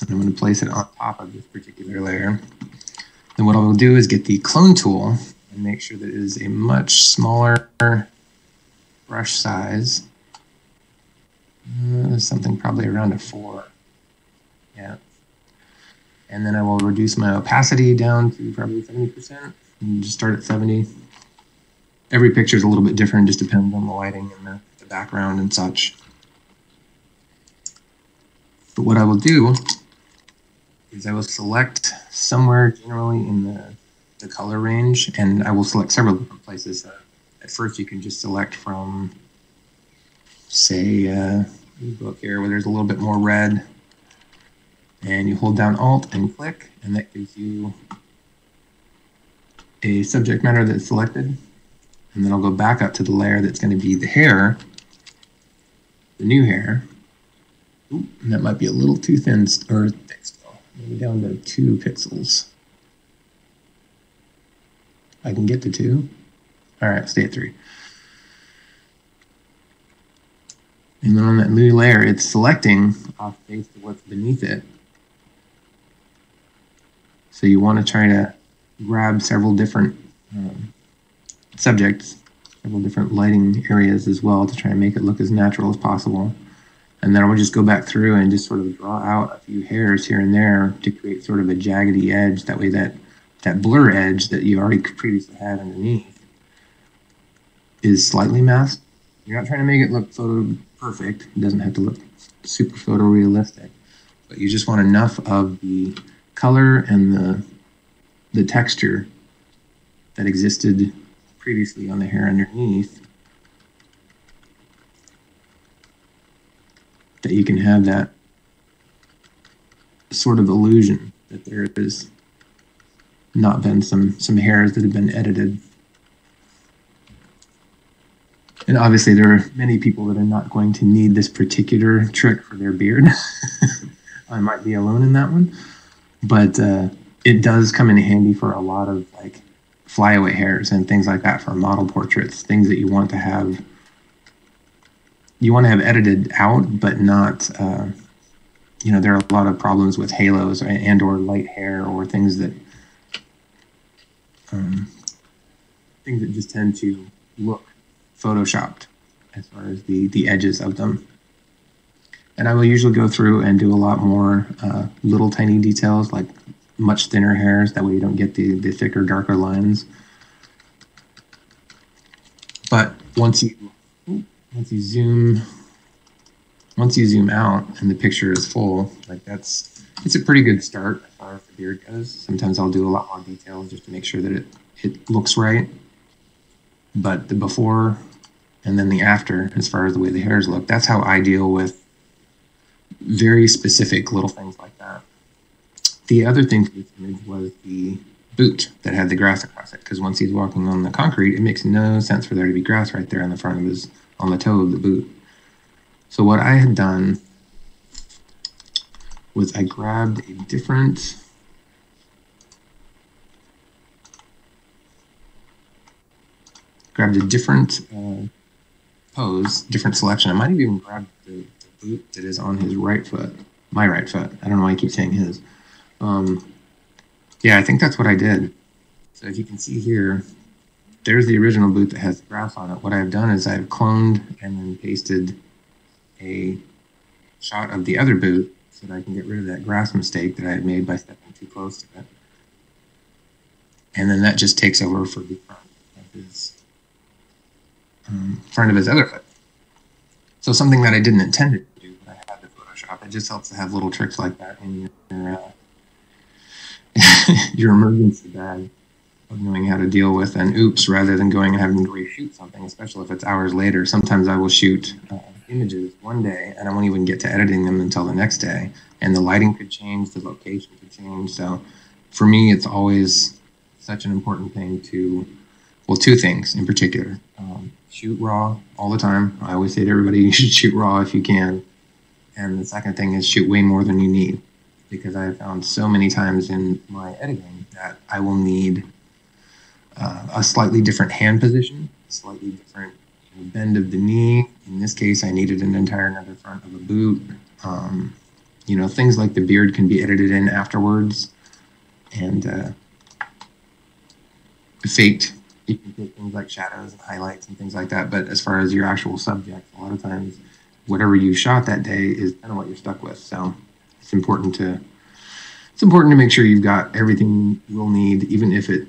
And I'm going to place it on top of this particular layer. Then what I will do is get the clone tool and make sure that it is a much smaller brush size. Something probably around a 4. Yeah. And then I will reduce my opacity down to probably 70%. And just start at 70. Every picture is a little bit different, just depends on the lighting and the background and such. But what I will do is I will select somewhere generally in the color range, and I will select several different places. At first you can just select from, say, book here where there's a little bit more red. And you hold down Alt and click, and that gives you a subject matter that's selected. And then I'll go back up to the layer that's going to be the hair, the new hair. Ooh, and that might be a little too thin or thick still. Maybe down to 2 pixels. I can get to 2. All right, stay at 3. And then on that new layer, it's selecting off base to what's beneath it. So you want to try to grab several different subjects, several different lighting areas as well to try and make it look as natural as possible. And then we'll just go back through and just sort of draw out a few hairs here and there to create sort of a jaggedy edge. That way that blur edge that you already previously had underneath is slightly masked. You're not trying to make it look photo perfect. It doesn't have to look super photorealistic, but you just want enough of the color and the texture that existed previously on the hair underneath that you can have that sort of illusion that there has not been some hairs that have been edited. And obviously there are many people that are not going to need this particular trick for their beard. I might be alone in that one, but it does come in handy for a lot of like flyaway hairs and things like that for model portraits, things that you want to have edited out, but not, there are a lot of problems with halos and or light hair or things that just tend to look photoshopped as far as the edges of them. And I will usually go through and do a lot more little tiny details, like much thinner hairs. That way you don't get the thicker, darker lines. But once you zoom out and the picture is full, like it's a pretty good start as far as the beard goes. Sometimes I'll do a lot more details just to make sure that it looks right. But the before and then the after, as far as the way the hairs look, that's how I deal with very specific little things like that. The other thing for this image was the boot that had the grass across it, because once he's walking on the concrete, it makes no sense for there to be grass right there on the front of on the toe of the boot. So what I had done was I grabbed a different pose, different selection. I might have even grabbed the boot that is on his right foot, my right foot. I don't know why I keep saying his. Yeah, I think that's what I did. So if you can see here, there's the original boot that has the grass on it. What I've done is I've cloned and then pasted a shot of the other boot so that I can get rid of that grass mistake that I had made by stepping too close to it. And then that just takes over for the front of his other foot. So something that I didn't intend to do, but I had to Photoshop. It just helps to have little tricks like that in your emergency bag of knowing how to deal with an oops rather than going and having to reshoot something, especially if it's hours later. Sometimes I will shoot images one day and I won't even get to editing them until the next day. And the lighting could change, the location could change. So for me, it's always such an important thing to, well, two things in particular. Shoot raw all the time. I always say to everybody, you should shoot raw if you can. And the second thing is shoot way more than you need, because I have found so many times in my editing that I will need a slightly different hand position, a slightly different bend of the knee. In this case, I needed an entire another front of a boot. Things like the beard can be edited in afterwards, and faked. You can take things like shadows and highlights and things like that. But as far as your actual subject, a lot of times, whatever you shot that day is kind of what you're stuck with. So it's important to make sure you've got everything you'll need, even if it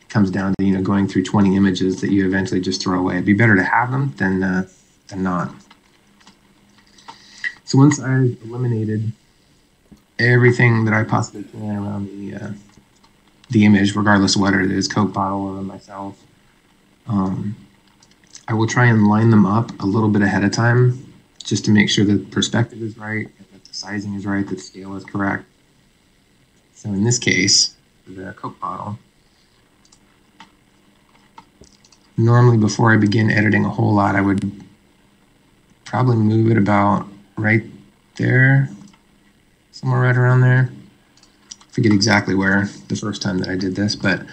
comes down to going through 20 images that you eventually just throw away. It'd be better to have them than not. So once I've eliminated everything that I possibly can around the image, regardless of whether it is Coke bottle or myself, I will try and line them up a little bit ahead of time just to make sure that the perspective is right and that the sizing is right, that the scale is correct. So in this case, for the Coke bottle, normally before I begin editing a whole lot, I would probably move it about right there, somewhere right around there. I forget exactly where the first time that I did this, but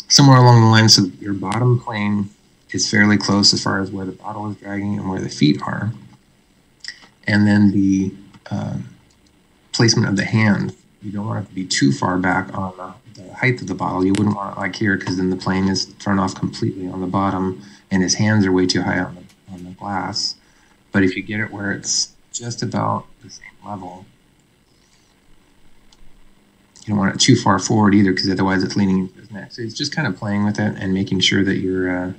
somewhere along the line, so your bottom plane is fairly close as far as where the bottle is dragging and where the feet are. And then the placement of the hand, you don't want it to be too far back on the height of the bottle. You wouldn't want it like here, because then the plane is thrown off completely on the bottom and his hands are way too high on the glass. But if you get it where it's just about the same level, you don't want it too far forward either, because otherwise it's leaning into his neck. So it's just kind of playing with it and making sure that your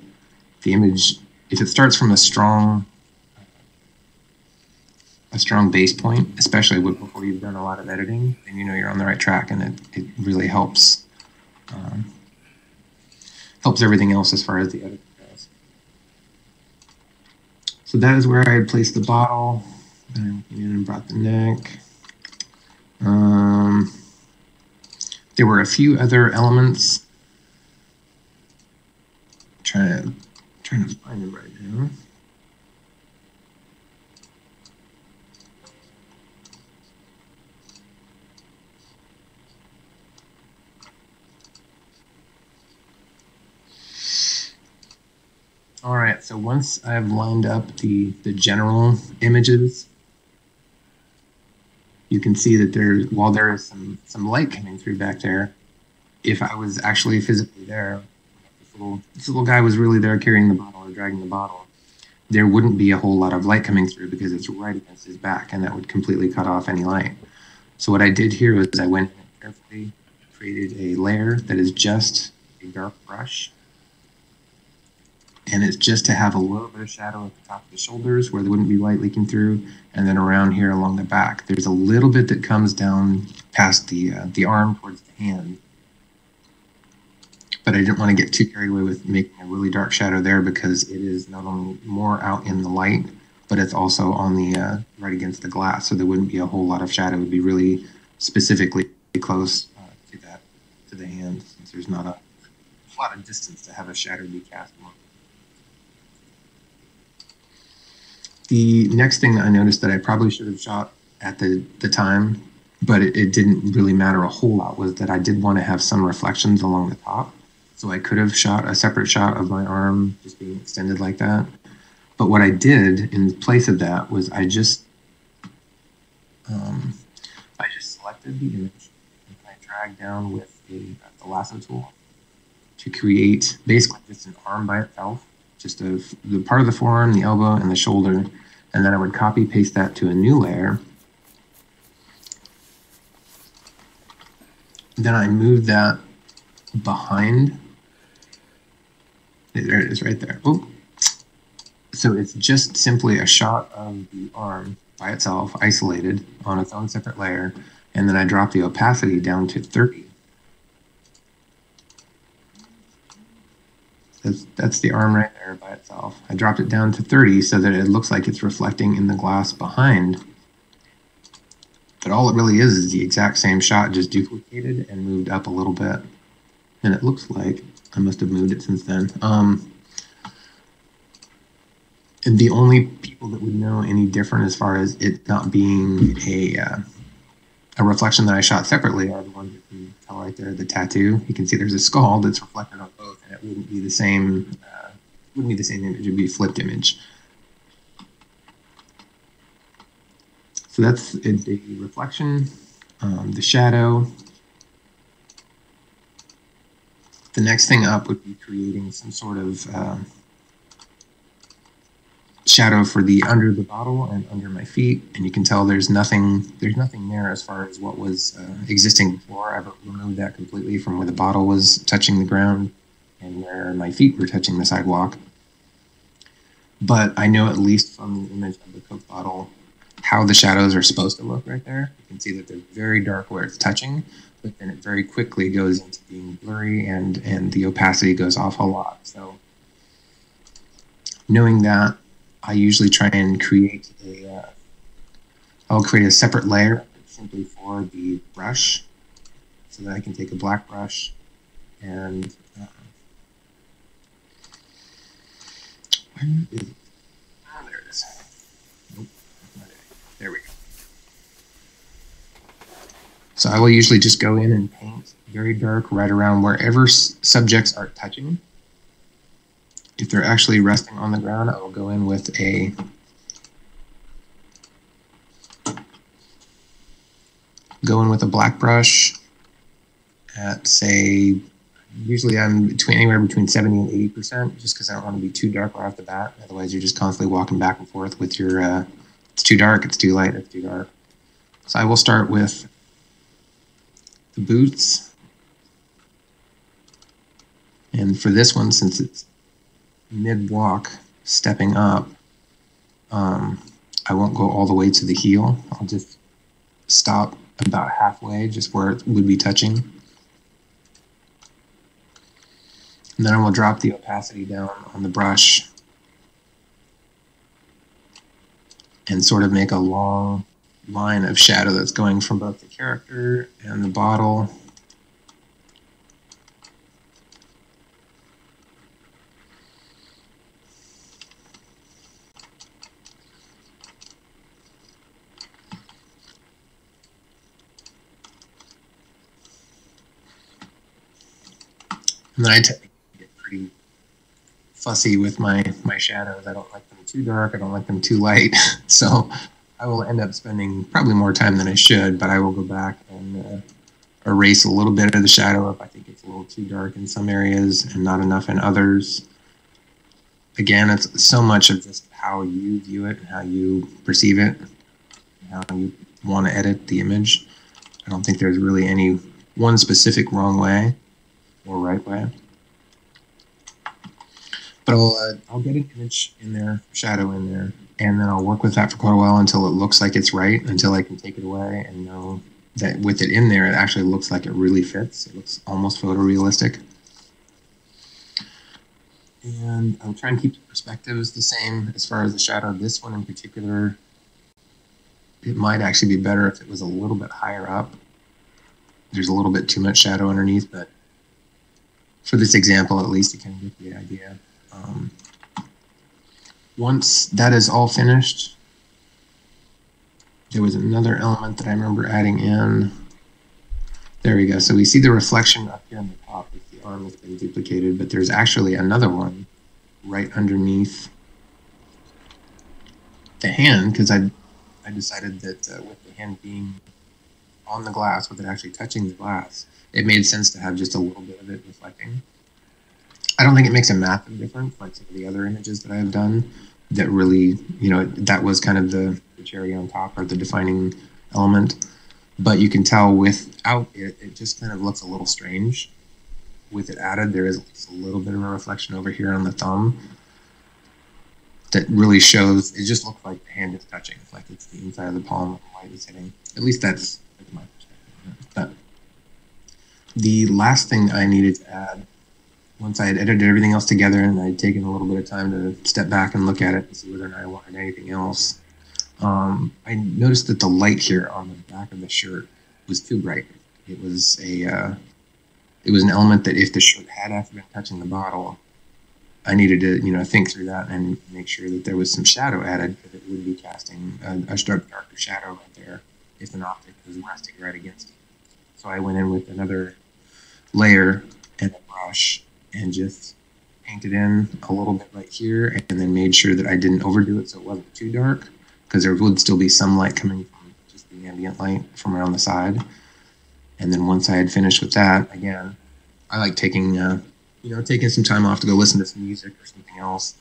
the image, if it starts from a strong base point, especially before you've done a lot of editing, then you know you're on the right track, and it really helps everything else as far as the editing goes. So that is where I had placed the bottle, and brought the neck. There were a few other elements. Trying to find them right now. All right, so once I've lined up the general images, you can see that while there is some light coming through back there, if I was actually physically there, this little guy was really there carrying the bottle or dragging the bottle, there wouldn't be a whole lot of light coming through because it's right against his back, and that would completely cut off any light. So what I did here was I went and carefully created a layer that is just a dark brush. And it's just to have a little bit of shadow at the top of the shoulders where there wouldn't be light leaking through, and then around here along the back. There's a little bit that comes down past the arm towards the hand. But I didn't want to get too carried away with making a really dark shadow there, because it is not only more out in the light, but it's also on the right against the glass, so there wouldn't be a whole lot of shadow. It would be really specifically close to the hand, since there's not a lot of distance to have a shadow be cast on. The next thing that I noticed that I probably should have shot at the time, but it didn't really matter a whole lot, was that I did want to have some reflections along the top. So I could have shot a separate shot of my arm just being extended like that. But what I did in place of that was I just selected the image and I dragged down with the lasso tool to create basically just an arm by itself. Just the part of the forearm, the elbow, and the shoulder, and then I would copy paste that to a new layer. Then I moved that behind. There it is, right there. Oh, so it's just simply a shot of the arm by itself, isolated on its own separate layer, and then I drop the opacity down to 30. That's the arm right there by itself. I dropped it down to 30 so that it looks like it's reflecting in the glass behind. But all it really is the exact same shot, just duplicated and moved up a little bit. And it looks like I must have moved it since then. And the only people that would know any different as far as it not being a reflection that I shot separately are the ones that you can tell right there, the tattoo. You can see there's a skull that's reflected on both, and it wouldn't be the same. Wouldn't be the same image. It'd be a flipped image. So that's the reflection, the shadow. The next thing up would be creating some sort of shadow for the under the bottle and under my feet, and you can tell there's nothing there as far as what was existing before. I've removed that completely from where the bottle was touching the ground and where my feet were touching the sidewalk. But I know at least from the image of the Coke bottle how the shadows are supposed to look right there. You can see that they're very dark where it's touching, but then it very quickly goes into being blurry, and the opacity goes off a lot. So knowing that, I usually try and create I'll create a separate layer simply for the brush so that I can take a black brush and where is it? Oh, there it is. Nope, that's not it. There we go. So I will usually just go in and paint very dark right around wherever subjects are touching. If they're actually resting on the ground, I will go in with a black brush at, say, usually I'm anywhere between 70 and 80%, just because I don't want to be too dark right off the bat. Otherwise, you're just constantly walking back and forth with your, it's too dark, it's too light, it's too dark. So I will start with the boots. And for this one, since it's mid-walk, stepping up, I won't go all the way to the heel. I'll just stop about halfway, just where it would be touching. And then I will drop the opacity down on the brush and sort of make a long line of shadow that's going from both the character and the bottle. And then I tend to get pretty fussy with my shadows. I don't like them too dark. I don't like them too light. So I will end up spending probably more time than I should, but I will go back and erase a little bit of the shadow if I think it's a little too dark in some areas and not enough in others. Again, it's so much of just how you view it and how you perceive it, and how you want to edit the image. I don't think there's really any one specific wrong way or right way. But I'll get an image in there, shadow in there, and then I'll work with that for quite a while until it looks like it's right, until I can take it away and know that with it in there, it actually looks like it really fits. It looks almost photorealistic. And I'll try and keep the perspectives the same as far as the shadow. This one in particular, it might actually be better if it was a little bit higher up. There's a little bit too much shadow underneath, but for this example, at least you can get the idea. Once that is all finished, there was another element that I remember adding in. There we go. So we see the reflection up here on the top if the arm has been duplicated, but there's actually another one right underneath the hand, because I decided that with the hand being on the glass, with it actually touching the glass, it made sense to have just a little bit of it reflecting. I don't think it makes a massive difference like some of the other images that I have done that really, you know, that was kind of the cherry on top or the defining element. But you can tell without it, it just kind of looks a little strange. With it added, there is a little bit of a reflection over here on the thumb that really shows, it just looks like the hand is touching, like it's the inside of the palm the light is hitting. At least that's my perspective. But the last thing I needed to add, once I had edited everything else together and I'd taken a little bit of time to step back and look at it and see whether or not I wanted anything else, I noticed that the light here on the back of the shirt was too bright. It was an element that if the shirt had actually been touching the bottle, I needed to, you know, think through that and make sure that there was some shadow added, because it would be casting a darker shadow right there if an object was resting right against it. So I went in with another layer and a brush and just painted in a little bit right here, and then made sure that I didn't overdo it so it wasn't too dark, because there would still be some light coming from just the ambient light from around the side. And then once I had finished with that, again, I like taking some time off to go listen to some music or something else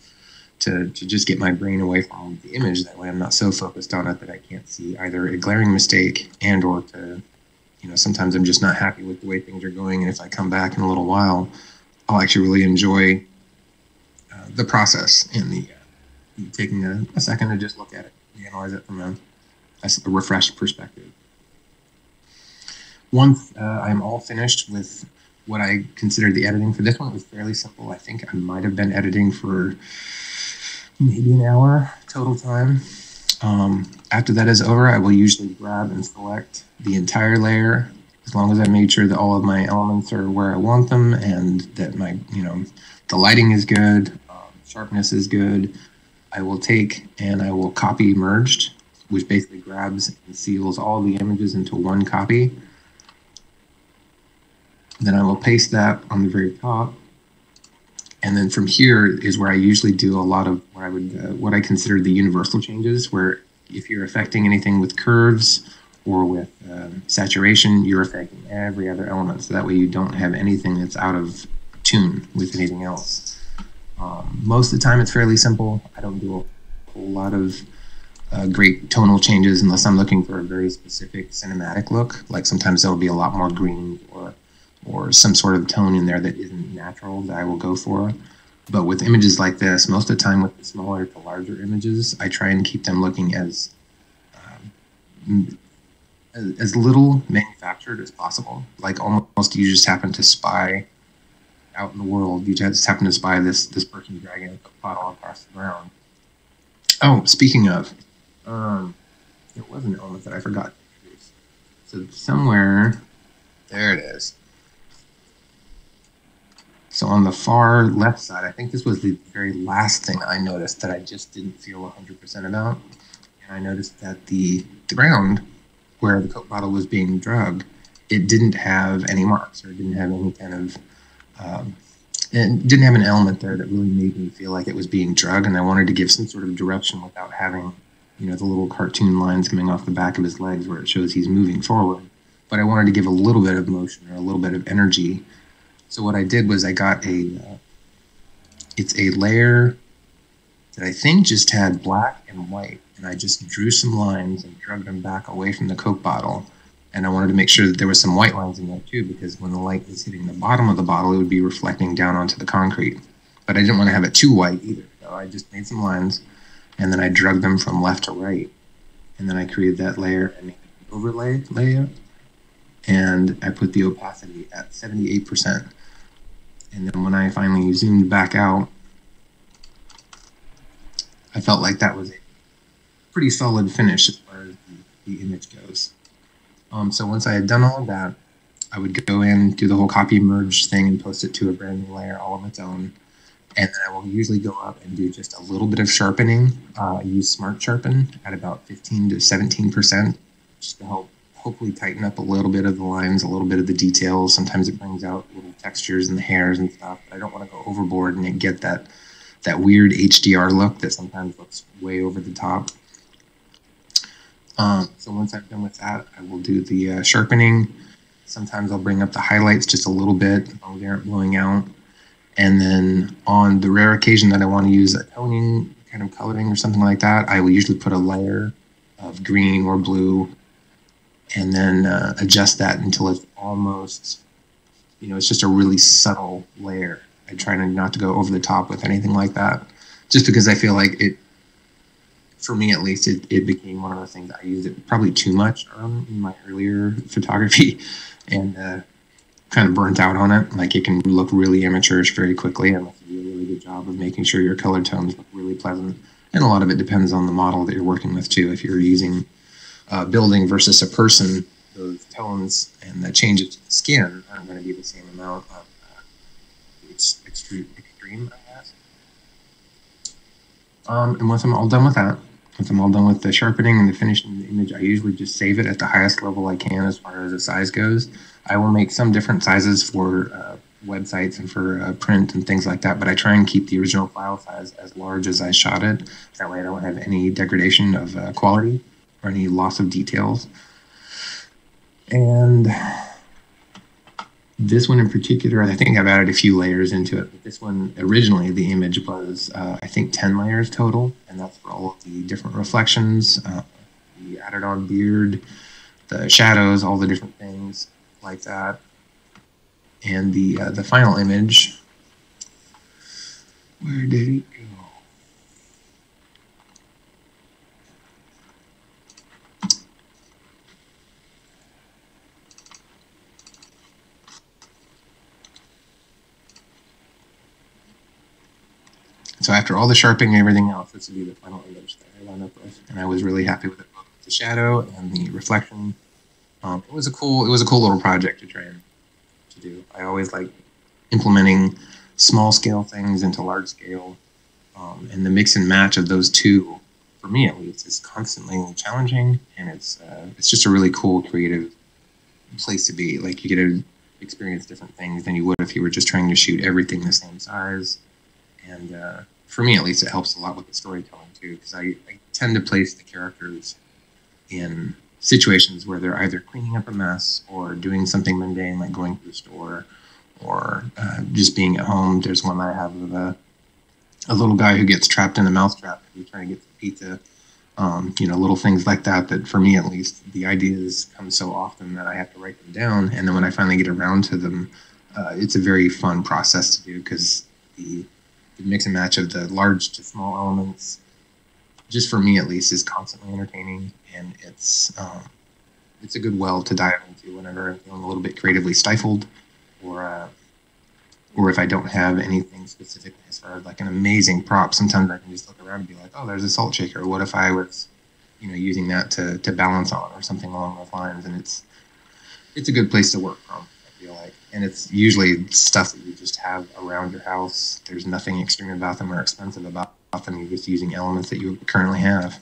to just get my brain away from the image. That way I'm not so focused on it that I can't see either a glaring mistake and or to, you know, sometimes I'm just not happy with the way things are going. And if I come back in a little while, I'll actually really enjoy the process and the taking a second to just look at it and analyze it from a refreshed perspective. Once I'm all finished with what I considered the editing for this one, it was fairly simple. I think I might have been editing for maybe an hour total time. After that is over, I will usually grab and select the entire layer, as long as I made sure that all of my elements are where I want them and that my, the lighting is good, sharpness is good. I will take and I will copy merged, which basically grabs and seals all the images into one copy. Then I will paste that on the very top. And then from here is where I usually do a lot of what I consider the universal changes, where if you're affecting anything with curves or with saturation, you're affecting every other element. So that way you don't have anything that's out of tune with anything else. Most of the time it's fairly simple. I don't do a whole lot of great tonal changes unless I'm looking for a very specific cinematic look. Like sometimes there'll be a lot more green or some sort of tone in there that isn't natural that I will go for. But with images like this, most of the time with the smaller to larger images, I try and keep them looking as little manufactured as possible. Like almost you just happen to spy out in the world, you just happen to spy this person dragging a bottle across the ground. Oh, speaking of, there was an element that I forgot to introduce. So somewhere, there it is. So on the far left side, I think this was the very last thing I noticed that I just didn't feel 100% about. And I noticed that the ground where the Coke bottle was being drugged, it didn't have any marks, or it didn't have any kind of, it didn't have an element there that really made me feel like it was being drugged. And I wanted to give some sort of direction without having, the little cartoon lines coming off the back of his legs where it shows he's moving forward. But I wanted to give a little bit of motion or a little bit of energy. So what I did was I got it's a layer that I think just had black and white, and I just drew some lines and drugged them back away from the Coke bottle. And I wanted to make sure that there was some white lines in there too, because when the light was hitting the bottom of the bottle, it would be reflecting down onto the concrete. But I didn't want to have it too white either, so I just made some lines, and then I drugged them from left to right. And then I created that layer and overlay layer, and I put the opacity at 78%. And then when I finally zoomed back out, I felt like that was a pretty solid finish as far as the image goes. So once I had done all of that, I would go in, do the whole copy merge thing, and post it to a brand new layer all on its own. And then I will usually go up and do just a little bit of sharpening. Use Smart Sharpen at about 15 to 17%, just to help hopefully tighten up a little bit of the lines, a little bit of the details. Sometimes it brings out little textures in the hairs and stuff, but I don't want to go overboard and get that weird HDR look that sometimes looks way over the top. So once I've done with that, I will do the sharpening. Sometimes I'll bring up the highlights just a little bit, as long as they aren't blowing out. And then on the rare occasion that I want to use a toning kind of coloring or something like that, I will usually put a layer of green or blue and then adjust that until it's almost, it's just a really subtle layer. I try not to go over the top with anything like that, just because I feel like it, for me at least, it became one of those things I used it probably too much in my earlier photography, and kind of burnt out on it. Like it can look really amateurish very quickly, unless you do a really good job of making sure your color tones look really pleasant. And a lot of it depends on the model that you're working with too. If you're using building versus a person, those tones and the changes to the skin aren't going to be the same amount of extreme, I guess. And once I'm all done with that, once I'm all done with the sharpening and the finishing of the image, I usually just save it at the highest level I can as far as the size goes. I will make some different sizes for websites and for print and things like that, but I try and keep the original file size as large as I shot it. That way I don't have any degradation of quality or any loss of details. And this one in particular, I think I've added a few layers into it. But this one, originally, the image was, I think, 10 layers total, and that's for all of the different reflections. We added on beard, the shadows, all the different things like that. And the final image, where did it go? So after all the sharpening and everything else, this would be the final image that I wound up with, and I was really happy with it. The shadow and the reflection. It was a cool little project to try and to do. I always like implementing small scale things into large scale, and the mix and match of those two, for me at least, is constantly challenging, and it's just a really cool creative place to be. Like, you get to experience different things than you would if you were just trying to shoot everything the same size. And for me, at least, it helps a lot with the storytelling too, because I tend to place the characters in situations where they're either cleaning up a mess or doing something mundane, like going to the store, or just being at home. There's one I have of a little guy who gets trapped in a mousetrap. He's trying to get some pizza. Little things like that, that for me at least, the ideas come so often that I have to write them down. And then when I finally get around to them, it's a very fun process to do, because the mix and match of the large to small elements, just for me at least, is constantly entertaining. And it's a good well to dive into whenever I'm feeling a little bit creatively stifled, or if I don't have anything specific as far as like an amazing prop. Sometimes I can just look around and be like, oh, there's a salt shaker. What if I was, using that to balance on, or something along those lines? And it's a good place to work from, I feel like. And it's usually stuff that you just have around your house. There's nothing extreme about them or expensive about them. You're just using elements that you currently have.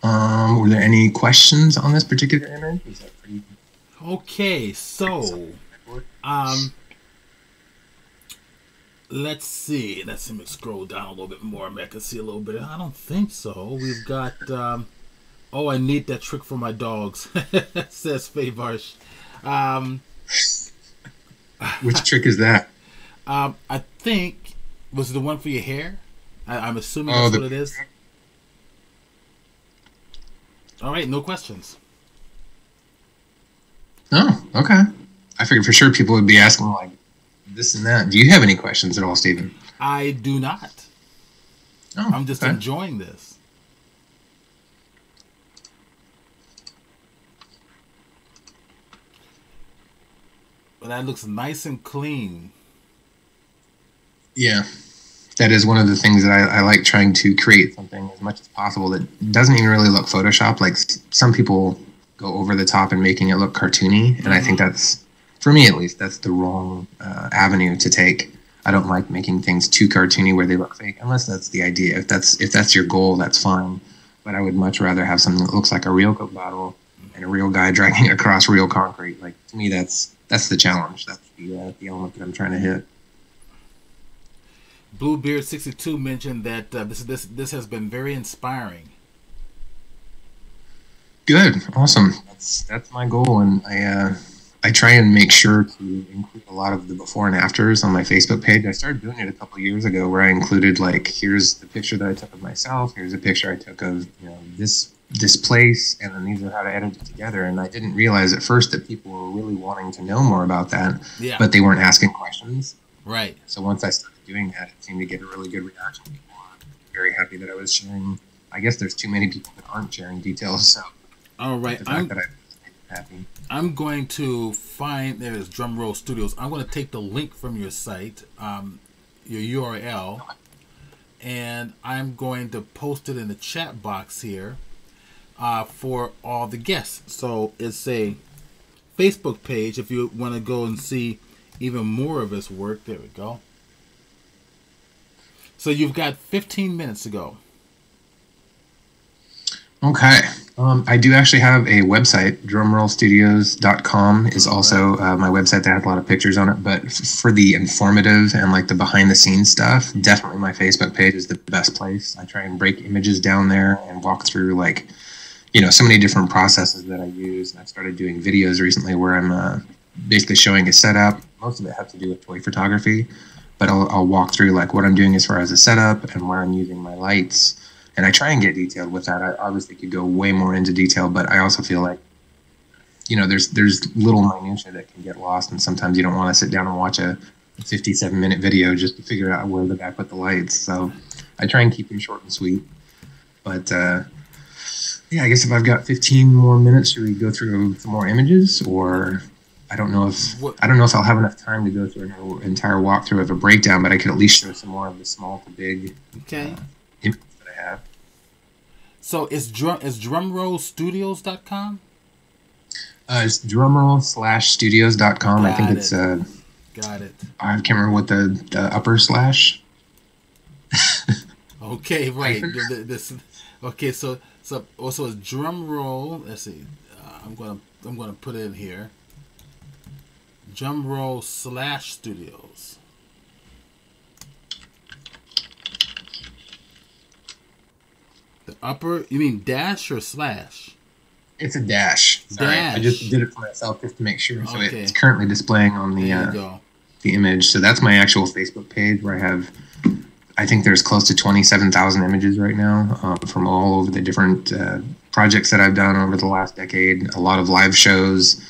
Were there any questions on this particular image? Is that pretty... Okay, so let's see. Let me scroll down a little bit more. I can see a little bit. I don't think so. We've got. I need that trick for my dogs, says Favarsh. Which trick is that? I think, was it the one for your hair? I'm assuming that's what it is. All right, no questions. Oh, okay. I figured for sure people would be asking like this and that. Do you have any questions at all, Stephen? I do not. Oh, I'm just enjoying this. But that looks nice and clean. Yeah. That is one of the things that I like, trying to create something as much as possible that doesn't even really look Photoshopped. Like, some people go over the top and making it look cartoony, and I think that's, for me at least, that's the wrong avenue to take. I don't like making things too cartoony where they look fake, unless that's the idea. If that's your goal, that's fine. But I would much rather have something that looks like a real Coke bottle and a real guy dragging across real concrete. Like, to me, that's the challenge. That's the element that I'm trying to hit. Bluebeard62 mentioned that this has been very inspiring. Good, awesome. That's my goal, and I try and make sure to include a lot of the before and afters on my Facebook page. I started doing it a couple of years ago, where I included, like, here's the picture that I took of myself, here's a picture I took of this place, and then these are how to edit it together. And I didn't realize at first that people were really wanting to know more about that, but they weren't asking questions. Right. So once I started doing that, it seemed to get a really good reaction. People were very happy that I was sharing. I guess there's too many people that aren't sharing details, so... All right, I'm going to find, there's Drumroll Studios. I'm going to take the link from your site, your URL, and I'm going to post it in the chat box here for all the guests. So it's a Facebook page if you want to go and see even more of his work. There we go. So you've got 15 minutes to go. Okay. I do actually have a website. Drumrollstudios.com is also my website that has a lot of pictures on it. But for the informative and like the behind the scenes stuff, definitely my Facebook page is the best place. I try and break images down there and walk through so many different processes that I use. And I've started doing videos recently where I'm basically showing a setup. Most of it has to do with toy photography, but I'll walk through like what I'm doing as far as a setup and where I'm using my lights. And I try and get detailed with that. I obviously could go way more into detail, but I also feel like, there's little minutia that can get lost, and sometimes you don't want to sit down and watch a 57-minute video just to figure out where the guy put the lights. So I try and keep them short and sweet. But I guess if I've got 15 more minutes, should we go through some more images, or? I don't know if What? I'll have enough time to go through an entire walkthrough of a breakdown, but I could at least show some more of the small to big Okay. images that I have. So it's drumrollstudios.com? It's drumroll/studios.com. I think it's Got it. I can't remember what the upper slash. Okay, right. Okay, so also it's drumroll. Let's see. I'm gonna put it in here. Drumroll/studios. The upper, you mean dash or slash? It's a dash. Sorry, Dash. I just did it for myself just to make sure. So Okay. it's currently displaying on There you go. the image. So that's my actual Facebook page where I have, I think there's close to 27,000 images right now from all over the different projects that I've done over the last decade. A lot of live shows,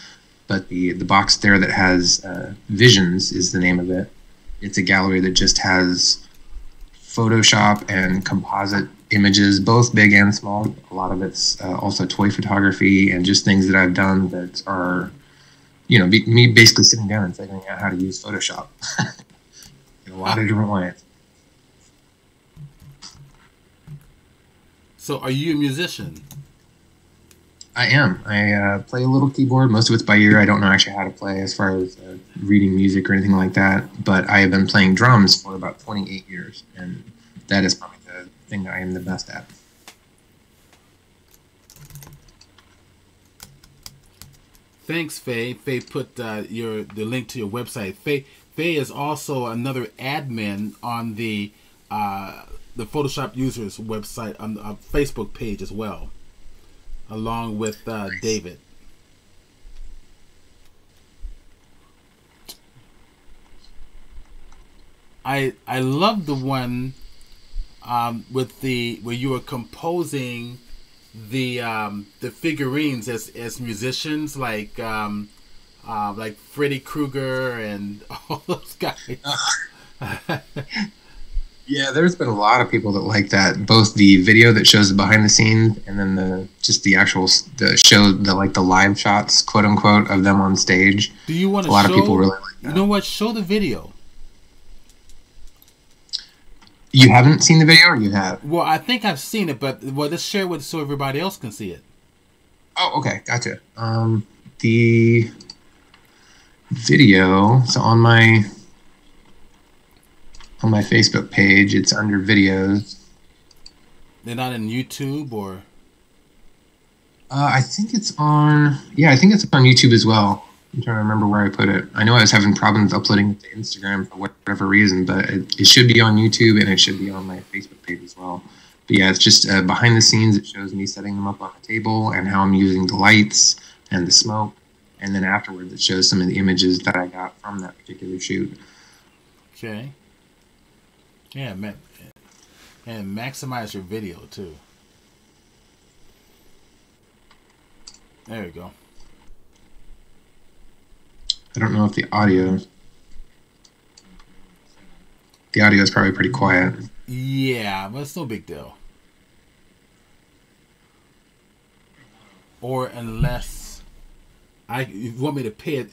but the box there that has Visions is the name of it. It's a gallery that just has Photoshop and composite images, both big and small. A lot of it's also toy photography and just things that I've done that are, me basically sitting down and figuring out how to use Photoshop in a lot of different ways. So are you a musician? I am. I play a little keyboard. Most of it's by ear. I don't know actually how to play as far as reading music or anything like that. But I have been playing drums for about 28 years, and that is probably the thing that I am the best at. Thanks, Faye. Faye put the link to your website. Faye is also another admin on the Photoshop users website on the Facebook page as well, along with David. I love the one with where you were composing the figurines as musicians like Freddy Krueger and all those guys. Yeah, there's been a lot of people that like that. Both the video that shows the behind the scenes, and then the live shots, quote unquote, of them on stage. Do you want to? A lot of people really like that. You know what? Show the video. You haven't seen the video, or you have? Well, I think I've seen it, but let's share it so everybody else can see it. Oh, okay, gotcha. The video. So on my Facebook page, it's under videos. They're not in YouTube or. I think it's on. Yeah, I think it's on YouTube as well. I'm trying to remember where I put it. I know I was having problems uploading it to Instagram for whatever reason, but it should be on YouTube and it should be on my Facebook page as well. But yeah, it's just behind the scenes. It shows me setting them up on the table and how I'm using the lights and the smoke. And then afterwards, it shows some of the images that I got from that particular shoot. Okay. Yeah, and maximize your video too. There you go. I don't know if the audio is probably pretty quiet. Yeah, but it's no big deal. Or unless if you want me to play it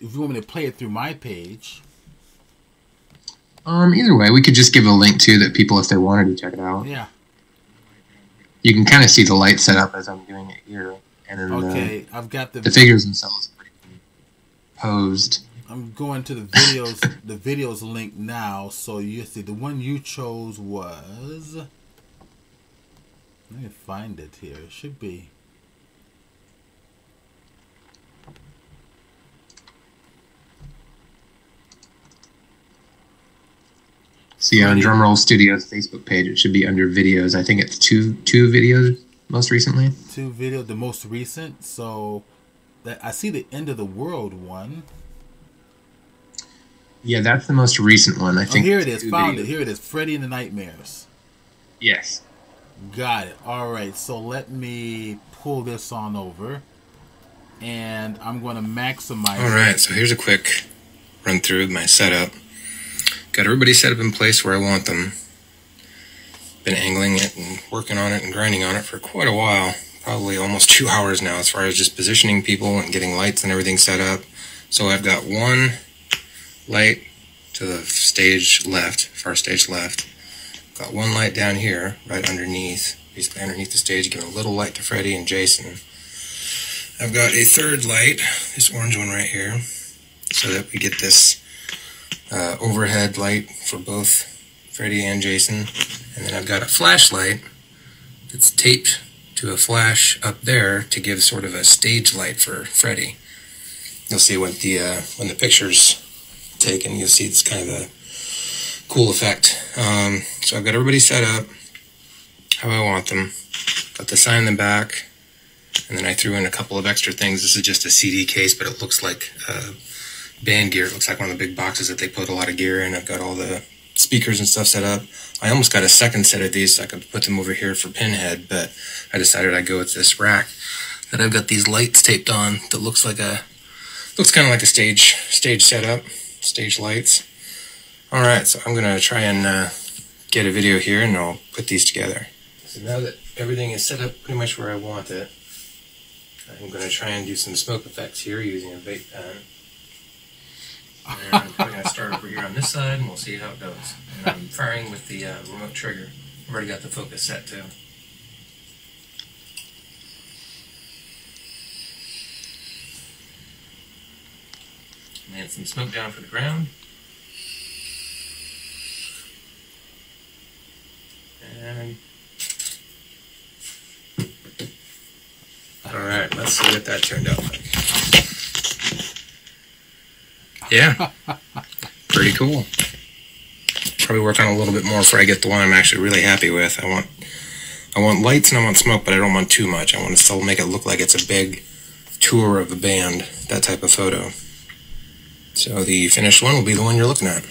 through my page. Either way, we could just give a link to that people, if they wanted to check it out. Yeah. You can kind of see the light set up as I'm doing it here, and then I've got the figures themselves pretty posed. I'm going to the videos link now, so you see the one you chose was. Let me find it here. It should be. See, on Drumroll Studios Facebook page, it should be under videos. I think it's two videos most recently. 2 videos, the most recent. So that I see the End of the World one. Yeah, that's the most recent one. I think. Here it is. Found it. Here it is. Freddy and the Nightmares. Yes. Got it. All right. So let me pull this on over, and I'm going to maximize. All right. So here's a quick run through of my setup. Got everybody set up in place where I want them. Been angling it and working on it and grinding on it for quite a while. Probably almost 2 hours now as far as just positioning people and getting lights and everything set up. So I've got one light to the stage left, far stage left. Got one light down here, right underneath, basically underneath the stage, giving a little light to Freddie and Jason. I've got a third light, this orange one right here, so that we get this overhead light for both Freddie and Jason. And then I've got a flashlight that's taped to a flash up there to give sort of a stage light for Freddie. You'll see when the picture's taken, you'll see it's kind of a cool effect. So I've got everybody set up how I want them. Got the sign in the back, and then I threw in a couple of extra things. This is just a CD case, but it looks like band gear. It looks like one of the big boxes that they put a lot of gear in. I've got all the speakers and stuff set up. I almost got a second set of these so I could put them over here for Pinhead, but I decided I'd go with this rack that I've got these lights taped on that looks kind of like a stage setup, stage lights. All right, so I'm gonna try and get a video here, and I'll put these together. So now that everything is set up pretty much where I want it, I'm gonna try and do some smoke effects here using a vape pen. And I'm probably going to start over here on this side, and we'll see how it goes. And I'm firing with the remote trigger. I've already got the focus set too. And some smoke down for the ground. And alright, let's see what that turned out like. Yeah, pretty cool. Probably work on a little bit more before I get the one I'm actually really happy with. I want lights and I want smoke, but I don't want too much. I want to still make it look like it's a big tour of a band, that type of photo. So the finished one will be the one you're looking at.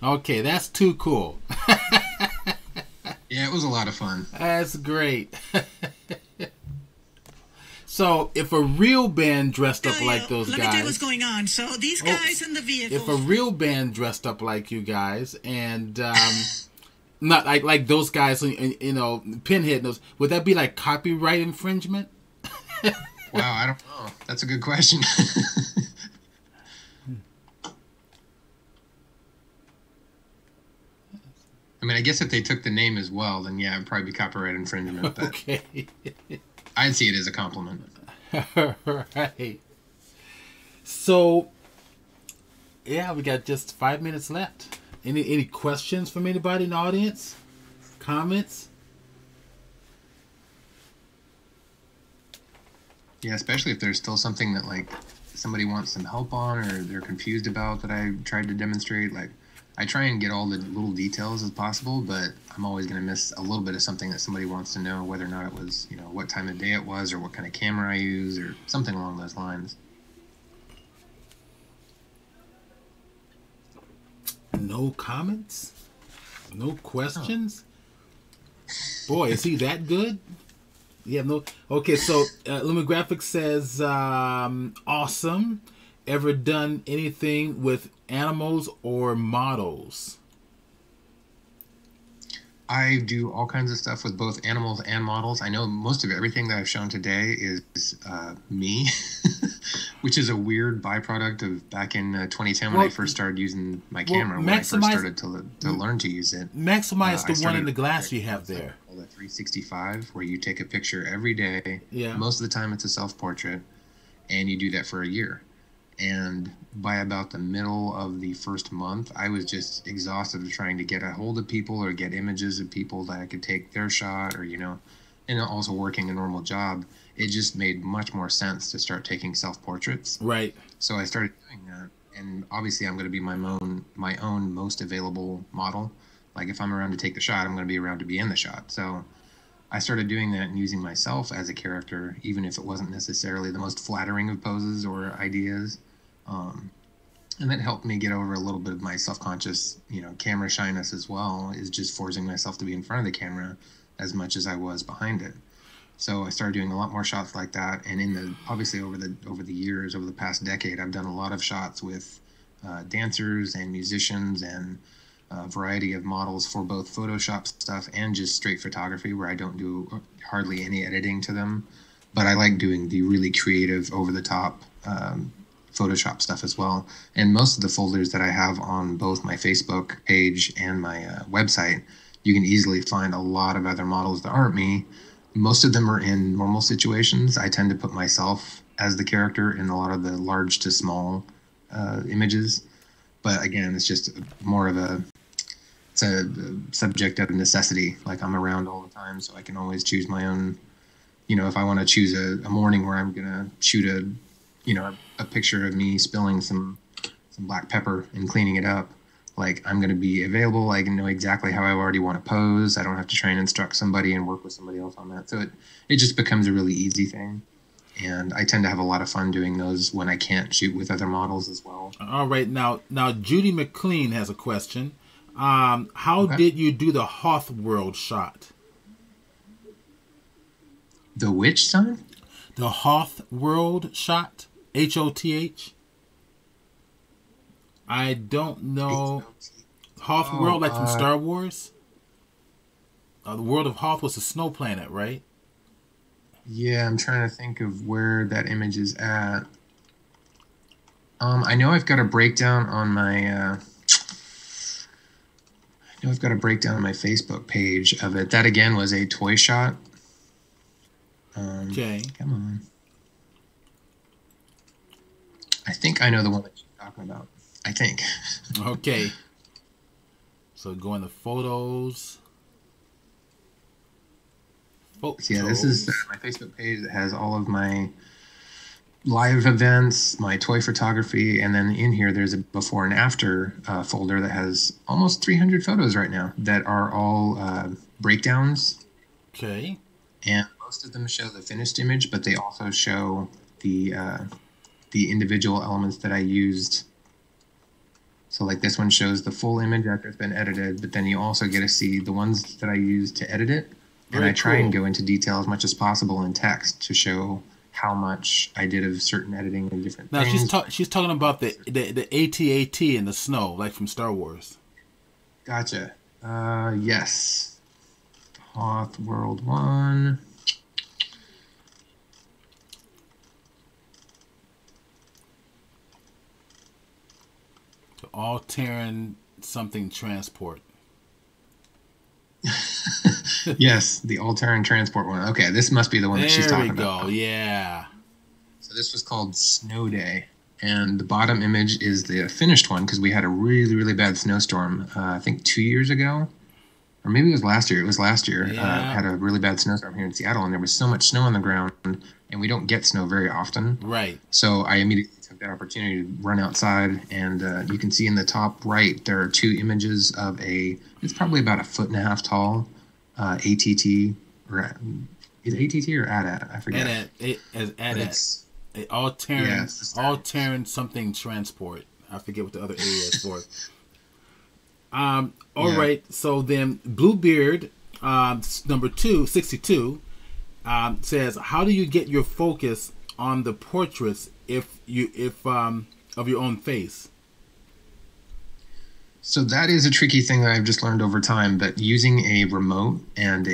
Okay, that's too cool. Yeah, it was a lot of fun. That's great. So, if a real band dressed up like those guys... Let me tell you what's going on. So, these guys in the vehicle... If a real band dressed up like you guys, and not like those guys, you know, Pinhead knows, would that be like copyright infringement? Wow, I don't know. That's a good question. I mean, I guess if they took the name as well, then yeah, it'd probably be copyright infringement. But Okay. I'd see it as a compliment. Right. So, yeah, we got just 5 minutes left. Any questions from anybody in the audience? Comments? Yeah, especially if there's still something that like somebody wants some help on or they're confused about that I tried to demonstrate. Like, I try and get all the little details as possible, but I'm always going to miss a little bit of something that somebody wants to know, whether or not it was, you know, what time of day it was or what kind of camera I use or something along those lines. No comments? No questions? Boy, is he that good? Yeah, no. Okay, so Lumigraphics says, awesome. Ever done anything with animals or models? I do all kinds of stuff with both animals and models. I know most of everything that I've shown today is me, which is a weird byproduct of back in 2010 when I first started using my camera, when I first started to learn to use it. Maximize the one in the glass you have there. The 365, where you take a picture every day. Yeah. Most of the time it's a self-portrait, and you do that for a year. And by about the middle of the first month, I was just exhausted of trying to get a hold of people or get images of people that I could take their shot, or, and also working a normal job. It just made much more sense to start taking self-portraits. Right. So I started doing that. And obviously I'm going to be my own most available model. Like if I'm around to take the shot, I'm going to be around to be in the shot. So I started doing that and using myself as a character, even if it wasn't necessarily the most flattering of poses or ideas. And that helped me get over a little bit of my self-conscious, camera shyness as well, is just forcing myself to be in front of the camera as much as I was behind it. So I started doing a lot more shots like that. And obviously over the years, over the past decade, I've done a lot of shots with dancers and musicians and a variety of models for both Photoshop stuff and just straight photography, where I don't do hardly any editing to them. But I like doing the really creative, over-the-top Photoshop stuff as well. And most of the folders that I have on both my Facebook page and my website, you can easily find a lot of other models that aren't me. Most of them are in normal situations. I tend to put myself as the character in a lot of the large to small images. But again, it's just more of a subject of necessity. Like I'm around all the time, so I can always choose my own, if I want to choose a morning where I'm going to shoot a picture of me spilling some black pepper and cleaning it up. Like I'm going to be available. I can know exactly how I already want to pose. I don't have to try and instruct somebody and work with somebody else on that. So it just becomes a really easy thing. And I tend to have a lot of fun doing those when I can't shoot with other models as well. All right. Now Judy McLean has a question. How did you do the Hoth World shot? The which son? The Hoth World shot. Hoth. I don't know. Hoth World, like from Star Wars? The world of Hoth was a snow planet, right? Yeah, I'm trying to think of where that image is at. I know I've got a breakdown on my... I've got a breakdown on my Facebook page of it. That, again, was a toy shot. Okay. Come on. I think I know the one that you're talking about. I think. Okay. So go into photos. Yeah, this is my Facebook page that has all of my live events, my toy photography, and then in here there's a before and after folder that has almost 300 photos right now that are all breakdowns. Okay. And most of them show the finished image, but they also show the individual elements that I used. So like this one shows the full image after it's been edited, but then you also get to see the ones that I used to edit it. And I try and go into detail as much as possible in text to show how much I did of certain editing and different things. Now she's talking about the AT-AT in the snow, like from Star Wars. Gotcha. Yes. Hoth World 1. All Terran something transport. Yes, the All Terran transport one. Okay, this must be the one that she's talking about. There we go, yeah. So this was called Snow Day. And the bottom image is the finished one because we had a really, really bad snowstorm, I think 2 years ago. Or maybe it was last year. It was last year. Yeah. Had a really bad snowstorm here in Seattle, and there was so much snow on the ground, and we don't get snow very often. Right. So I immediately took that opportunity to run outside, and you can see in the top right there are two images of it's probably about 1.5 feet tall ATT, or is it ATT or AT-AT? I forget. AT-AT. All Terran something transport. I forget what the other A is for it. All right. So then Bluebeard, number 262, says, how do you get your focus on the portraits if of your own face? So that is a tricky thing that I've just learned over time, but using a remote and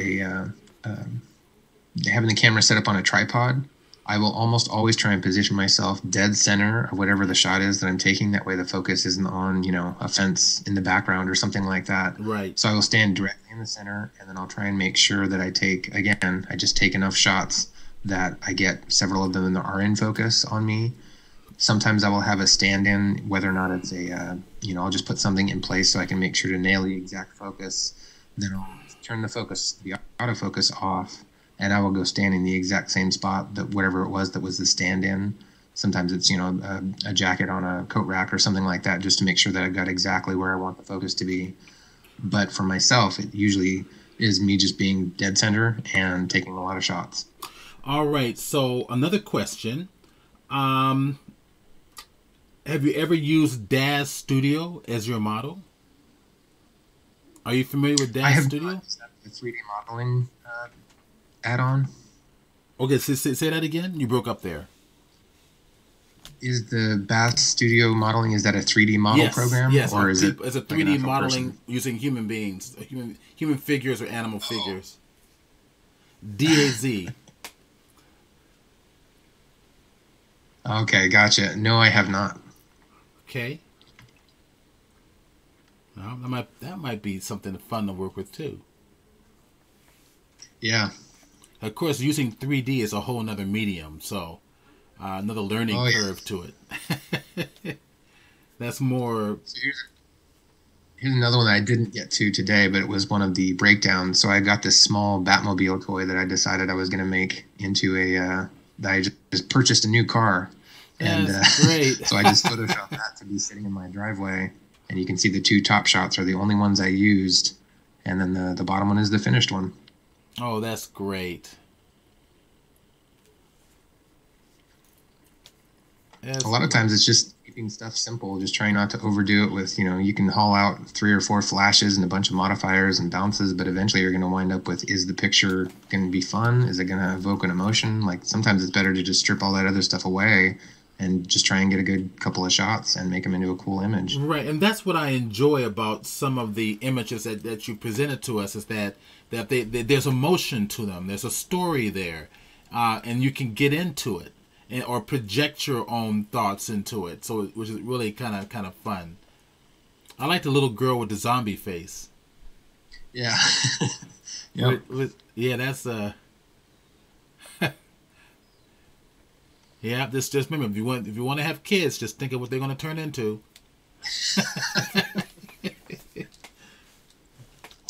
having the camera set up on a tripod, I will almost always try and position myself dead center of whatever the shot is that I'm taking. That way the focus isn't on, a fence in the background or something like that. Right. So I will stand directly in the center, and then I'll try and make sure that I just take enough shots that I get several of them that are in focus on me. Sometimes I will have a stand-in, whether or not it's a, I'll just put something in place so I can make sure to nail the exact focus. Then I'll turn the autofocus off, and I will go stand in the exact same spot that whatever it was that was the stand-in. Sometimes it's, a jacket on a coat rack or something like that, just to make sure that I've got exactly where I want the focus to be. But for myself, it usually is me just being dead center and taking a lot of shots. All right. So another question. Have you ever used DAZ Studio as your model? Are you familiar with DAZ Studio? The 3D modeling add-on. Okay, say that again. You broke up there. Is the DAZ Studio modeling, is that a 3D model program? Yes, or is it it's a 3D modeling using human beings, human figures or animal figures. DAZ. Okay, gotcha. No, I have not. Okay. Well, that might be something fun to work with too. Yeah. Of course, using 3D is a whole nother medium, so another learning curve to it. That's more. So here's another one that I didn't get to today, but it was one of the breakdowns. So I got this small Batmobile toy that I decided I was going to make into that I just purchased a new car. And great. So I just photoshopped that to be sitting in my driveway. And you can see the two top shots are the only ones I used. And then the bottom one is the finished one. Oh, that's great. A lot of times it's just keeping stuff simple, just trying not to overdo it with, you can haul out 3 or 4 flashes and a bunch of modifiers and bounces, but eventually you're going to wind up with, is the picture going to be fun? Is it going to evoke an emotion? Like sometimes it's better to just strip all that other stuff away and just try and get a good couple of shots and make them into a cool image. Right, and that's what I enjoy about some of the images that you presented to us, is that there's emotion to them. There's a story there, and you can get into it. Or project your own thoughts into it, so which is really kind of fun. I like the little girl with the zombie face. Yeah, yep. Yeah, that's yeah. Just remember, if you want to have kids, just think of what they're going to turn into.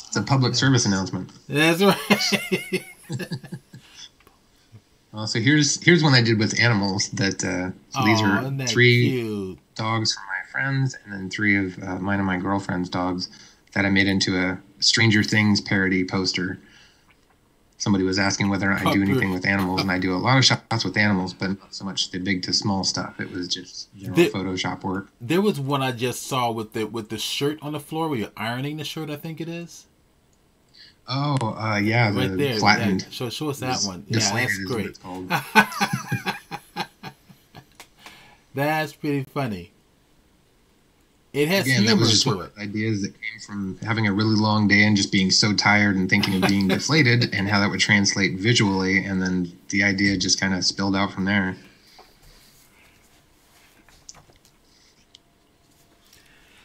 It's a public service announcement. That's right. So here's one I did with animals. These are 3 cute dogs from my friends, and then 3 of mine and my girlfriend's dogs that I made into a Stranger Things parody poster. Somebody was asking whether I do anything with animals, and I do a lot of shots with animals, but not so much the big to small stuff. It was just general Photoshop work. There was one I just saw with the shirt on the floor where you're ironing the shirt, I think it is. Oh, yeah, right there. Flattened. Yeah. Show us that one. Yeah, that's great. That's pretty funny. It has humor that was just to one of the ideas that came from having a really long day and just being so tired and thinking of being deflated and how that would translate visually, and then the idea just kind of spilled out from there.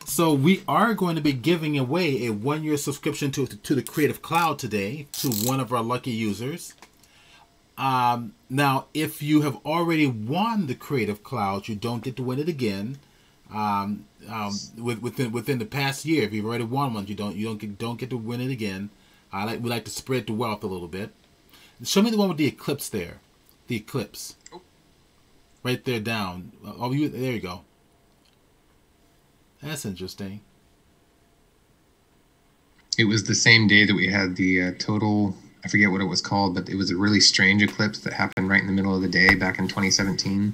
So we are going to be giving away a 1-year subscription to the Creative Cloud today to one of our lucky users. Now, if you have already won the Creative Cloud, you don't get to win it again. Within the past year, if you've already won one, you don't get to win it again. We like to spread the wealth a little bit. Show me the one with the eclipse there. The eclipse. Right there down. Oh, there you go. That's interesting. It was the same day that we had the total, I forget what it was called, but it was a really strange eclipse that happened right in the middle of the day back in 2017.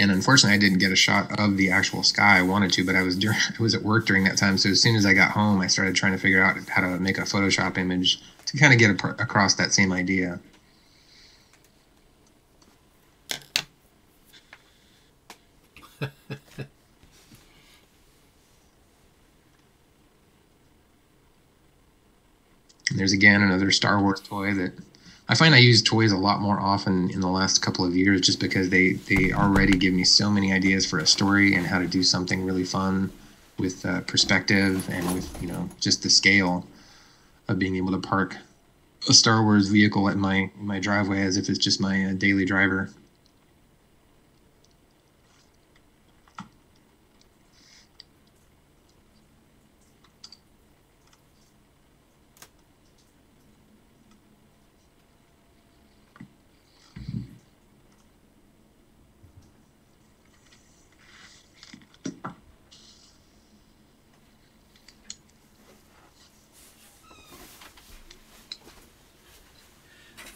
And unfortunately, I didn't get a shot of the actual sky. I wanted to, but I was at work during that time. So as soon as I got home, I started trying to figure out how to make a Photoshop image to kind of get across that same idea. And there's again another Star Wars toy that I find I use toys a lot more often in the last couple of years, just because they already give me so many ideas for a story and how to do something really fun with perspective and with just the scale of being able to park a Star Wars vehicle in my driveway as if it's just my daily driver.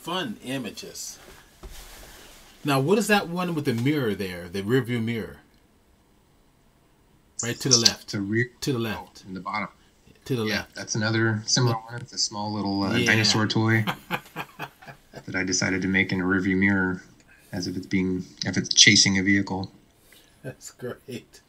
fun images. Now, what is that one with the mirror there? The rear view mirror. Right to the left. To the left. In the bottom. To the yeah, left. That's another similar one. It's a small little dinosaur toy that I decided to make in a rearview mirror, as if it's chasing a vehicle. That's great.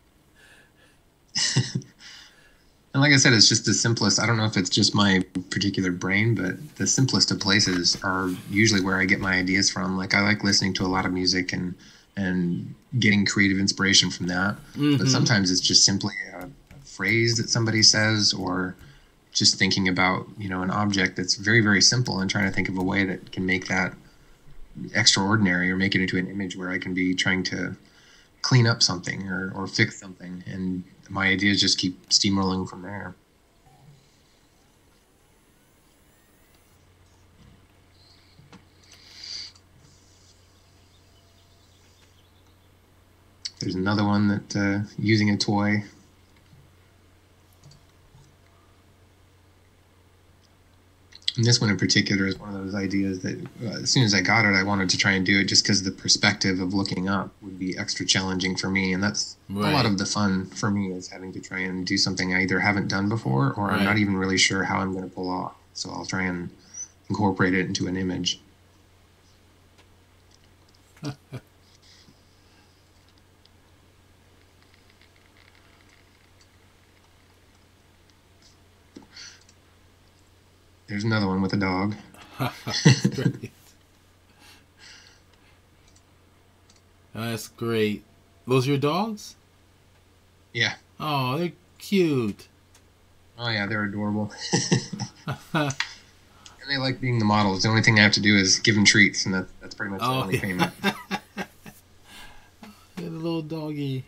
And like I said, it's just the simplest. I don't know if it's just my particular brain, but the simplest of places are usually where I get my ideas from. Like I like listening to a lot of music and getting creative inspiration from that. Mm-hmm. But sometimes it's just simply a phrase that somebody says, or just thinking about, an object that's very, very simple and trying to think of a way that can make that extraordinary or make it into an image where I can be trying to clean up something or fix something. And my ideas just keep steamrolling from there. There's another one that using a toy. And this one in particular is one of those ideas that as soon as I got it, I wanted to try and do it just because the perspective of looking up would be extra challenging for me. And that's right. A lot of the fun for me is having to try and do something I either haven't done before or right. I'm not even really sure how I'm going to pull off. So I'll try and incorporate it into an image. There's another one with a dog. That's great. Those are your dogs? Yeah. Oh, they're cute. Oh, yeah, they're adorable. And they like being the models. The only thing I have to do is give them treats, and that's pretty much the only payment. The little doggy.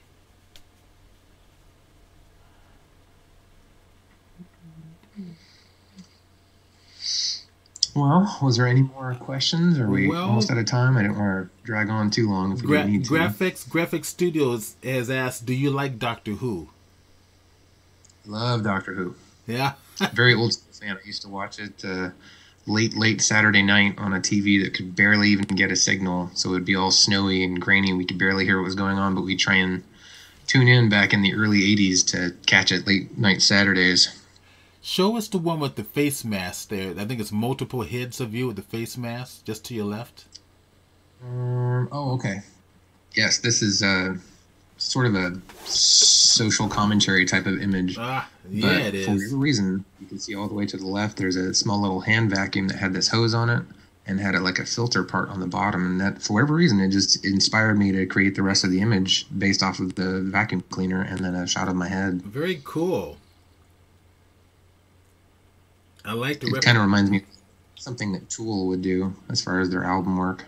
Well, was there any more questions? Are we almost out of time? I didn't want to drag on too long if we didn't need to. Graphics Studios has asked, do you like Doctor Who? Love Doctor Who. Yeah. Very old school fan. I used to watch it late Saturday night on a TV that could barely even get a signal. So it would be all snowy and grainy. We could barely hear what was going on, but we'd try and tune in back in the early 80s to catch it late night Saturdays. Show us the one with the face mask there. I think it's multiple heads of you with the face mask just to your left. Okay. Yes, this is sort of a social commentary type of image. Yeah, but it is. For whatever reason, you can see all the way to the left, there's a small little hand vacuum that had this hose on it and had like a filter part on the bottom. And that, for whatever reason, it just inspired me to create the rest of the image based off of the vacuum cleaner and then a shot of my head. Very cool. I like the. It kind of reminds me of something that Tool would do as far as their album work.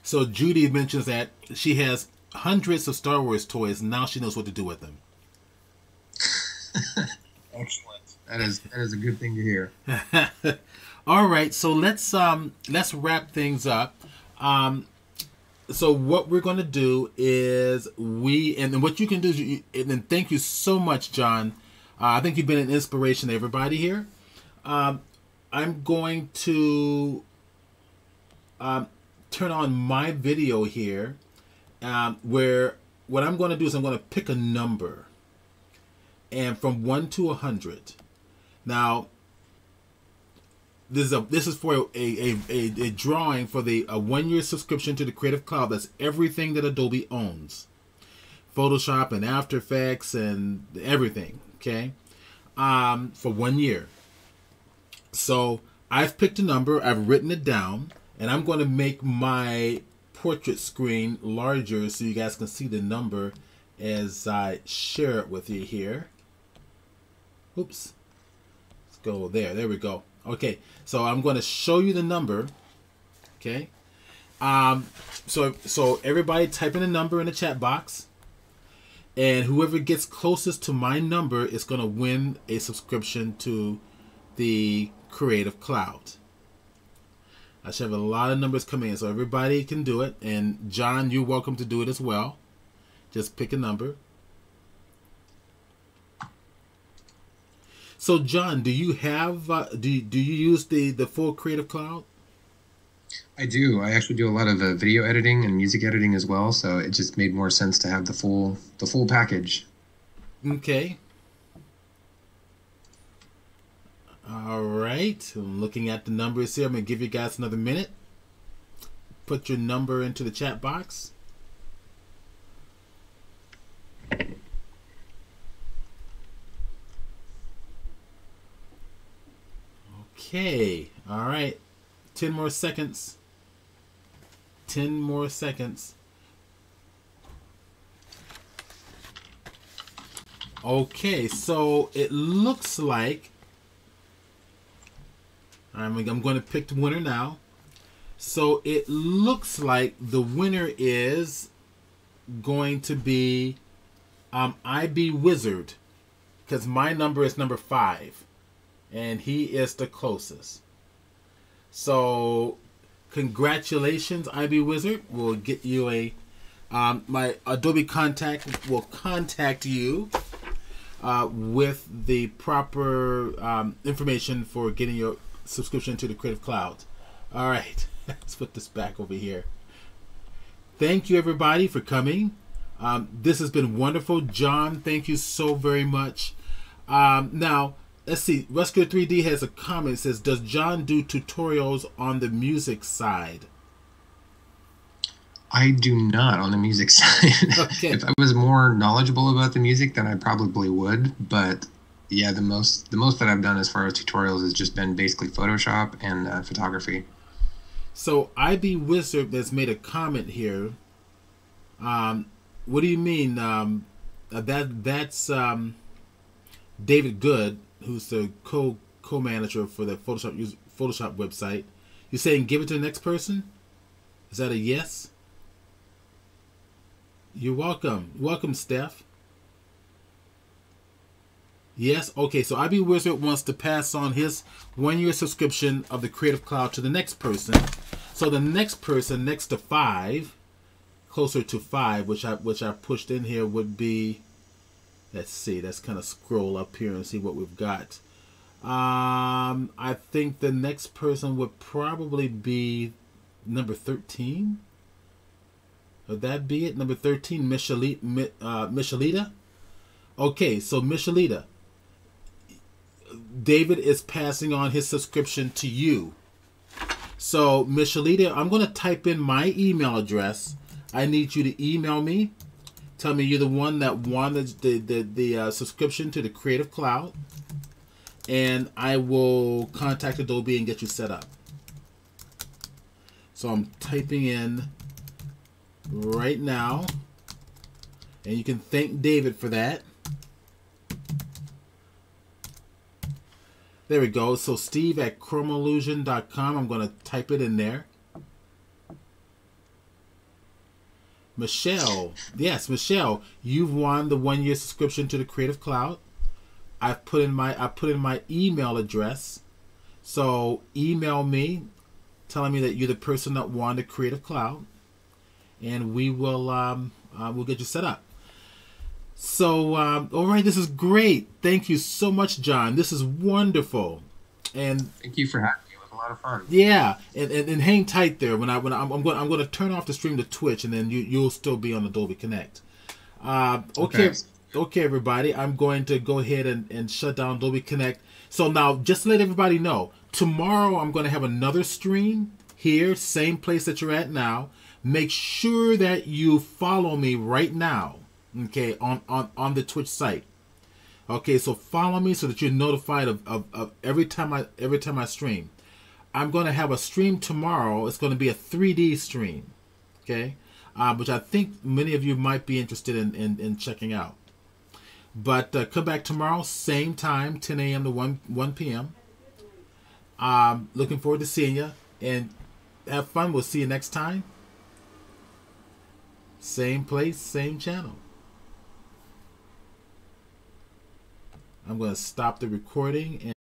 So Judy mentions that she has hundreds of Star Wars toys, and now she knows what to do with them. Excellent. That is a good thing to hear. All right, so let's wrap things up. So what we're going to do is and what you can do is and thank you so much, John. I think you've been an inspiration to everybody here. I'm going to turn on my video here, where what I'm going to do is I'm going to pick a number, and from 1 to 100. Now, this is for a drawing for a 1-year subscription to the Creative Cloud. That's everything that Adobe owns, Photoshop and After Effects and everything. Okay, for 1 year. So I've picked a number, I've written it down, and I'm going to make my portrait screen larger so you guys can see the number as I share it with you here. Oops. Let's go there. There we go. Okay, so I'm going to show you the number. Okay. So everybody type in a number in the chat box. And whoever gets closest to my number is going to win a subscription to the Creative Cloud. I should have a lot of numbers coming in, so everybody can do it. And John, you're welcome to do it as well. Just pick a number. So John, do you have do you use the full Creative Cloud? I do. I actually do a lot of video editing and music editing as well, so it just made more sense to have the full package. Okay. All right. I'm looking at the numbers here. I'm going to give you guys another minute. Put your number into the chat box. Okay. All right. 10 more seconds. 10 more seconds. Okay, so it looks like I'm going to pick the winner now. So it looks like the winner is going to be IB Wizard, because my number is number 5 and he is the closest. So congratulations, IB Wizard. We'll get you a my Adobe contact will contact you with the proper information for getting your subscription to the Creative Cloud. All right, let's put this back over here. Thank you, everybody, for coming. This has been wonderful. John, thank you so very much. Now, let's see. Rescue 3D has a comment. It says, does John do tutorials on the music side? I do not on the music side. Okay. If I was more knowledgeable about the music, then I probably would. But yeah, the most that I've done as far as tutorials has just been basically Photoshop and photography. So IB Wizard has made a comment here. What do you mean? That's David Good, who's the co-manager for the Photoshop website. You're saying give it to the next person? Is that a yes? You're welcome. Welcome, Steph. Yes? Okay, so IB Wizard wants to pass on his 1-year subscription of the Creative Cloud to the next person. So the next person, next to 5, closer to 5, which I pushed in here, would be, let's see, let's kind of scroll up here and see what we've got. I think the next person would probably be number 13. Would that be it? Number 13, Michelita. Okay, so Michelita, David is passing on his subscription to you. So Michelita, I'm going to type in my email address. I need you to email me. Tell me you're the one that wanted the subscription to the Creative Cloud, and I will contact Adobe and get you set up. So I'm typing in right now, and you can thank David for that. There we go. So Steve at chromallusion.com. I'm going to type it in there. Michelle, yes, Michelle, you've won the 1-year subscription to the Creative Cloud. I put in my email address. So email me, telling me that you're the person that won the Creative Cloud, and we will we'll get you set up. So all right, this is great. Thank you so much, John. This is wonderful, and Thank you for having me. It was a lot of fun. yeah, and hang tight there. I'm going to turn off the stream to Twitch, and then you'll still be on Adobe Connect. Okay, everybody. I'm going to go ahead and shut down Adobe Connect. So now, just to let everybody know, tomorrow I'm going to have another stream here, same place that you're at now. Make sure that you follow me right now, okay, on the Twitch site. Okay, so follow me so that you're notified of every time I stream. I'm going to have a stream tomorrow. It's going to be a 3D stream, okay, which I think many of you might be interested in checking out. But come back tomorrow, same time, 10 a.m. to 1 p.m. Looking forward to seeing you, and have fun. We'll see you next time. Same place, same channel. I'm going to stop the recording and